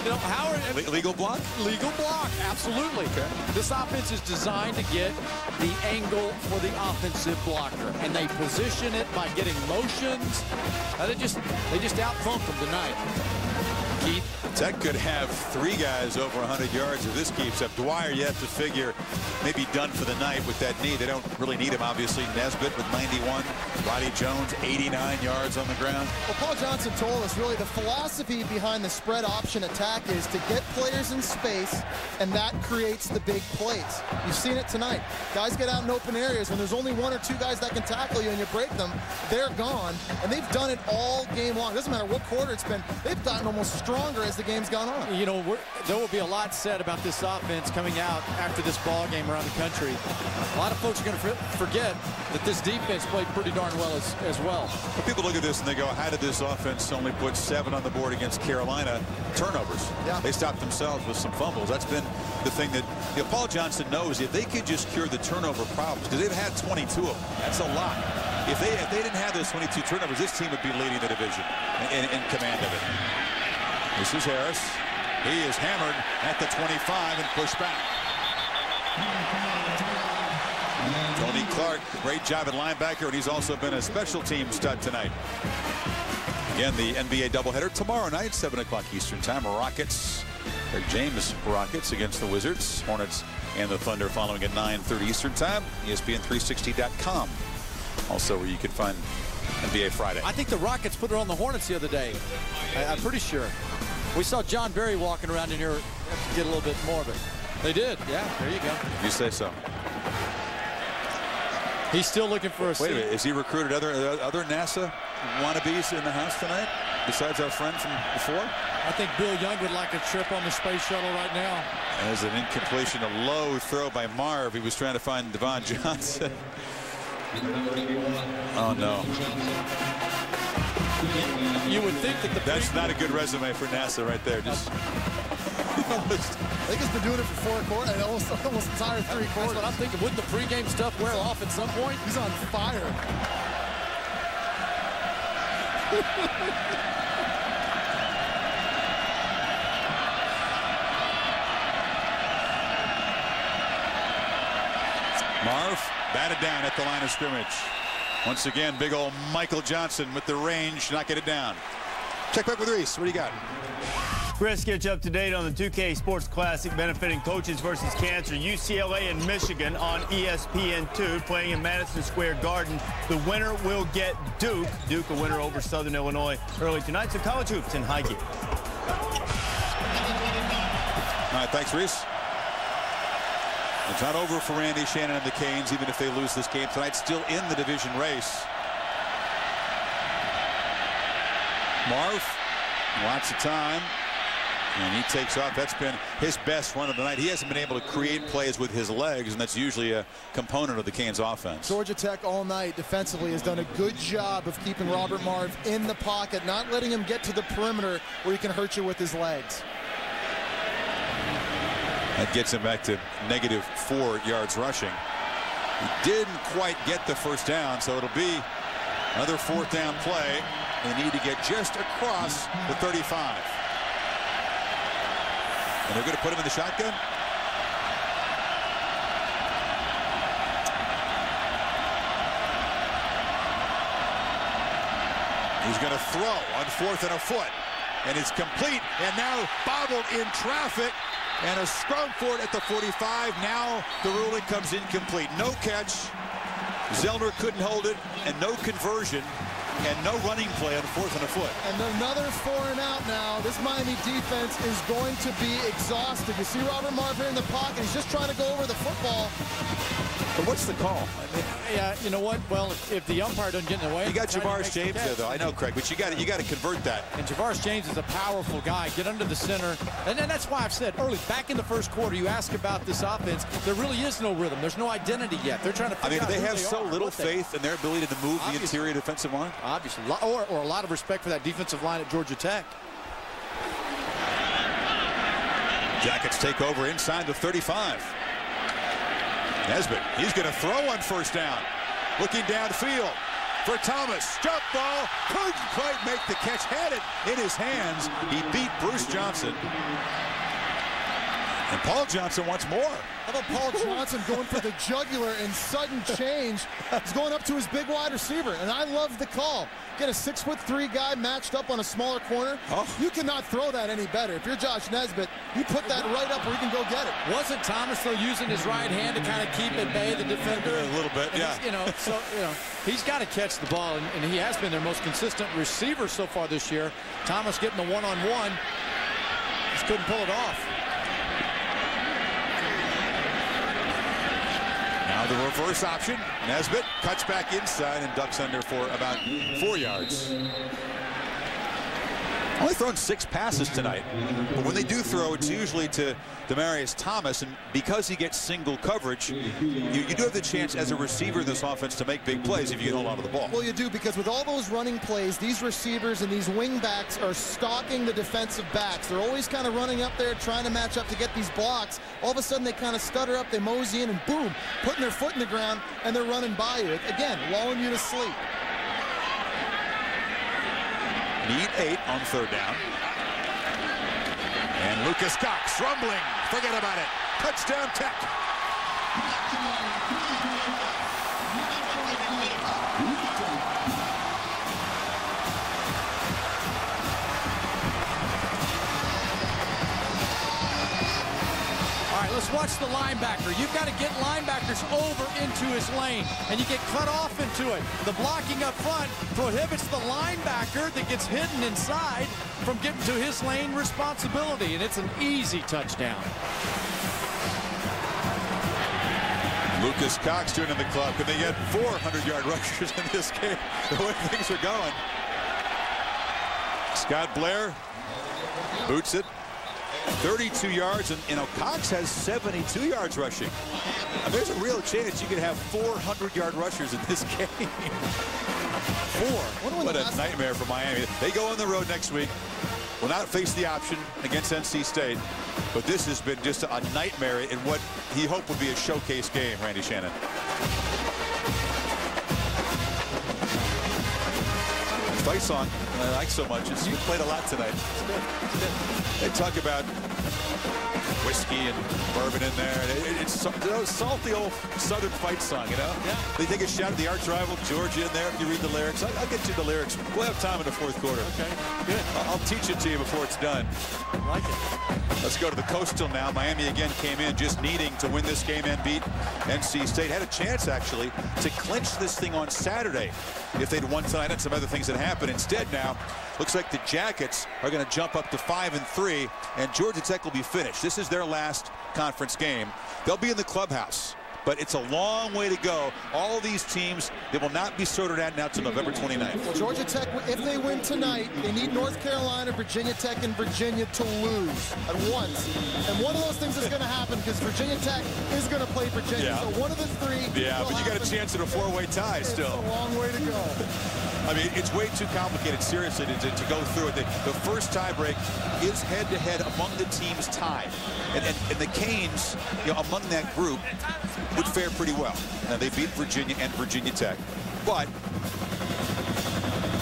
You know, Howard. Legal block? Legal block, absolutely. Okay. This offense is designed to get the angle for the offensive blocker, and they position it by getting motions. They just out-thumped them tonight. Keith? Tech could have 3 guys over 100 yards if this keeps up. Dwyer, you have to figure, maybe done for the night with that knee. They don't really need him, obviously. Nesbitt with 91. Roddy Jones, 89 yards on the ground. Well, Paul Johnson told us, really, the philosophy behind the spread option attack is to get players in space, and that creates the big plays. You've seen it tonight. Guys get out in open areas. When there's only 1 or 2 guys that can tackle you and you break them, they're gone. And they've done it all game long. It doesn't matter what quarter it's been. They've gotten almost stronger as the game's gone on. You know, there will be a lot said about this offense coming out after this ball game around the country. A lot of folks are going to forget that this defense played pretty darn well as well. But people look at this and they go, how did this offense only put 7 on the board against Carolina? Turnovers. Yeah. They stopped themselves with some fumbles. That's been the thing that Paul Johnson knows. If they could just cure the turnover problems, because they've had 22 of them. That's a lot. If they didn't have those 22 turnovers, this team would be leading the division in command of it. This is Harris. He is hammered at the 25 and pushed back. Tony Clark, great job at linebacker, and he's also been a special team stud tonight. Again, the NBA doubleheader tomorrow night, 7 o'clock Eastern time. Rockets, or James Rockets against the Wizards. Hornets and the Thunder following at 9:30 Eastern time. ESPN360.com. Also where you can find NBA Friday. I think the Rockets put it on the Hornets the other day. I'm pretty sure. We saw John Barry walking around in here. Have to get a little bit more of it. They did. Yeah, there you go. You say so. He's still looking for a seat. Wait a minute. Is he recruited other NASA wannabes in the house tonight besides our friend from before? I think Bill Young would like a trip on the space shuttle right now. As an incompletion, a low throw by Marv. He was trying to find Devon Johnson. Oh, no. You would think that that's not a good resume for NASA right there. Just I think he's been doing it for 4 quarters, almost entire 3 quarters. That's what I'm thinking. Wouldn't the pregame stuff wear off at some point? He's on fire. Marv batted down at the line of scrimmage. Once again, big old Michael Johnson with the range, not get it down. Check back with Reese. What do you got? Chris, get you up to date on the 2K Sports Classic benefiting Coaches versus Cancer. UCLA and Michigan on ESPN2 playing in Madison Square Garden. The winner will get Duke. Duke a winner over Southern Illinois early tonight. So college hoops in high gear. All right, thanks, Reese. It's not over for Randy Shannon and the Canes, even if they lose this game tonight. Still in the division race. Marv, lots of time. And he takes off. That's been his best run of the night. He hasn't been able to create plays with his legs, and that's usually a component of the Canes offense. Georgia Tech all night defensively has done a good job of keeping Robert Marv in the pocket, not letting him get to the perimeter where he can hurt you with his legs. That gets him back to -4 yards rushing. He didn't quite get the first down, so it'll be another 4th down play. They need to get just across the 35. And they're going to put him in the shotgun. He's going to throw on 4th and a foot. And it's complete. And now bobbled in traffic. And a scrum for it at the 45. Now the ruling comes incomplete. No catch. Zellner couldn't hold it. And no conversion. And no running play on 4th and a foot. And another 4 and out now. This Miami defense is going to be exhausted. You see Robert Marv here in the pocket. He's just trying to go over the football. But what's the call? Yeah, you know what? Well, if the umpire doesn't get in the way, you got Javaris James there, though. I know, Craig, but you got to convert that. And Javaris James is a powerful guy. Get under the center, and then that's why I've said early, back in the first quarter, you ask about this offense. There really is no rhythm. There's no identity yet. They're trying to figure out they who have they so are, little faith in their ability to move the interior defensive line. Obviously, or a lot of respect for that defensive line at Georgia Tech. Jackets take over inside the 35. Nesbitt, he's going to throw on first down. Looking downfield for Thomas. Jump ball. Couldn't quite make the catch. Had it in his hands. He beat Bruce Johnson. And Paul Johnson wants more. How about Paul Johnson going for the jugular and sudden change? He's going up to his big wide receiver, and I love the call. Get a 6'3" guy matched up on a smaller corner. You cannot throw that any better. If you're Josh Nesbitt, you put that right up where he can go get it. Wasn't Thomas, though, using his right hand to kind of keep at bay the defender? A little bit, yeah. He's got to catch the ball, and he has been their most consistent receiver so far this year. Thomas getting the one-on-one. Just couldn't pull it off. Now the reverse option. Nesbitt cuts back inside and ducks under for about 4 yards. Only thrown 6 passes tonight, but when they do throw, it's usually to Demaryius Thomas, and because he gets single coverage, you do have the chance as a receiver in this offense to make big plays if you can hold on to the ball. Well, you do, because with all those running plays, these receivers and these wing backs are stalking the defensive backs. They're always kind of running up there, trying to match up to get these blocks. All of a sudden, they kind of stutter up, they mosey in, and boom, putting their foot in the ground, and they're running by you. Again, lulling you to sleep. Need 8 on third down. And Lucas Cox rumbling. Forget about it. Touchdown Tech. All right, let's watch the linebacker. You've got to get linebackers over into his lane, and you get cut off into it. The blocking up front prohibits the linebacker that gets hidden inside from getting to his lane responsibility, and it's an easy touchdown. Lucas Cox joining the club. Can they get 400-yard rushers in this game? The way things are going. Scott Blair boots it. 32 yards, and Cox has 72 yards rushing. And there's a real chance you could have 400-yard rushers in this game. 4. What a nightmare for Miami. They go on the road next week. Will not face the option against NC State. But this has been just a nightmare in what he hoped would be a showcase game, Randy Shannon. Fight song I like so much. You played a lot tonight. It's good. It's good. They talk about whiskey and bourbon in there. It's salty old Southern fight song, you know? Yeah. They take a shot at the arch rival Georgia in there if you read the lyrics. I'll get you the lyrics. We'll have time in the fourth quarter. Okay, good. I'll teach it to you before it's done. I like it. Let's go to the Coastal now. Miami again came in just needing to win this game and beat NC State. Had a chance, actually, to clinch this thing on Saturday if they'd won tonight and some other things that happened. Instead now, looks like the Jackets are going to jump up to 5-3, and Georgia Tech will be finished. This is their last conference game. They'll be in the clubhouse, but it's a long way to go. All these teams, they will not be sorted out now until November 29th. Well, Georgia Tech, if they win tonight, they need North Carolina, Virginia Tech, and Virginia to lose at once. And one of those things is going to happen because Virginia Tech is going to play Virginia. Yeah. So one of the 3. Yeah, but you got a chance at a 4-way tie still. It's a long way to go. I mean, it's way too complicated, seriously, to go through it. The first tiebreak is head-to-head among the teams tied. And the Canes, among that group, would fare pretty well. Now, they beat Virginia and Virginia Tech. But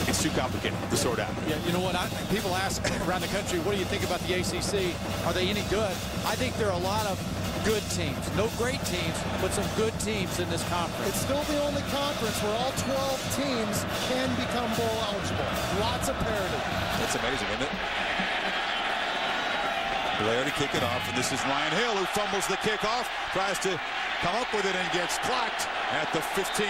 it's too complicated to sort out. Yeah, you know what? People ask around the country, what do you think about the ACC? Are they any good? I think there are a lot of good teams. No great teams, but some good teams in this conference. It's still the only conference where all 12 teams can become bowl eligible. Lots of parity. That's amazing, isn't it? Blair to kick it off, and this is Ryan Hill who fumbles the kickoff, tries to come up with it and gets clocked at the 15.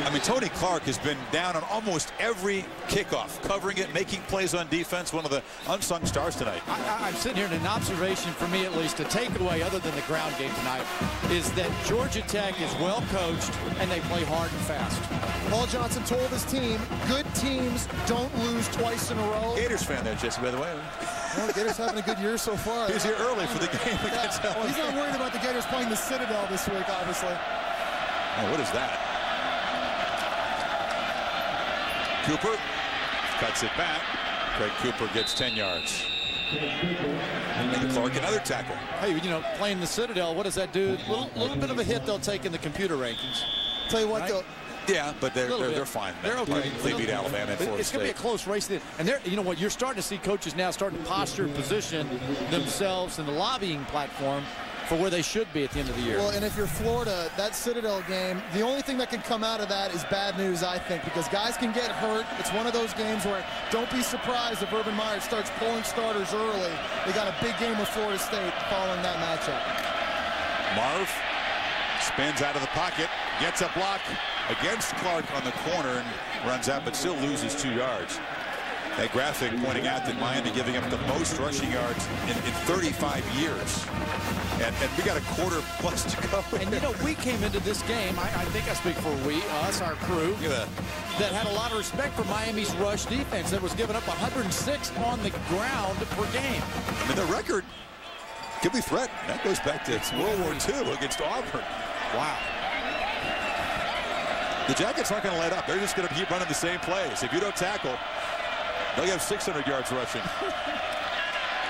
I mean, Tony Clark has been down on almost every kickoff, covering it, making plays on defense. One of the unsung stars tonight. I'm sitting here, and an observation for me, at least, a takeaway other than the ground game tonight, is that Georgia Tech is well coached, and they play hard and fast. Paul Johnson told his team, good teams don't lose twice in a row. Gators fan there, Jesse, by the way. Well, Gators having a good year so far. He was here early for the game. Well, he's not worried about the Gators playing the Citadel this week, obviously. Oh, what is that? Cooper cuts it back. Craig Cooper gets 10 yards. And Clark, another tackle. Hey, you know, playing the Citadel, what does that do? A little bit of a hit they'll take in the computer rankings. Tell you what, right? though. Yeah, but they're fine. They're okay. They beat Alabama at Florida It's going to be a close race. And you know what? You're starting to see coaches now starting to posture, position themselves in the lobbying platform for where they should be at the end of the year. Well, and if you're Florida, that Citadel game, the only thing that can come out of that is bad news, I think, because guys can get hurt. It's one of those games where don't be surprised if Urban Meyer starts pulling starters early. They got a big game with Florida State following that matchup. Marv spins out of the pocket, gets a block against Clark on the corner and runs out, but still loses 2 yards. That graphic pointing out that Miami giving up the most rushing yards in 35 years. And we got a quarter plus to go. And, you know, we came into this game, I think I speak for us, our crew, that had a lot of respect for Miami's rush defense that was giving up 106 on the ground per game. I mean, the record could be threatened. That goes back to World War II against Auburn. Wow. The Jackets aren't going to let up. They're just going to keep running the same plays. If you don't tackle, they'll have 600 yards rushing.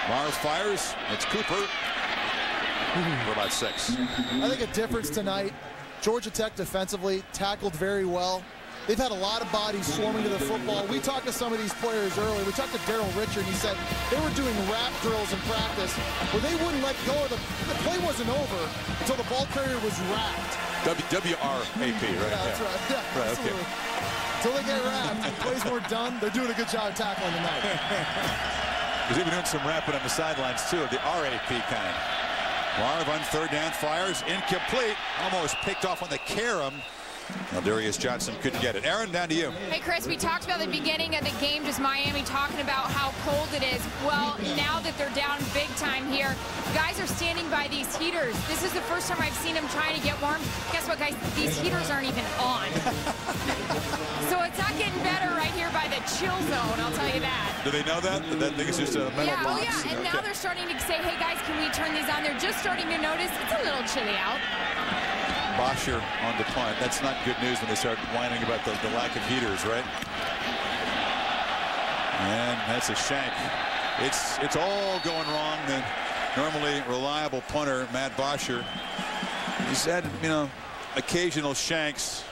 Marv fires. It's Cooper. For about 6. I think a difference tonight. Georgia Tech defensively tackled very well. They've had a lot of bodies swarming to the football. We talked to some of these players earlier. We talked to Daryl Richard. He said they were doing rap drills in practice where they wouldn't let go of the play wasn't over until the ball carrier was wrapped. WRAP, right? Yeah, that's right. Yeah, right, okay. Until they get wrapped, the plays weren't done. They're doing a good job tackling tonight. He's even doing some rapping on the sidelines, too, of the RAP kind. Marv on third down, fires, incomplete, almost picked off on the carom. Well, Darius Johnson couldn't get it. Aaron, down to you. Hey, Chris, we talked about the beginning of the game, just Miami talking about how cold it is. Well, now that they're down big time here, guys are standing by these heaters. This is the first time I've seen them trying to get warm. Guess what, guys? These heaters aren't even on. So it's not getting better right here by the chill zone, I'll tell you that. Do they know that? That thing is just a metal box? Yeah, and now they're starting to say, hey, guys, can we turn these on? They're just starting to notice it's a little chilly out. Bosher on the punt. That's not good news when they start whining about the lack of heaters, right? And that's a shank. It's all going wrong. The normally reliable punter, Matt Bosher, he's had, you know, occasional shanks.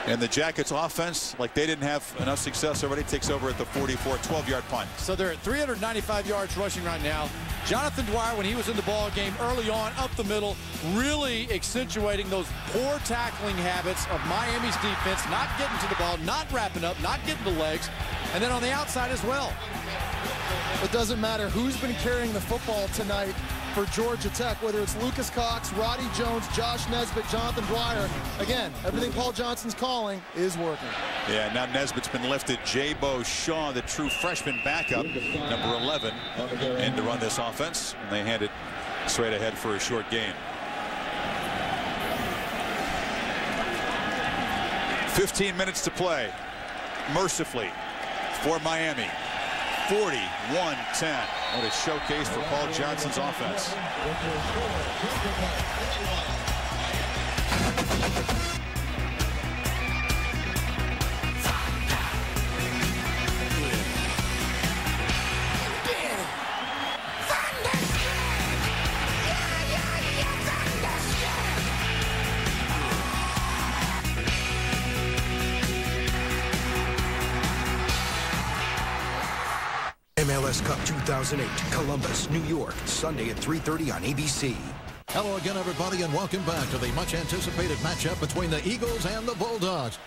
And the Jackets offense, like they didn't have enough success already, takes over at the 44, 12-yard punt. So they're at 395 yards rushing right now. Jonathan Dwyer, when he was in the ball game early on, up the middle, really accentuating those poor tackling habits of Miami's defense, not getting to the ball, not wrapping up, not getting the legs, and then on the outside as well. It doesn't matter who's been carrying the football tonight for Georgia Tech, whether it's Lucas Cox, Roddy Jones, Josh Nesbitt, Jonathan Dwyer. Again, everything Paul Johnson's calling is working. Yeah, now Nesbitt's been lifted. Jabo Shaw, the true freshman backup, number 11, in to run this offense. And they hand it straight ahead for a short gain. 15 minutes to play, mercifully, for Miami. 41-10. What a showcase for Paul Johnson's offense. MLS Cup 2008, Columbus, New York, Sunday at 3:30 on ABC. Hello again, everybody, and welcome back to the much-anticipated matchup between the Eagles and the Bulldogs.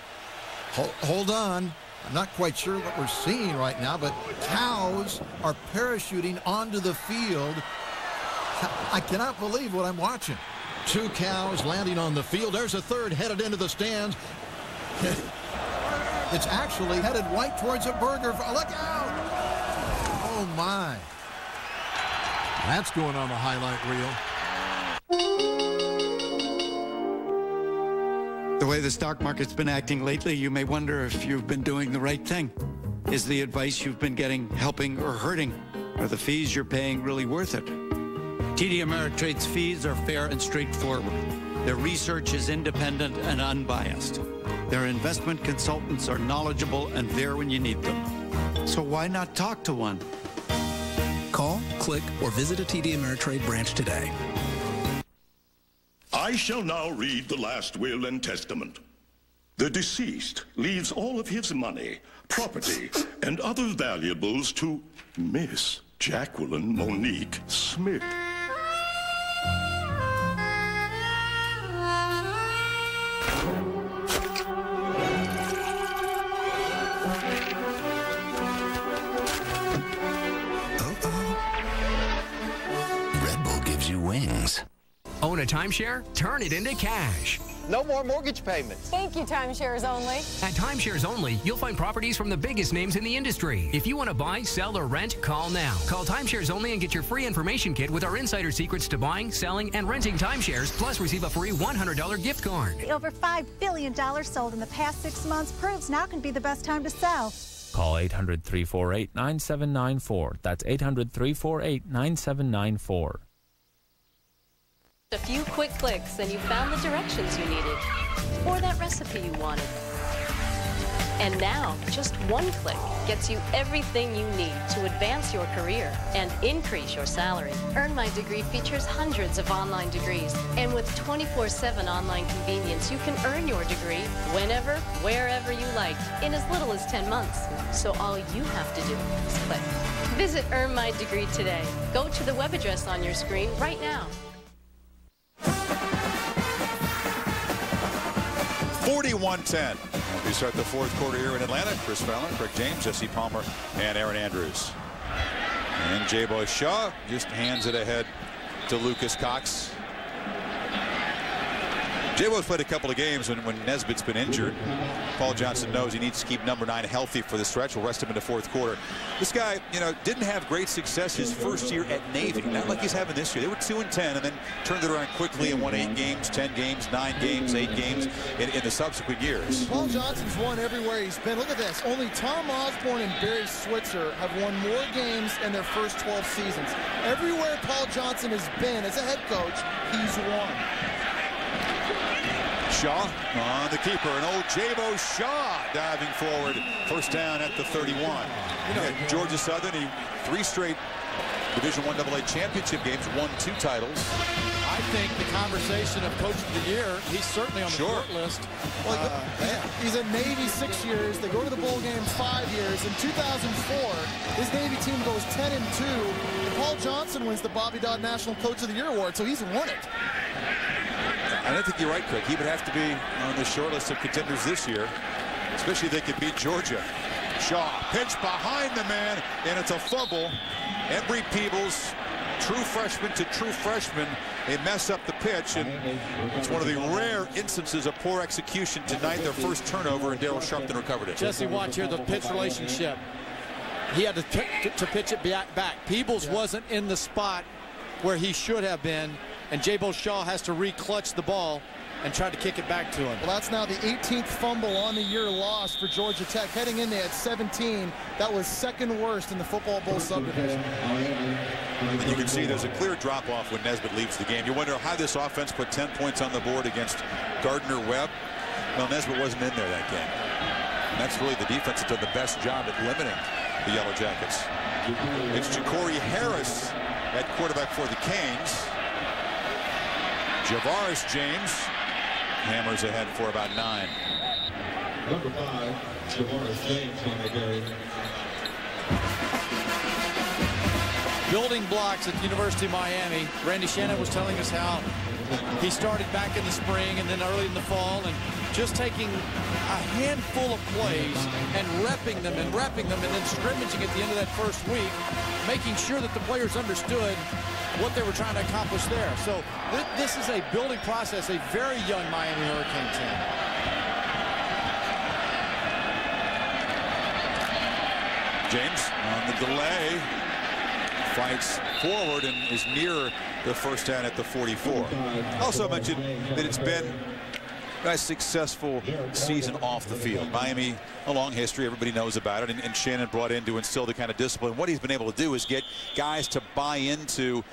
Hold on. I'm not quite sure what we're seeing right now, but cows are parachuting onto the field. I cannot believe what I'm watching. 2 cows landing on the field. There's a third headed into the stands. It's actually headed right towards a burger. Look out! Oh, my. That's going on the highlight reel. The way the stock market's been acting lately, you may wonder if you've been doing the right thing. Is the advice you've been getting helping or hurting? Are the fees you're paying really worth it? TD Ameritrade's fees are fair and straightforward. Their research is independent and unbiased. Their investment consultants are knowledgeable and there when you need them. So why not talk to one? Call, click, or visit a TD Ameritrade branch today. I shall now read the last will and testament. The deceased leaves all of his money, property, and other valuables to Miss Jacqueline Monique Smith. Red Bull gives you wings. Own a timeshare? Turn it into cash. No more mortgage payments. Thank you, Timeshares Only. At Timeshares Only, you'll find properties from the biggest names in the industry. If you want to buy, sell, or rent, call now. Call Timeshares Only and get your free information kit with our insider secrets to buying, selling, and renting timeshares, plus receive a free $100 gift card. The over $5 billion sold in the past 6 months proves now can be the best time to sell. Call 800-348-9794. That's 800-348-9794. A few quick clicks and you found the directions you needed, or that recipe you wanted. And now, just one click gets you everything you need to advance your career and increase your salary. Earn My Degree features hundreds of online degrees, and with 24/7 online convenience, you can earn your degree whenever, wherever you like, in as little as 10 months. So all you have to do is click. Visit Earn My Degree today. Go to the web address on your screen right now. 41-10. We start the fourth quarter here in Atlanta. Chris Fallon, Craig James, Jesse Palmer, and Aaron Andrews. And J-Bo Shaw just hands it ahead to Lucas Cox. J-Bo's played a couple of games when Nesbitt's been injured. Paul Johnson knows he needs to keep number 9 healthy for the stretch. We'll rest him in the fourth quarter. This guy, didn't have great success his first year at Navy. Not like he's having this year. They were 2-10 and then turned it around quickly and won 8 games, 10 games, 9 games, 8 games in the subsequent years. Paul Johnson's won everywhere he's been. Look at this. Only Tom Osborne and Barry Switzer have won more games in their first 12 seasons. Everywhere Paul Johnson has been as a head coach, he's won. Shaw on the keeper, and old J-Bo Shaw diving forward. First down at the 31. Georgia Southern, 3 straight Division I AA championship games, won 2 titles. I think the conversation of Coach of the Year, he's certainly on the short list. He's at Navy 6 years. They go to the bowl games 5 years. In 2004, his Navy team goes 10-2. And Paul Johnson wins the Bobby Dodd National Coach of the Year award, so he's won it. I don't think you're right, Craig. He would have to be on the short list of contenders this year, especially if they could beat Georgia. Shaw, pitch behind the man, and it's a fumble. Embry Peebles, true freshman to true freshman, they mess up the pitch, and it's one of the rare instances of poor execution tonight. Their first turnover, and Darryl Sharpton recovered it. Jesse, watch here the pitch relationship. He had to pitch it back. Peebles wasn't in the spot where he should have been, and J-Bo Shaw has to re-clutch the ball and try to kick it back to him. Well, that's now the 18th fumble on the year lost for Georgia Tech. Heading in there at 17, that was second worst in the Football Bowl subdivision. And you can see there's a clear drop-off when Nesbitt leaves the game. You wonder how this offense put 10 points on the board against Gardner-Webb. Well, Nesbitt wasn't in there that game. And that's really the defense that's done the best job at limiting the Yellow Jackets. It's Ja'Cory Harris at quarterback for the Canes. Javaris James hammers ahead for about 9. Number 5, Javaris James on the carry. Building blocks at the University of Miami. Randy Shannon was telling us how he started back in the spring and then early in the fall, and just taking a handful of plays and repping them and then scrimmaging at the end of that first week, making sure that the players understood what they were trying to accomplish there. So this is a building process, a very young Miami Hurricane team. James on the delay. Fights forward and is near the first down at the 44. Also mentioned that it's been a successful season off the field. Miami, a long history, everybody knows about it, and Shannon brought in to instill the kind of discipline. What he's been able to do is get guys to buy into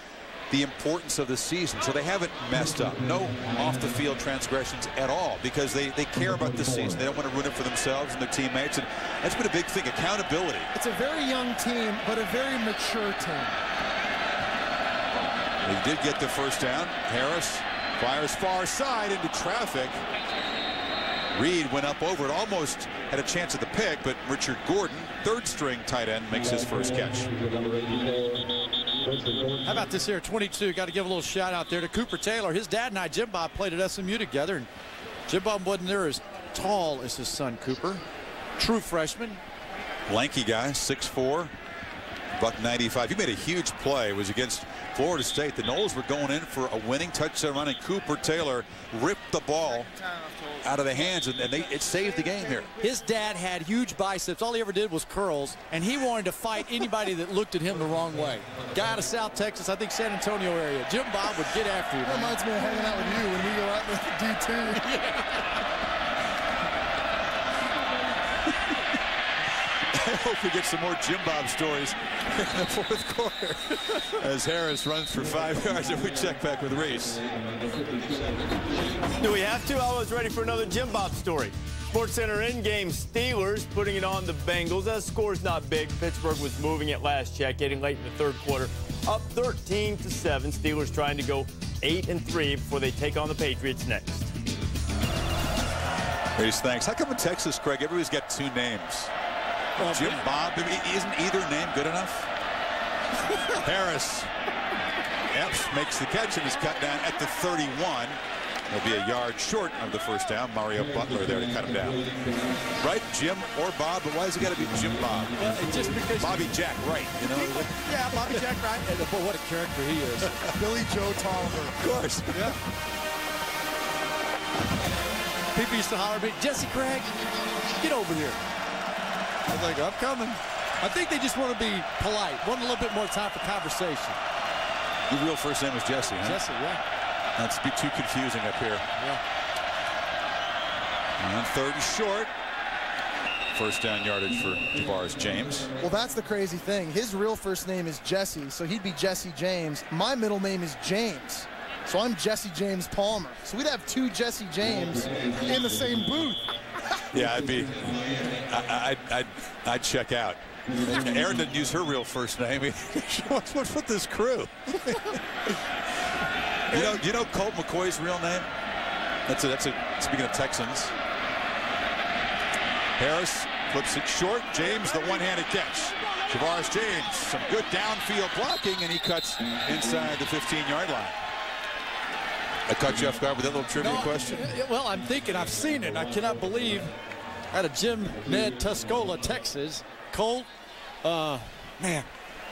the importance of the season, so they haven't messed up. No off-the-field transgressions at all, because they care about this season. They don't want to ruin it for themselves and their teammates, and that's been a big thing, accountability. It's a very young team, but a very mature team. They did get the first down. Harris fires far side into traffic. Reed went up over it, almost had a chance at the pick, but Richard Gordon, third-string tight end, makes his first catch. How about this here, 22? Got to give a little shout out there to Cooper Taylor. His dad and I, Jim Bob, played at SMU together, and Jim Bob wasn't there as tall as his son Cooper. True freshman. Lanky guy, 6'4", $195. He made a huge play. It was against Florida State. The Noles were going in for a winning touchdown run, and Cooper Taylor ripped the ball out of the hands, and it saved the game here. His dad had huge biceps. All he ever did was curls, and he wanted to fight anybody that looked at him the wrong way. Guy out of South Texas, I think San Antonio area. Jim Bob would get after you. That reminds me of hanging out with you when we go out with the D2. Yeah. I hope we get some more Jim Bob stories in the fourth quarter as Harris runs for 5 yards, and we check back with Reese. Do we have to? I was ready for another Jim Bob story. SportsCenter in-game Steelers putting it on the Bengals. That score's not big. Pittsburgh was moving it last check, getting late in the third quarter. Up 13-7. Steelers trying to go 8-3 before they take on the Patriots next. Reese, thanks. How come in Texas, Craig, everybody's got two names? Jim Bob, isn't either name good enough? Harris Epps makes the catch and is cut down at the 31. He'll be a yard short of the first down. Mario Butler there to cut him down. Right, Jim or Bob, but why has it got to be Jim Bob? Well, it's just because Bobby Jack Wright, you know? Yeah, Bobby Jack Wright. And boy, what a character he is. Billy Joe Tolliver. Of course. Yeah. People used to holler at me, Jesse Craig, get over here. I was like, I'm coming. I think they just want to be polite. Want a little bit more time for conversation. Your real first name is Jesse, huh? Jesse, yeah. That's be too confusing up here. Yeah. And third and short. First down yardage for Javaris James. Well, that's the crazy thing. His real first name is Jesse, so he'd be Jesse James. My middle name is James, so I'm Jesse James Palmer. So we'd have two Jesse James in the same booth. Yeah, I'd check out. Aaron didn't use her real first name. What's with this crew? you know Colt McCoy's real name? That's speaking of Texans. Harris flips it short. James, the one-handed catch. Javaris James, some good downfield blocking, and he cuts inside the 15-yard line. I caught you off guard with that little trivia question. Well, I'm thinking I've seen it. I cannot believe out of Jim Ned Tuscola, Texas, Colt, man,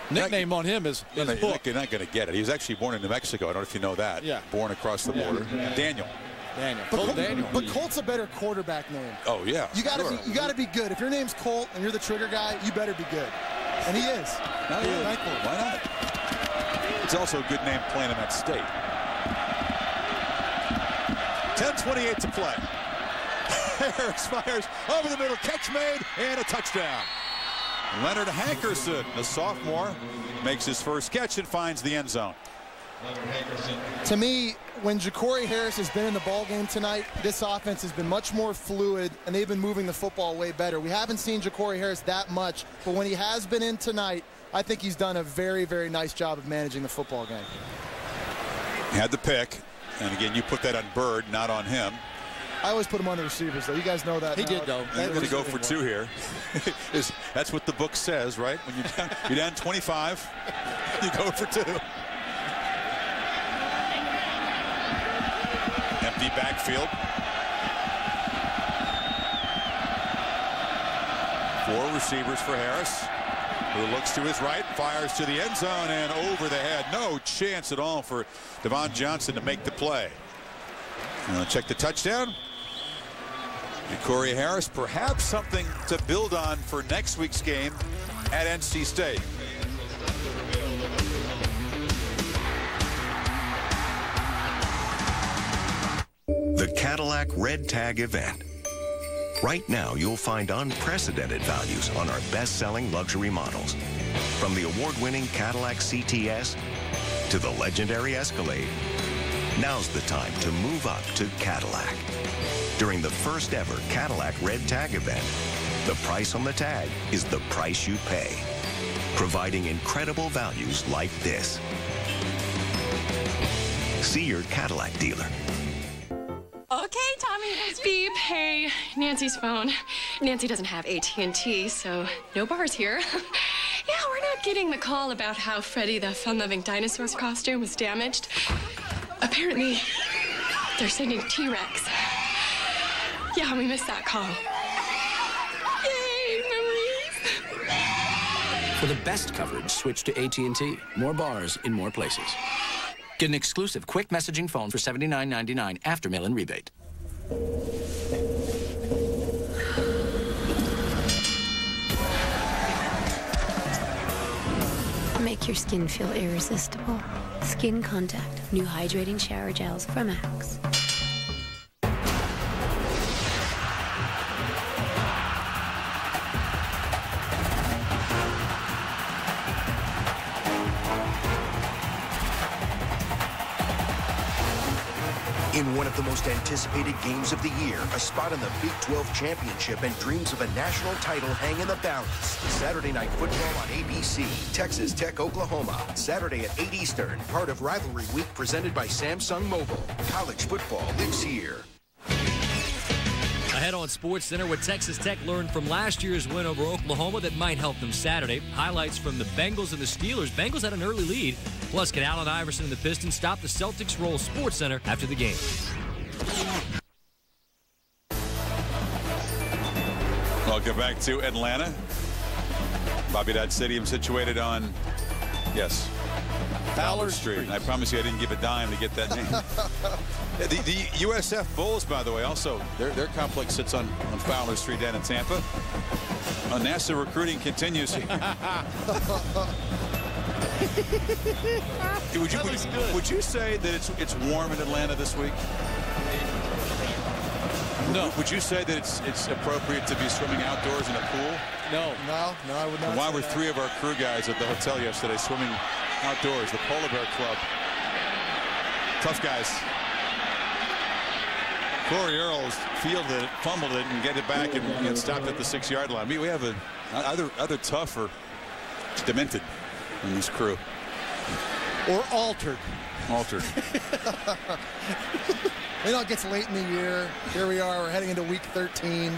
nickname on him is You're not going to get it. He was actually born in New Mexico. I don't know if you know that. Yeah. Born across the border. Yeah. Daniel. Colt Daniel. But Colt's a better quarterback name. Oh, yeah. You gotta be good. If your name's Colt and you're the trigger guy, you better be good. And he is. Thankfully. Why not? It's also a good name playing in that state. 10:28 to play. Harris fires over the middle, catch made, and a touchdown. Leonard Hankerson, the sophomore, makes his first catch and finds the end zone. To me, when Ja'Cory Harris has been in the ballgame tonight, this offense has been much more fluid, and they've been moving the football way better. We haven't seen Ja'Cory Harris that much, but when he has been in tonight, I think he's done a very, very nice job of managing the football game. He had the pick, and again, you put that on Bird, not on him. I always put him on the receivers, though. You guys know that. He did, though. He's going to go for two here. That's what the book says, right? When you're down 25, you go for two. Empty backfield. 4 receivers for Harris, who looks to his right, fires to the end zone, and over the head. No chance at all for Devon Johnson to make the play. Check the touchdown. Ja'Cory Harris, perhaps something to build on for next week's game at NC State. The Cadillac Red Tag event. Right now, you'll find unprecedented values on our best-selling luxury models. From the award-winning Cadillac CTS to the legendary Escalade, now's the time to move up to Cadillac. During the first ever Cadillac Red Tag event, the price on the tag is the price you pay, providing incredible values like this. See your Cadillac dealer. Okay, Tommy. Beep. Hey, Nancy's phone. Nancy doesn't have AT&T, so no bars here. Yeah, we're not getting the call about how Freddy the fun-loving dinosaur's costume was damaged. Apparently, they're sending T-Rex. Yeah, we missed that call. Yay, memories. For the best coverage, switch to AT&T. More bars in more places. Get an exclusive quick messaging phone for $79.99 after mail-in rebate. Make your skin feel irresistible. Skin Contact. New hydrating shower gels from Axe. In one of the most anticipated games of the year, a spot in the Big 12 Championship and dreams of a national title hang in the balance. Saturday Night Football on ABC, Texas Tech, Oklahoma. Saturday at 8 Eastern, part of Rivalry Week presented by Samsung Mobile. College football lives here. Ahead on SportsCenter, what Texas Tech learned from last year's win over Oklahoma that might help them Saturday. Highlights from the Bengals and the Steelers. Bengals had an early lead. Plus, can Allen Iverson and the Pistons stop the Celtics' roll? SportsCenter after the game. Welcome back to Atlanta. Bobby Dodd Stadium situated on, yes, Fowler Street. And I promise you I didn't give a dime to get that name. The USF Bulls, by the way, also, their complex sits on Fowler Street down in Tampa. NASA recruiting continues. Would you say that it's warm in Atlanta this week? No. Would you say that it's appropriate to be swimming outdoors in a pool? No, I would not. Why were 3 of our crew guys at the hotel yesterday swimming outdoors? The Polar Bear Club. Tough guys. Corey Earls fielded it, fumbled it, and get it back and stopped at the 6-yard line. We have either tough or demented in this crew. Or altered. Altered. You know, it gets late in the year. Here we are. We're heading into week 13.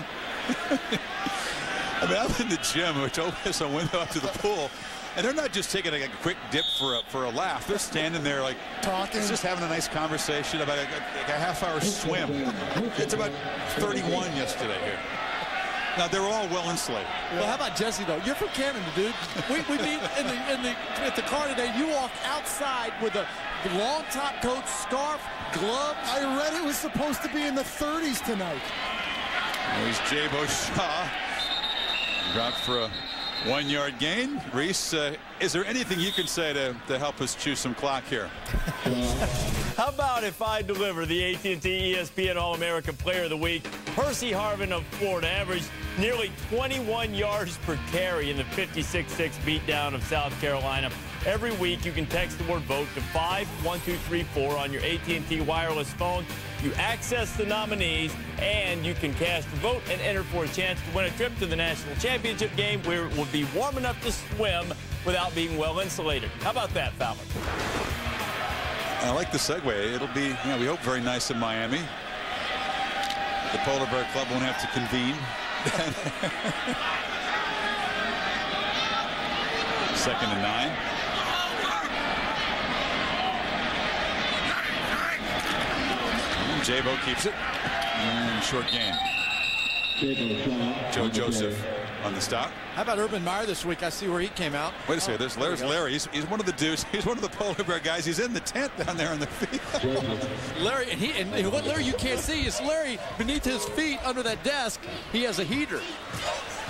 I mean, I'm in the gym, which opens a window up to the pool, and they're not just taking a quick dip for a laugh. They're standing there like talking, just having a nice conversation about a half-hour swim. It's about 31 yesterday here. Now they're all well insulated. Well, how about Jesse though? You're from Canada, dude. We meet at the car today. You walk outside with a long top coat, scarf, glove. I read it was supposed to be in the 30s tonight. There's Jabo Shaw. Dropped for a 1-yard gain. Reese, is there anything you can say to help us chew some clock here? How about if I deliver the AT&T ESPN All-American Player of the Week? Percy Harvin of Florida averaged nearly 21 yards per carry in the 56-6 beatdown of South Carolina. Every week, you can text the word VOTE to 51234 on your AT&T wireless phone. You access the nominees, and you can cast your vote and enter for a chance to win a trip to the national championship game where it will be warm enough to swim without being well insulated. How about that, Fowler? I like the segue. It'll be, we hope, very nice in Miami. The Polar Bear Club won't have to convene. 2nd and 9. Jabo keeps it. And short gain. Joe Joseph on the stop. How about Urban Meyer this week? I see where he came out. Wait a second. There's Larry. He's one of the dudes. He's one of the Polar Bear guys. He's in the tent down there on the field. Larry, and what Larry you can't see is Larry beneath his feet under that desk. He has a heater.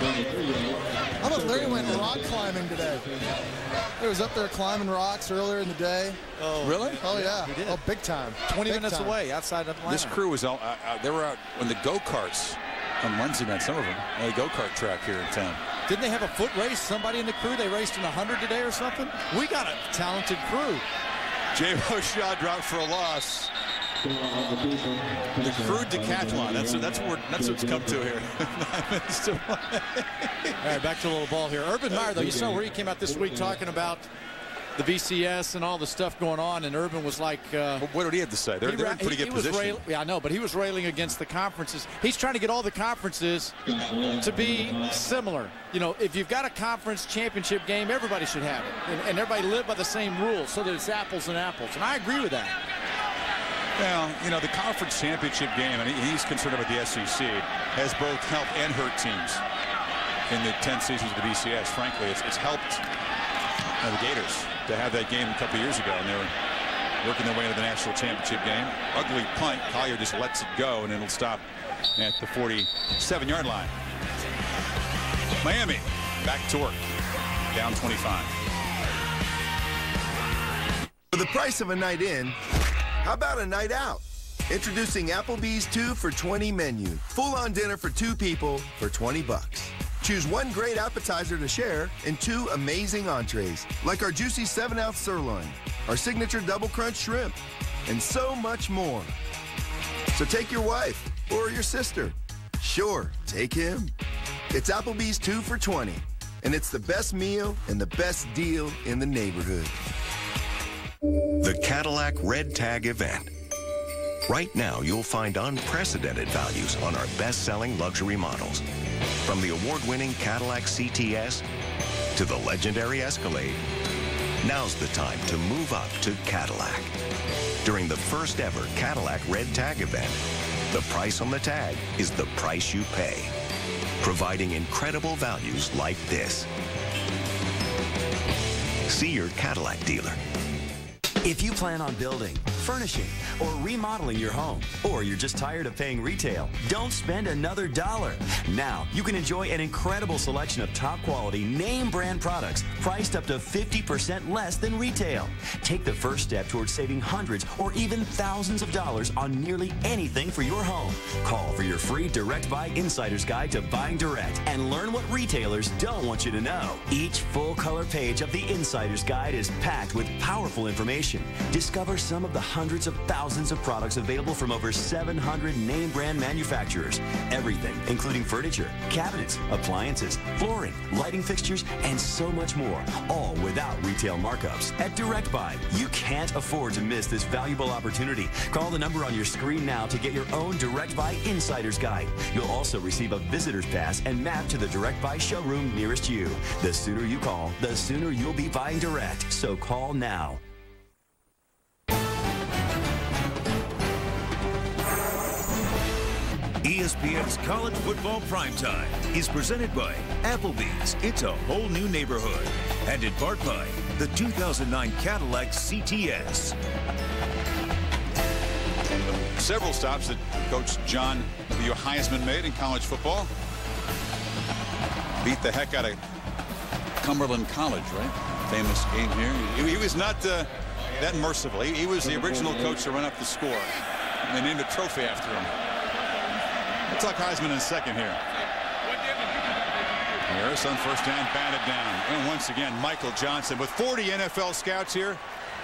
How about Larry went rock climbing today? He was up there climbing rocks earlier in the day. Oh, really? Oh, yeah. He did. Oh, big time. 20 big minutes time. away outside of Atlanta. This crew was out. They were out on the go-karts on Wednesday night. Some of them on the go-kart track here in town. Didn't they have a foot race? Somebody in the crew, they raced in 100 today or something? We got a talented crew. J-Mo Shaw dropped for a loss. The crew decathlon. That's what it's come to here. 9 minutes to play. All right, back to a little ball here. Urban Meyer, though, you saw where he came out this week talking about the BCS and all the stuff going on, and Urban was like... what did he have to say? They're in pretty good position. Yeah, I know, but he was railing against the conferences. He's trying to get all the conferences to be similar. You know, if you've got a conference championship game, everybody should have it. And everybody live by the same rules so that it's apples and apples. And I agree with that. Well, you know, the conference championship game, and he's concerned about the SEC, has both helped and hurt teams in the 10 seasons of the BCS. Frankly, it's helped the Gators to have that game a couple years ago, and they were working their way into the national championship game. Ugly punt. Collier just lets it go, and it'll stop at the 47-yard line. Miami back to work, down 25. For the price of a night in, how about a night out? Introducing Applebee's 2 for $20 menu. Full-on dinner for 2 people for $20. Choose 1 great appetizer to share and 2 amazing entrees, like our juicy 7-ounce sirloin, our signature double crunch shrimp, and so much more. So take your wife or your sister. Sure, take him. It's Applebee's 2 for $20, and it's the best meal and the best deal in the neighborhood. The Cadillac Red Tag event. Right now, you'll find unprecedented values on our best-selling luxury models. From the award-winning Cadillac CTS to the legendary Escalade, now's the time to move up to Cadillac. During the first ever Cadillac Red Tag event, the price on the tag is the price you pay, providing incredible values like this. See your Cadillac dealer. If you plan on building, furnishing, or remodeling your home, or you're just tired of paying retail, don't spend another dollar. Now, you can enjoy an incredible selection of top-quality, name-brand products priced up to 50% less than retail. Take the first step towards saving hundreds or even thousands of dollars on nearly anything for your home. Call for your free Direct Buy Insider's Guide to Buying Direct and learn what retailers don't want you to know. Each full-color page of the Insider's Guide is packed with powerful information. Discover some of the hundreds of thousands of products available from over 700 name brand manufacturers. Everything, including furniture, cabinets, appliances, flooring, lighting fixtures, and so much more. All without retail markups. At Direct Buy, you can't afford to miss this valuable opportunity. Call the number on your screen now to get your own Direct Buy Insider's Guide. You'll also receive a visitor's pass and map to the Direct Buy showroom nearest you. The sooner you call, the sooner you'll be buying direct. So call now. ESPN's College Football Primetime is presented by Applebee's. It's a whole new neighborhood. And in part by the 2009 Cadillac CTS. Several stops that Coach John W. Heisman made in college football. Beat the heck out of Cumberland College, right? Famous game here. He was not that merciful. He was the original coach to run up the score. And they named a trophy after him. We'll talk Heisman in a second here. Harris on first down, batted down. And once again, Michael Johnson with 40 NFL scouts here.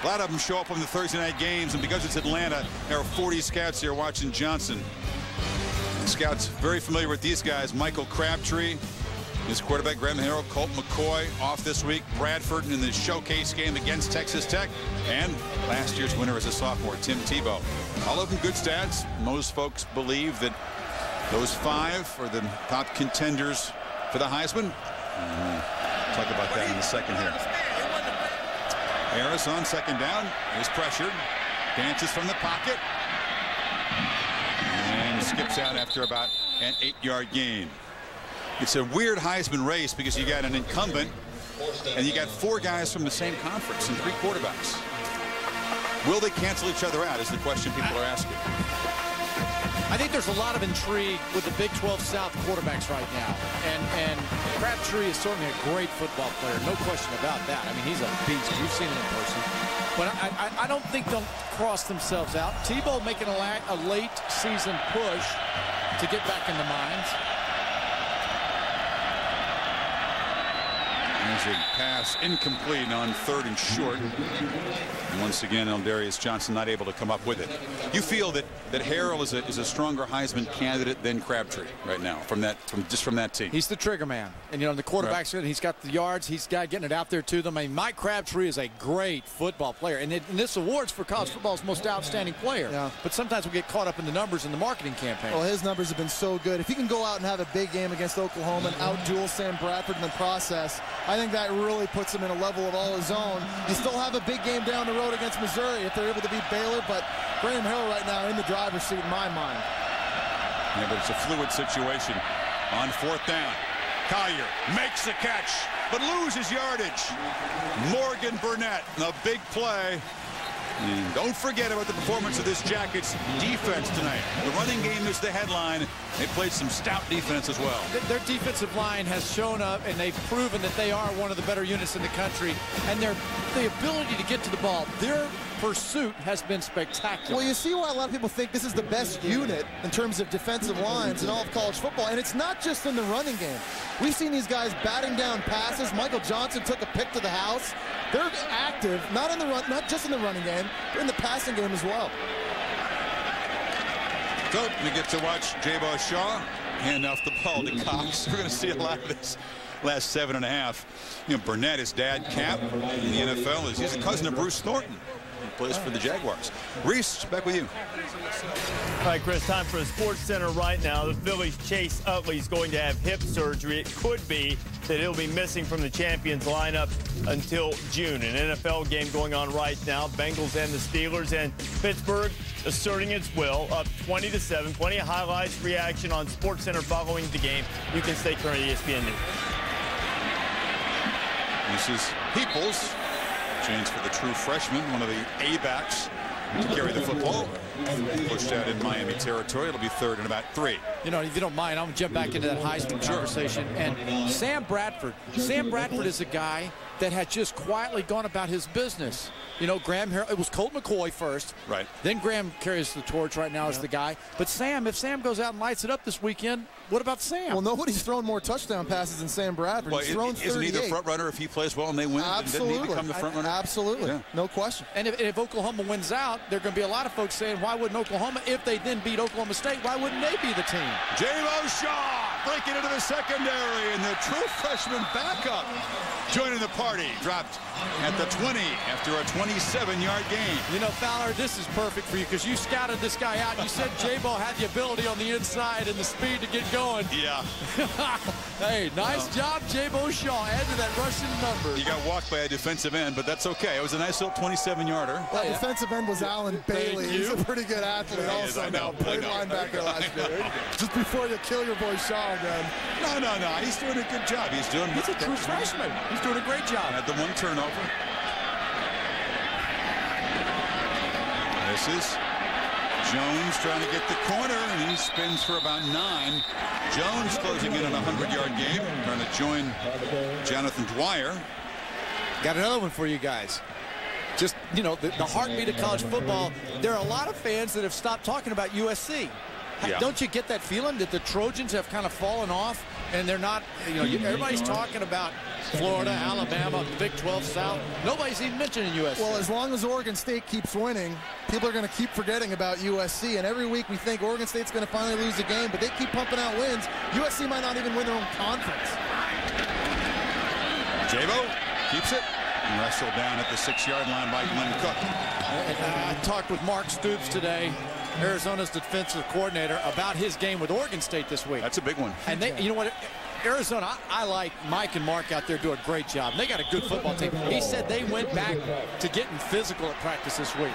A lot of them show up on the Thursday night games, and because it's Atlanta, there are 40 scouts here watching Johnson. The scouts very familiar with these guys. Michael Crabtree, his quarterback, Graham Harrell, Colt McCoy off this week. Bradford in the showcase game against Texas Tech. And last year's winner as a sophomore, Tim Tebow. All of them good stats. Most folks believe that those 5 are the top contenders for the Heisman. Talk about that in a second here. Harris on second down is pressured, dances from the pocket, and skips out after about an 8-yard gain. It's a weird Heisman race because you got an incumbent and you got 4 guys from the same conference and 3 quarterbacks. Will they cancel each other out is the question people are asking. I think there's a lot of intrigue with the Big 12 South quarterbacks right now. And Crabtree is certainly a great football player. No question about that. I mean, he's a beast. We've seen him in person. But I don't think they'll cross themselves out. Tebow making a late season push to get back in the minds. There's a pass incomplete on 3rd and short. And once again, Eldarius Johnson not able to come up with it. You feel that Harrell is a stronger Heisman candidate than Crabtree right now from that team. He's the trigger man, and the quarterback's good. He's got the yards. He's got getting it out there to them. I mean, Mike Crabtree is a great football player, and this award's for college football's most outstanding player. Yeah. But sometimes we get caught up in the numbers in the marketing campaign. Well, his numbers have been so good. If he can go out and have a big game against Oklahoma and outduel Sam Bradford in the process, I think that really puts him in a level of all his own. You still have a big game down the road against Missouri if they're able to beat Baylor, but Graham Harrell right now in the driver's seat in my mind. Yeah, but it's a fluid situation. On 4th down, Collier makes the catch, but loses yardage. Morgan Burnett, a big play. And don't forget about the performance of this Jackets defense tonight. The running game is the headline. They played some stout defense as well. Their defensive line has shown up, and they've proven that they are one of the better units in the country. And the ability to get to the ball, their pursuit has been spectacular. Well, you see why a lot of people think this is the best unit in terms of defensive lines in all of college football, and it's not just in the running game. We've seen these guys batting down passes. Michael Johnson took a pick to the house. They're active, not just in the running game, but in the passing game as well. So we get to watch Jabo Shaw hand off the ball to Cox. We're going to see a lot of this last 7.5. Burnett, his dad, Cap, in the NFL. He's a cousin of Bruce Thornton. He plays for the Jaguars. Reese, back with you. All right, Chris, time for a Sports Center right now. The Phillies' Chase Utley's going to have hip surgery. It could be that he'll be missing from the Champions lineup until June. An NFL game going on right now. Bengals and the Steelers, and Pittsburgh asserting its will, up 20-7. Plenty of highlights, reaction on Sports Center following the game. You can stay current at ESPN News. This is Peoples. Chance for the true freshman, one of the A-backs to carry the football. Pushed out in Miami territory. It'll be 3rd and about 3. If you don't mind, I'm going to jump back into that Heisman conversation. And Sam Bradford is a guy that had just quietly gone about his business. Graham Harrell, it was Colt McCoy first. Right. Then Graham carries the torch right now as the guy. But if Sam goes out and lights it up this weekend, what about Sam? Well, nobody's thrown more touchdown passes than Sam Bradford. Well, He's thrown 38. Isn't he the front runner if he plays well and they win? Absolutely. Didn't he become the front runner? Absolutely. Yeah. No question. And if Oklahoma wins out, there are going to be a lot of folks saying, why wouldn't Oklahoma, if they then beat Oklahoma State, why wouldn't they be the team? Jabo Shaw breaking into the secondary, and the true freshman backup joining the party. Dropped at the 20 after a 27-yard gain. Fowler, this is perfect for you because you scouted this guy out. You said Jabo had the ability on the inside and the speed to get going. Yeah. Hey, nice job, Jabo Shaw. Add to that rushing number. You got walked by a defensive end, but that's okay. It was a nice little 27-yarder. That defensive end was Alan Bailey. He's a pretty good athlete also. Played linebacker last year. Just before you kill your boy Shaw again. No. He's doing a good job. He's a true freshman. He's doing a great job. Had the one turnover. This is Jones trying to get the corner, and he spins for about 9. Jones closing in on a 100-yard game, trying to join Jonathan Dwyer. Got another one for you guys. Just, the heartbeat of college football. There are a lot of fans that have stopped talking about USC. Yeah. Don't you get that feeling that the Trojans have kind of fallen off and they're not, everybody's talking about Florida, Alabama, the Big 12 South. Nobody's even mentioning USC. Well, as long as Oregon State keeps winning, people are going to keep forgetting about USC. And every week we think Oregon State's going to finally lose a game, but they keep pumping out wins. USC might not even win their own conference. Jabo keeps it. And wrestled down at the 6-yard line by Glenn Cook. I talked with Mark Stoops today, Arizona's defensive coordinator, about his game with Oregon State this week. That's a big one. And they, you know what, Arizona, I like Mike and Mark out there do a great job. They got a good football team. He said they went back to getting physical at practice this week.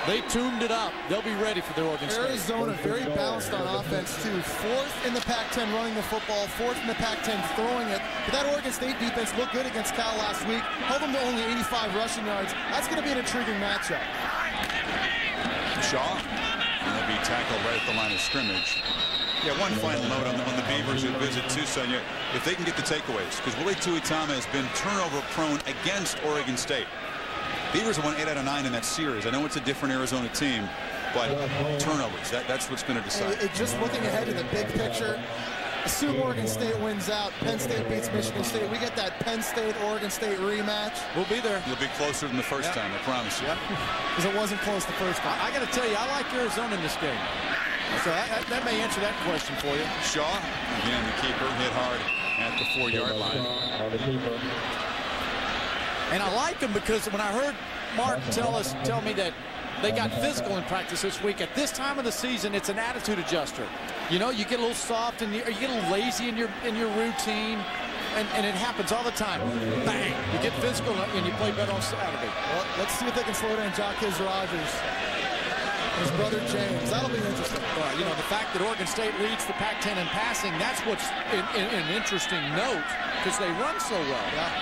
They tuned it up. They'll be ready for the Oregon State. Arizona very balanced on offense, too. 4th in the Pac-10 running the football, 4th in the Pac-10 throwing it. But that Oregon State defense looked good against Cal last week. Held them to only 85 rushing yards. That's going to be an intriguing matchup. Shaw will be tackle right at the line of scrimmage. Yeah, one final note on the Beavers who visit Tucson. If they can get the takeaways, because Willie Tuitama has been turnover prone against Oregon State. Beavers have won 8 out of 9 in that series. I know it's a different Arizona team, but turnovers, that's what's going to decide. Just looking ahead to the big picture, assume Oregon State wins out, Penn State beats Michigan State. We get that Penn State-Oregon State rematch. We'll be there. You'll be closer than the first time, I promise you. Because it wasn't close the first time. I got to tell you, I like Arizona in this game. So that may answer that question for you. Shaw, again, the keeper, hit hard at the 4-yard line. And I like him because when I heard Mark tell me that they got physical in practice this week, at this time of the season, it's an attitude adjuster. You know, you get a little soft and you get a little lazy in your routine, and it happens all the time. Bang! You get physical and you play better on Saturday. Well, let's see if they can slow down Jaquez Rogers. His brother James. That'll be interesting. You know, the fact that Oregon State leads the Pac-10 in passing, that's what's an interesting note because they run so well. Yeah.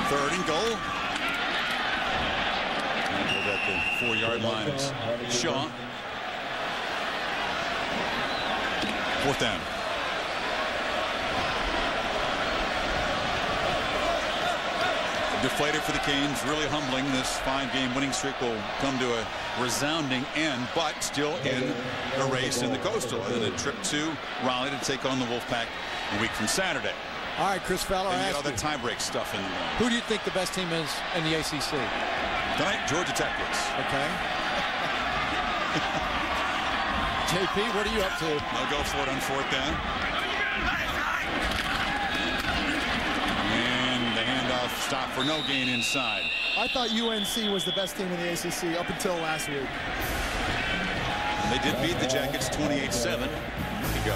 3rd and goal. And at the 4-yard line is Shaw. 4th down. Deflated for the Canes, really humbling. This 5-game winning streak will come to a resounding end, but still in a race in the Coastal. And a trip to Raleigh to take on the Wolfpack a week from Saturday. All right, Chris Fowler, and all that tie-break stuff in the who do you think the best team is in the ACC? Tonight, Georgia Tech is. Okay. JP, what are you up to? They'll go for it on 4th down. Stop for no gain inside. I thought UNC was the best team in the ACC up until last week. And they did beat the Jackets 28-7. There you go.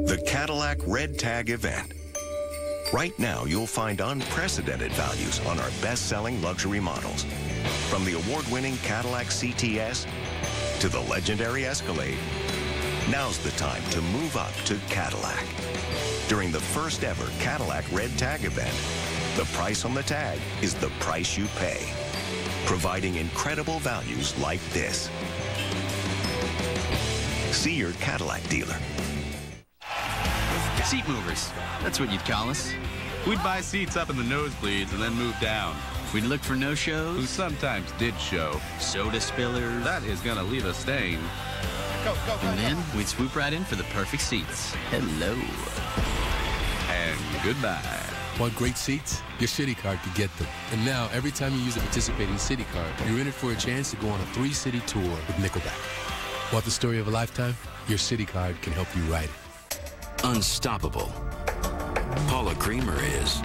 The Cadillac Red Tag event. Right now, you'll find unprecedented values on our best-selling luxury models. From the award-winning Cadillac CTS to the legendary Escalade, now's the time to move up to Cadillac. During the first ever Cadillac Red Tag event, the price on the tag is the price you pay, providing incredible values like this. See your Cadillac dealer. Seat movers, that's what you'd call us. We'd buy seats up in the nosebleeds and then move down. We'd look for no-shows. Who sometimes did show. Soda spillers. That is gonna leave a stain. Go, and then we'd swoop right in for the perfect seats. Hello. And goodbye. Want great seats? Your City Card could get them. And now, every time you use a participating City Card, you're in it for a chance to go on a 3-city tour with Nickelback. Want the story of a lifetime? Your City Card can help you write it. Unstoppable. Paula Creamer is.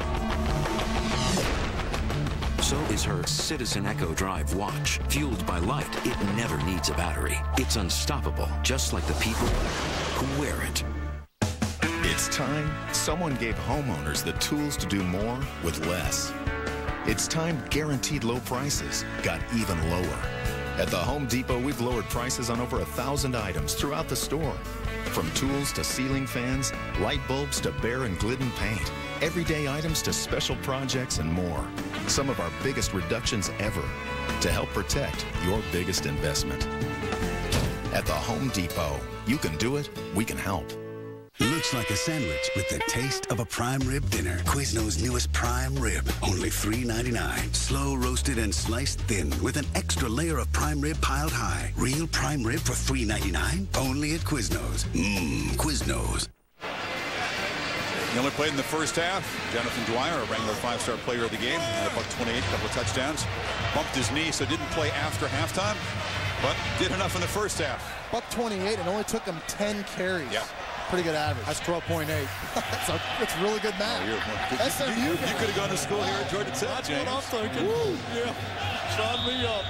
So is her Citizen Echo Drive watch. Fueled by light, it never needs a battery. It's unstoppable, just like the people who wear it. It's time someone gave homeowners the tools to do more with less. It's time guaranteed low prices got even lower. At the Home Depot, we've lowered prices on over 1,000 items throughout the store. From tools to ceiling fans, light bulbs to bare and Glidden paint, everyday items to special projects and more. Some of our biggest reductions ever to help protect your biggest investment. At the Home Depot, you can do it, we can help. Looks like a sandwich with the taste of a prime rib dinner. Quizno's newest prime rib, only $3.99. Slow roasted and sliced thin with an extra layer of prime rib piled high. Real prime rib for $3.99? Only at Quizno's. Quizno's. He only played in the first half. Jonathan Dwyer, a Wrangler 5-star player of the game, had a $128, couple of touchdowns. Bumped his knee, so didn't play after halftime, but did enough in the first half. $128, and only took him 10 carries. Yeah. Pretty good average. That's 12.8. That's really good math. You could have gone to school here at Georgia Tech, That's James. what I'm thinking. Woo. Yeah. Sign me up.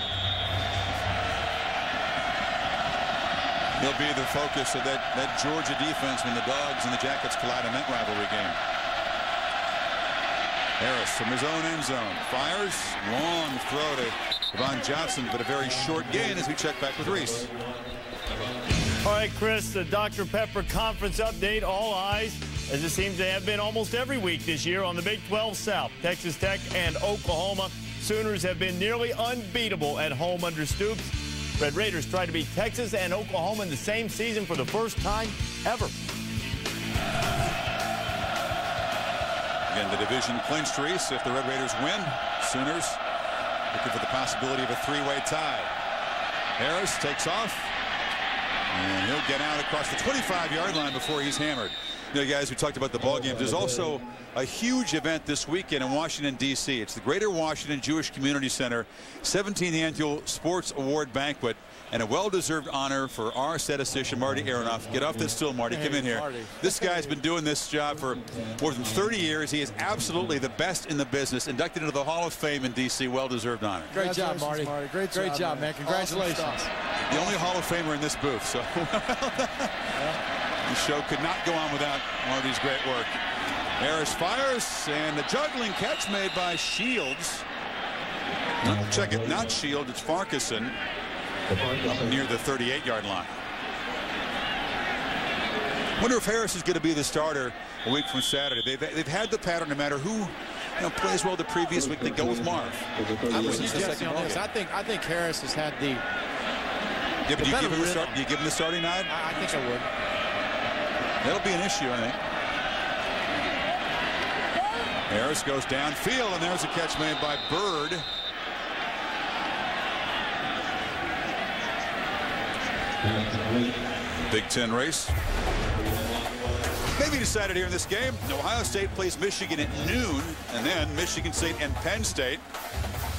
He'll be the focus of that Georgia defense when the Dogs and the Jackets collide in that rivalry game. Harris from his own end zone. Fires. Long throw to Devon Johnson, but a very short gain as we check back with Reese. All right, Chris, the Dr. Pepper conference update. All eyes as it seems to have been almost every week this year on the Big 12 South. Texas Tech and Oklahoma. Sooners have been nearly unbeatable at home under Stoops. Red Raiders try to beat Texas and Oklahoma in the same season for the first time ever. Again, the division clinch race. If the Red Raiders win, Sooners looking for the possibility of a three-way tie. Harris takes off, and he'll get out across the 25-yard line before he's hammered. You know, guys, we talked about the ball games. There's also a huge event this weekend in Washington, D.C. It's the Greater Washington Jewish Community Center 17th Annual Sports Award Banquet, and a well-deserved honor for our statistician, Marty Aronoff. Get off this stool, Marty. Come in here. Marty. This guy's been doing this job for more than 30 years. He is absolutely the best in the business. Inducted into the Hall of Fame in D.C. Well-deserved honor. Great job, Marty. Great job, man. Congratulations. Awesome. The only Hall of Famer in this booth, so the show could not go on without Marty's great work. Harris fires, and the juggling catch made by Shields. Check it, not Shields, it's Farquharson up near the 38-yard line. Wonder if Harris is going to be the starter a week from Saturday. They've had the pattern, no matter who plays well the previous week, they go with Marv. I'm with you, Jesse, on this. I think Harris has had the. Yeah, but do you give him the starting nod? I think I would. That'll be an issue, I think. Harris goes downfield, and there's a catch made by Bird. Big Ten race. Maybe decided here in this game. Ohio State plays Michigan at noon, and then Michigan State and Penn State.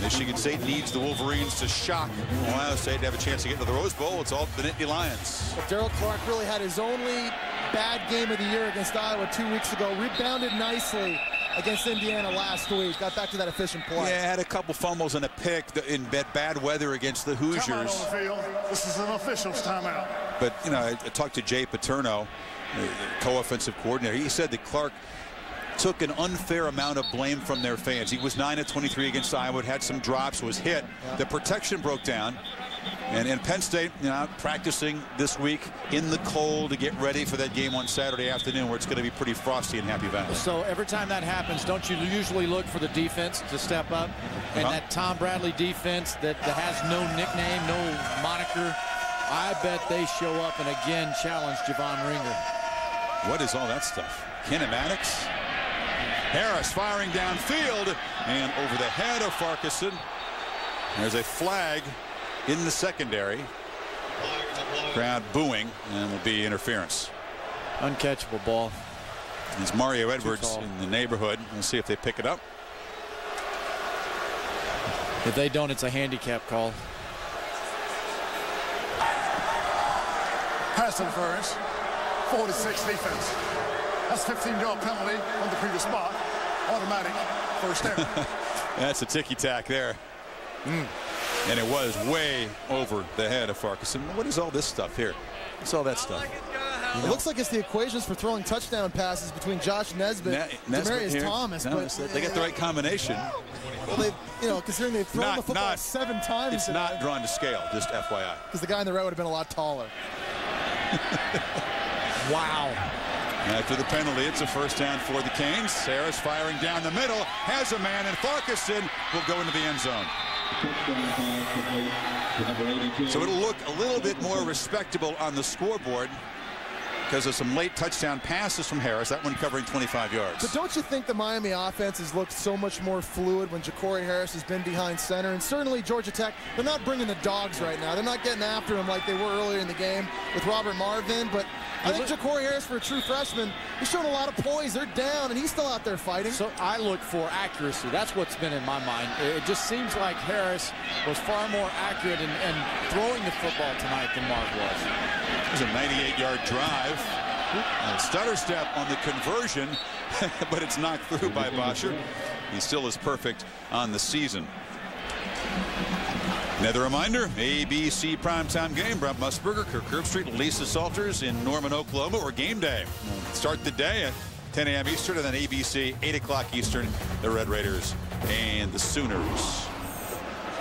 Michigan State needs the Wolverines to shock Ohio State to have a chance to get to the Rose Bowl. It's all the Nittany Lions. Well, Darryl Clark really had his only bad game of the year against Iowa 2 weeks ago. Rebounded nicely against Indiana last week. Got back to that efficient play. Yeah, had a couple fumbles and a pick in bad weather against the Hoosiers. Timeout on the field. This is an official's timeout. But, you know, I talked to Jay Paterno, the co-offensive coordinator. He said that Clark took an unfair amount of blame from their fans. He was 9 of 23 against Iowa, had some drops, was hit. The protection broke down. And Penn State, practicing this week in the cold to get ready for that game on Saturday afternoon, where it's going to be pretty frosty in Happy Valley. So every time that happens, don't you usually look for the defense to step up? And that Tom Bradley defense that has no nickname, no moniker, I bet they show up and again challenge Javon Ringer. What is all that stuff? Kinematics? Harris firing downfield and over the head of Farquharson. There's a flag in the secondary. Crowd booing, and will be interference. Uncatchable ball. There's Mario Edwards in the neighborhood. We'll see if they pick it up. If they don't, it's a handicap call. Pass interference. 46 defense. That's 15-yard penalty on the previous spot. Automatic first down. That's a ticky-tack there. And it was way over the head of Farquharson. What is all this stuff here? What's all that stuff? It looks like it's the equations for throwing touchdown passes between Josh Nesbitt and Demarius Thomas. But they got the right combination. Well, considering they've thrown the football 7 times. It's not drawn to scale, just FYI. Because the guy on the right would have been a lot taller. Wow. After the penalty, it's a first down for the Canes. Harris firing down the middle, has a man, and Farquharson will go into the end zone. So it'll look a little bit more respectable on the scoreboard because of some late touchdown passes from Harris, that one covering 25 yards. But don't you think the Miami offense has looked so much more fluid when Ja'Cory Harris has been behind center? And certainly Georgia Tech, they're not bringing the dogs right now. They're not getting after him like they were earlier in the game with Robert Marvin. But I think Ja'Cory Harris, for a true freshman, he's shown a lot of poise. They're down, and he's still out there fighting. So I look for accuracy. That's what's been in my mind. It just seems like Harris was far more accurate in throwing the football tonight than Mark was. It was a 98-yard drive. And stutter step on the conversion, but it's knocked through by Bosher. He still is perfect on the season. Another reminder, ABC primetime game. Brent Musburger, Kirk Herbstreit, Lisa Salters in Norman, Oklahoma, or game day. Start the day at 10 a.m. Eastern, and then ABC, 8 o'clock Eastern, the Red Raiders and the Sooners.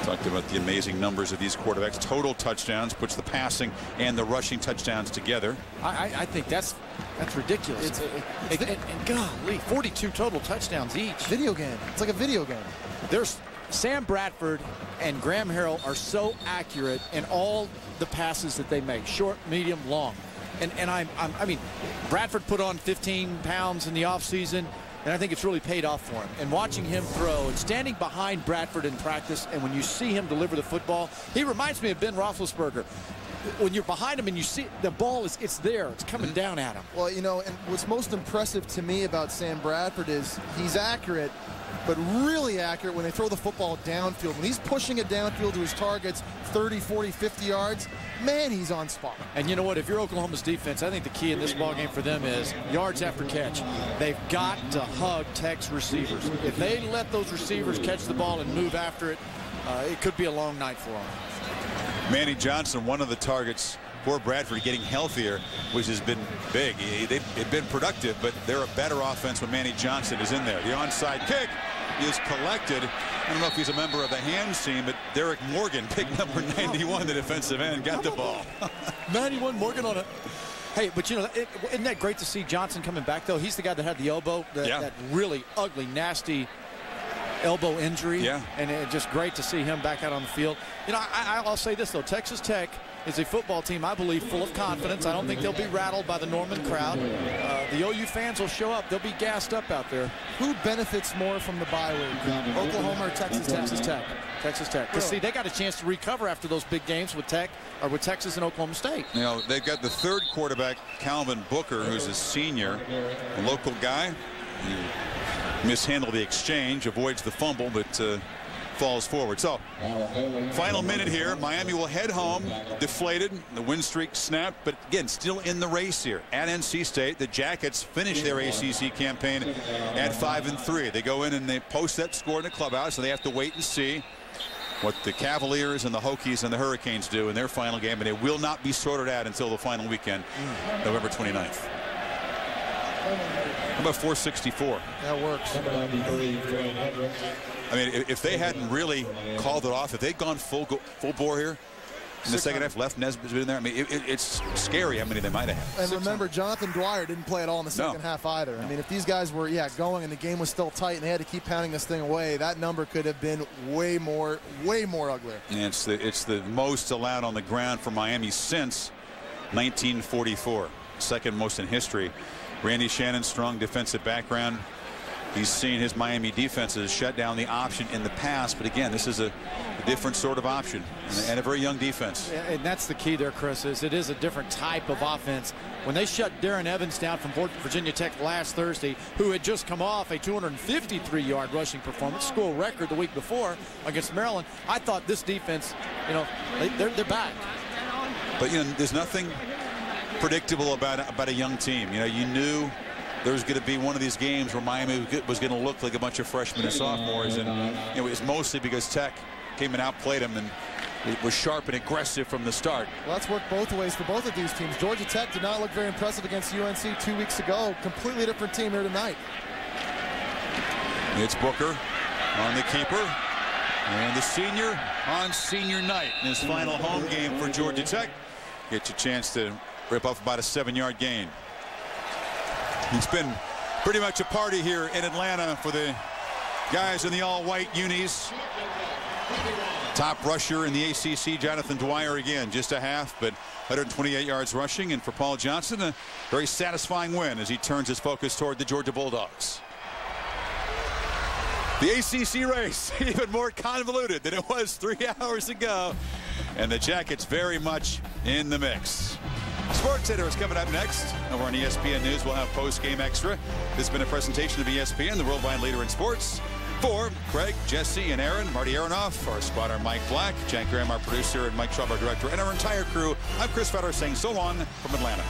Talked about the amazing numbers of these quarterbacks. Total touchdowns, puts the passing and the rushing touchdowns together. I think that's That's ridiculous. And golly, 42 total touchdowns each. Video game. It's like a video game. There's Sam Bradford and Graham Harrell are so accurate in all the passes that they make, short, medium, long. And I mean, Bradford put on 15 pounds in the offseason, and I think it's really paid off for him. And watching him throw and standing behind Bradford in practice, and when you see him deliver the football, he reminds me of Ben Roethlisberger. When you're behind him and you see the ball, it's there. It's coming down at him. Well, you know, and what's most impressive to me about Sam Bradford is he's accurate, but really accurate when they throw the football downfield. When he's pushing it downfield to his targets, 30, 40, 50 yards, man, he's on spot. And you know what? If you're Oklahoma's defense, I think the key in this ballgame for them is yards after catch. They've got to hug Tech's receivers. If they let those receivers catch the ball and move after it, it could be a long night for them. Manny Johnson, one of the targets for Bradford, getting healthier, which has been big. They've been productive, but they're a better offense when Manny Johnson is in there. The onside kick is collected. I don't know if he's a member of the Hams team, but Derek Morgan, pick number 91, the defensive end, got the ball. 91, Morgan on it. Hey, but you know, isn't that great to see Johnson coming back, though? He's the guy that had the elbow, that really ugly, nasty elbow injury. Yeah. And it's just great to see him back out on the field. You know, I'll say this, though. Texas Tech is a football team, I believe, full of confidence. I don't think they'll be rattled by the Norman crowd. The OU fans will show up. They'll be gassed up out there. Who benefits more from the bye week? Oklahoma or Texas Tech? Texas Tech. Texas Tech. Because, see, they got a chance to recover after those big games with Texas and Oklahoma State. You know, they've got the third quarterback, Calvin Booker, who's a senior, a local guy. He mishandled the exchange, avoids the fumble, but falls forward. So, final minute here. Miami will head home, deflated. The win streak snapped, but again, still in the race here. At NC State, the Jackets finish their ACC campaign at 5-3. They go in and they post that score in the clubhouse, so they have to wait and see what the Cavaliers and the Hokies and the Hurricanes do in their final game, and it will not be sorted out until the final weekend, November 29th. How about 464? That works. I mean, if they hadn't really called it off, if they'd gone full bore here in the second half, left Nesbitt's been there, I mean, it's scary how many they might have had. And remember, Jonathan Dwyer didn't play at all in the second half either. I mean, if these guys were, going and the game was still tight and they had to keep pounding this thing away, that number could have been way more uglier. And it's the most allowed on the ground for Miami since 1944, second most in history. Randy Shannon's strong defensive background. He's seen his Miami defenses shut down the option in the past, but again, this is a different sort of option and a very young defense. And that's the key there, Chris, is it is a different type of offense. When they shut Darren Evans down from Virginia Tech last Thursday, who had just come off a 253-yard rushing performance, school record the week before against Maryland, I thought this defense, they're back. But there's nothing predictable about a young team. You knew there was going to be one of these games where Miami was going to look like a bunch of freshmen and sophomores, and it was mostly because Tech came and outplayed them and it was sharp and aggressive from the start. Well, that's worked both ways for both of these teams. Georgia Tech did not look very impressive against UNC 2 weeks ago. Completely different team here tonight. It's Booker on the keeper, and the senior on senior night in his final home game for Georgia Tech. Gets a chance to rip off about a 7-yard gain. It's been pretty much a party here in Atlanta for the guys in the all-white unis. Top rusher in the ACC, Jonathan Dwyer, again, just a half, but 128 yards rushing. And for Paul Johnson, a very satisfying win as he turns his focus toward the Georgia Bulldogs. The ACC race, even more convoluted than it was 3 hours ago. And the Jackets very much in the mix. Sports Center is coming up next. Over on ESPN News, we'll have post-game extra. This has been a presentation of ESPN, the worldwide leader in sports. For Craig, Jesse, and Aaron, Marty Aronoff, our spotter Mike Black, Jack Graham, our producer, and Mike Traub, our director, and our entire crew, I'm Chris Fetter saying so long from Atlanta.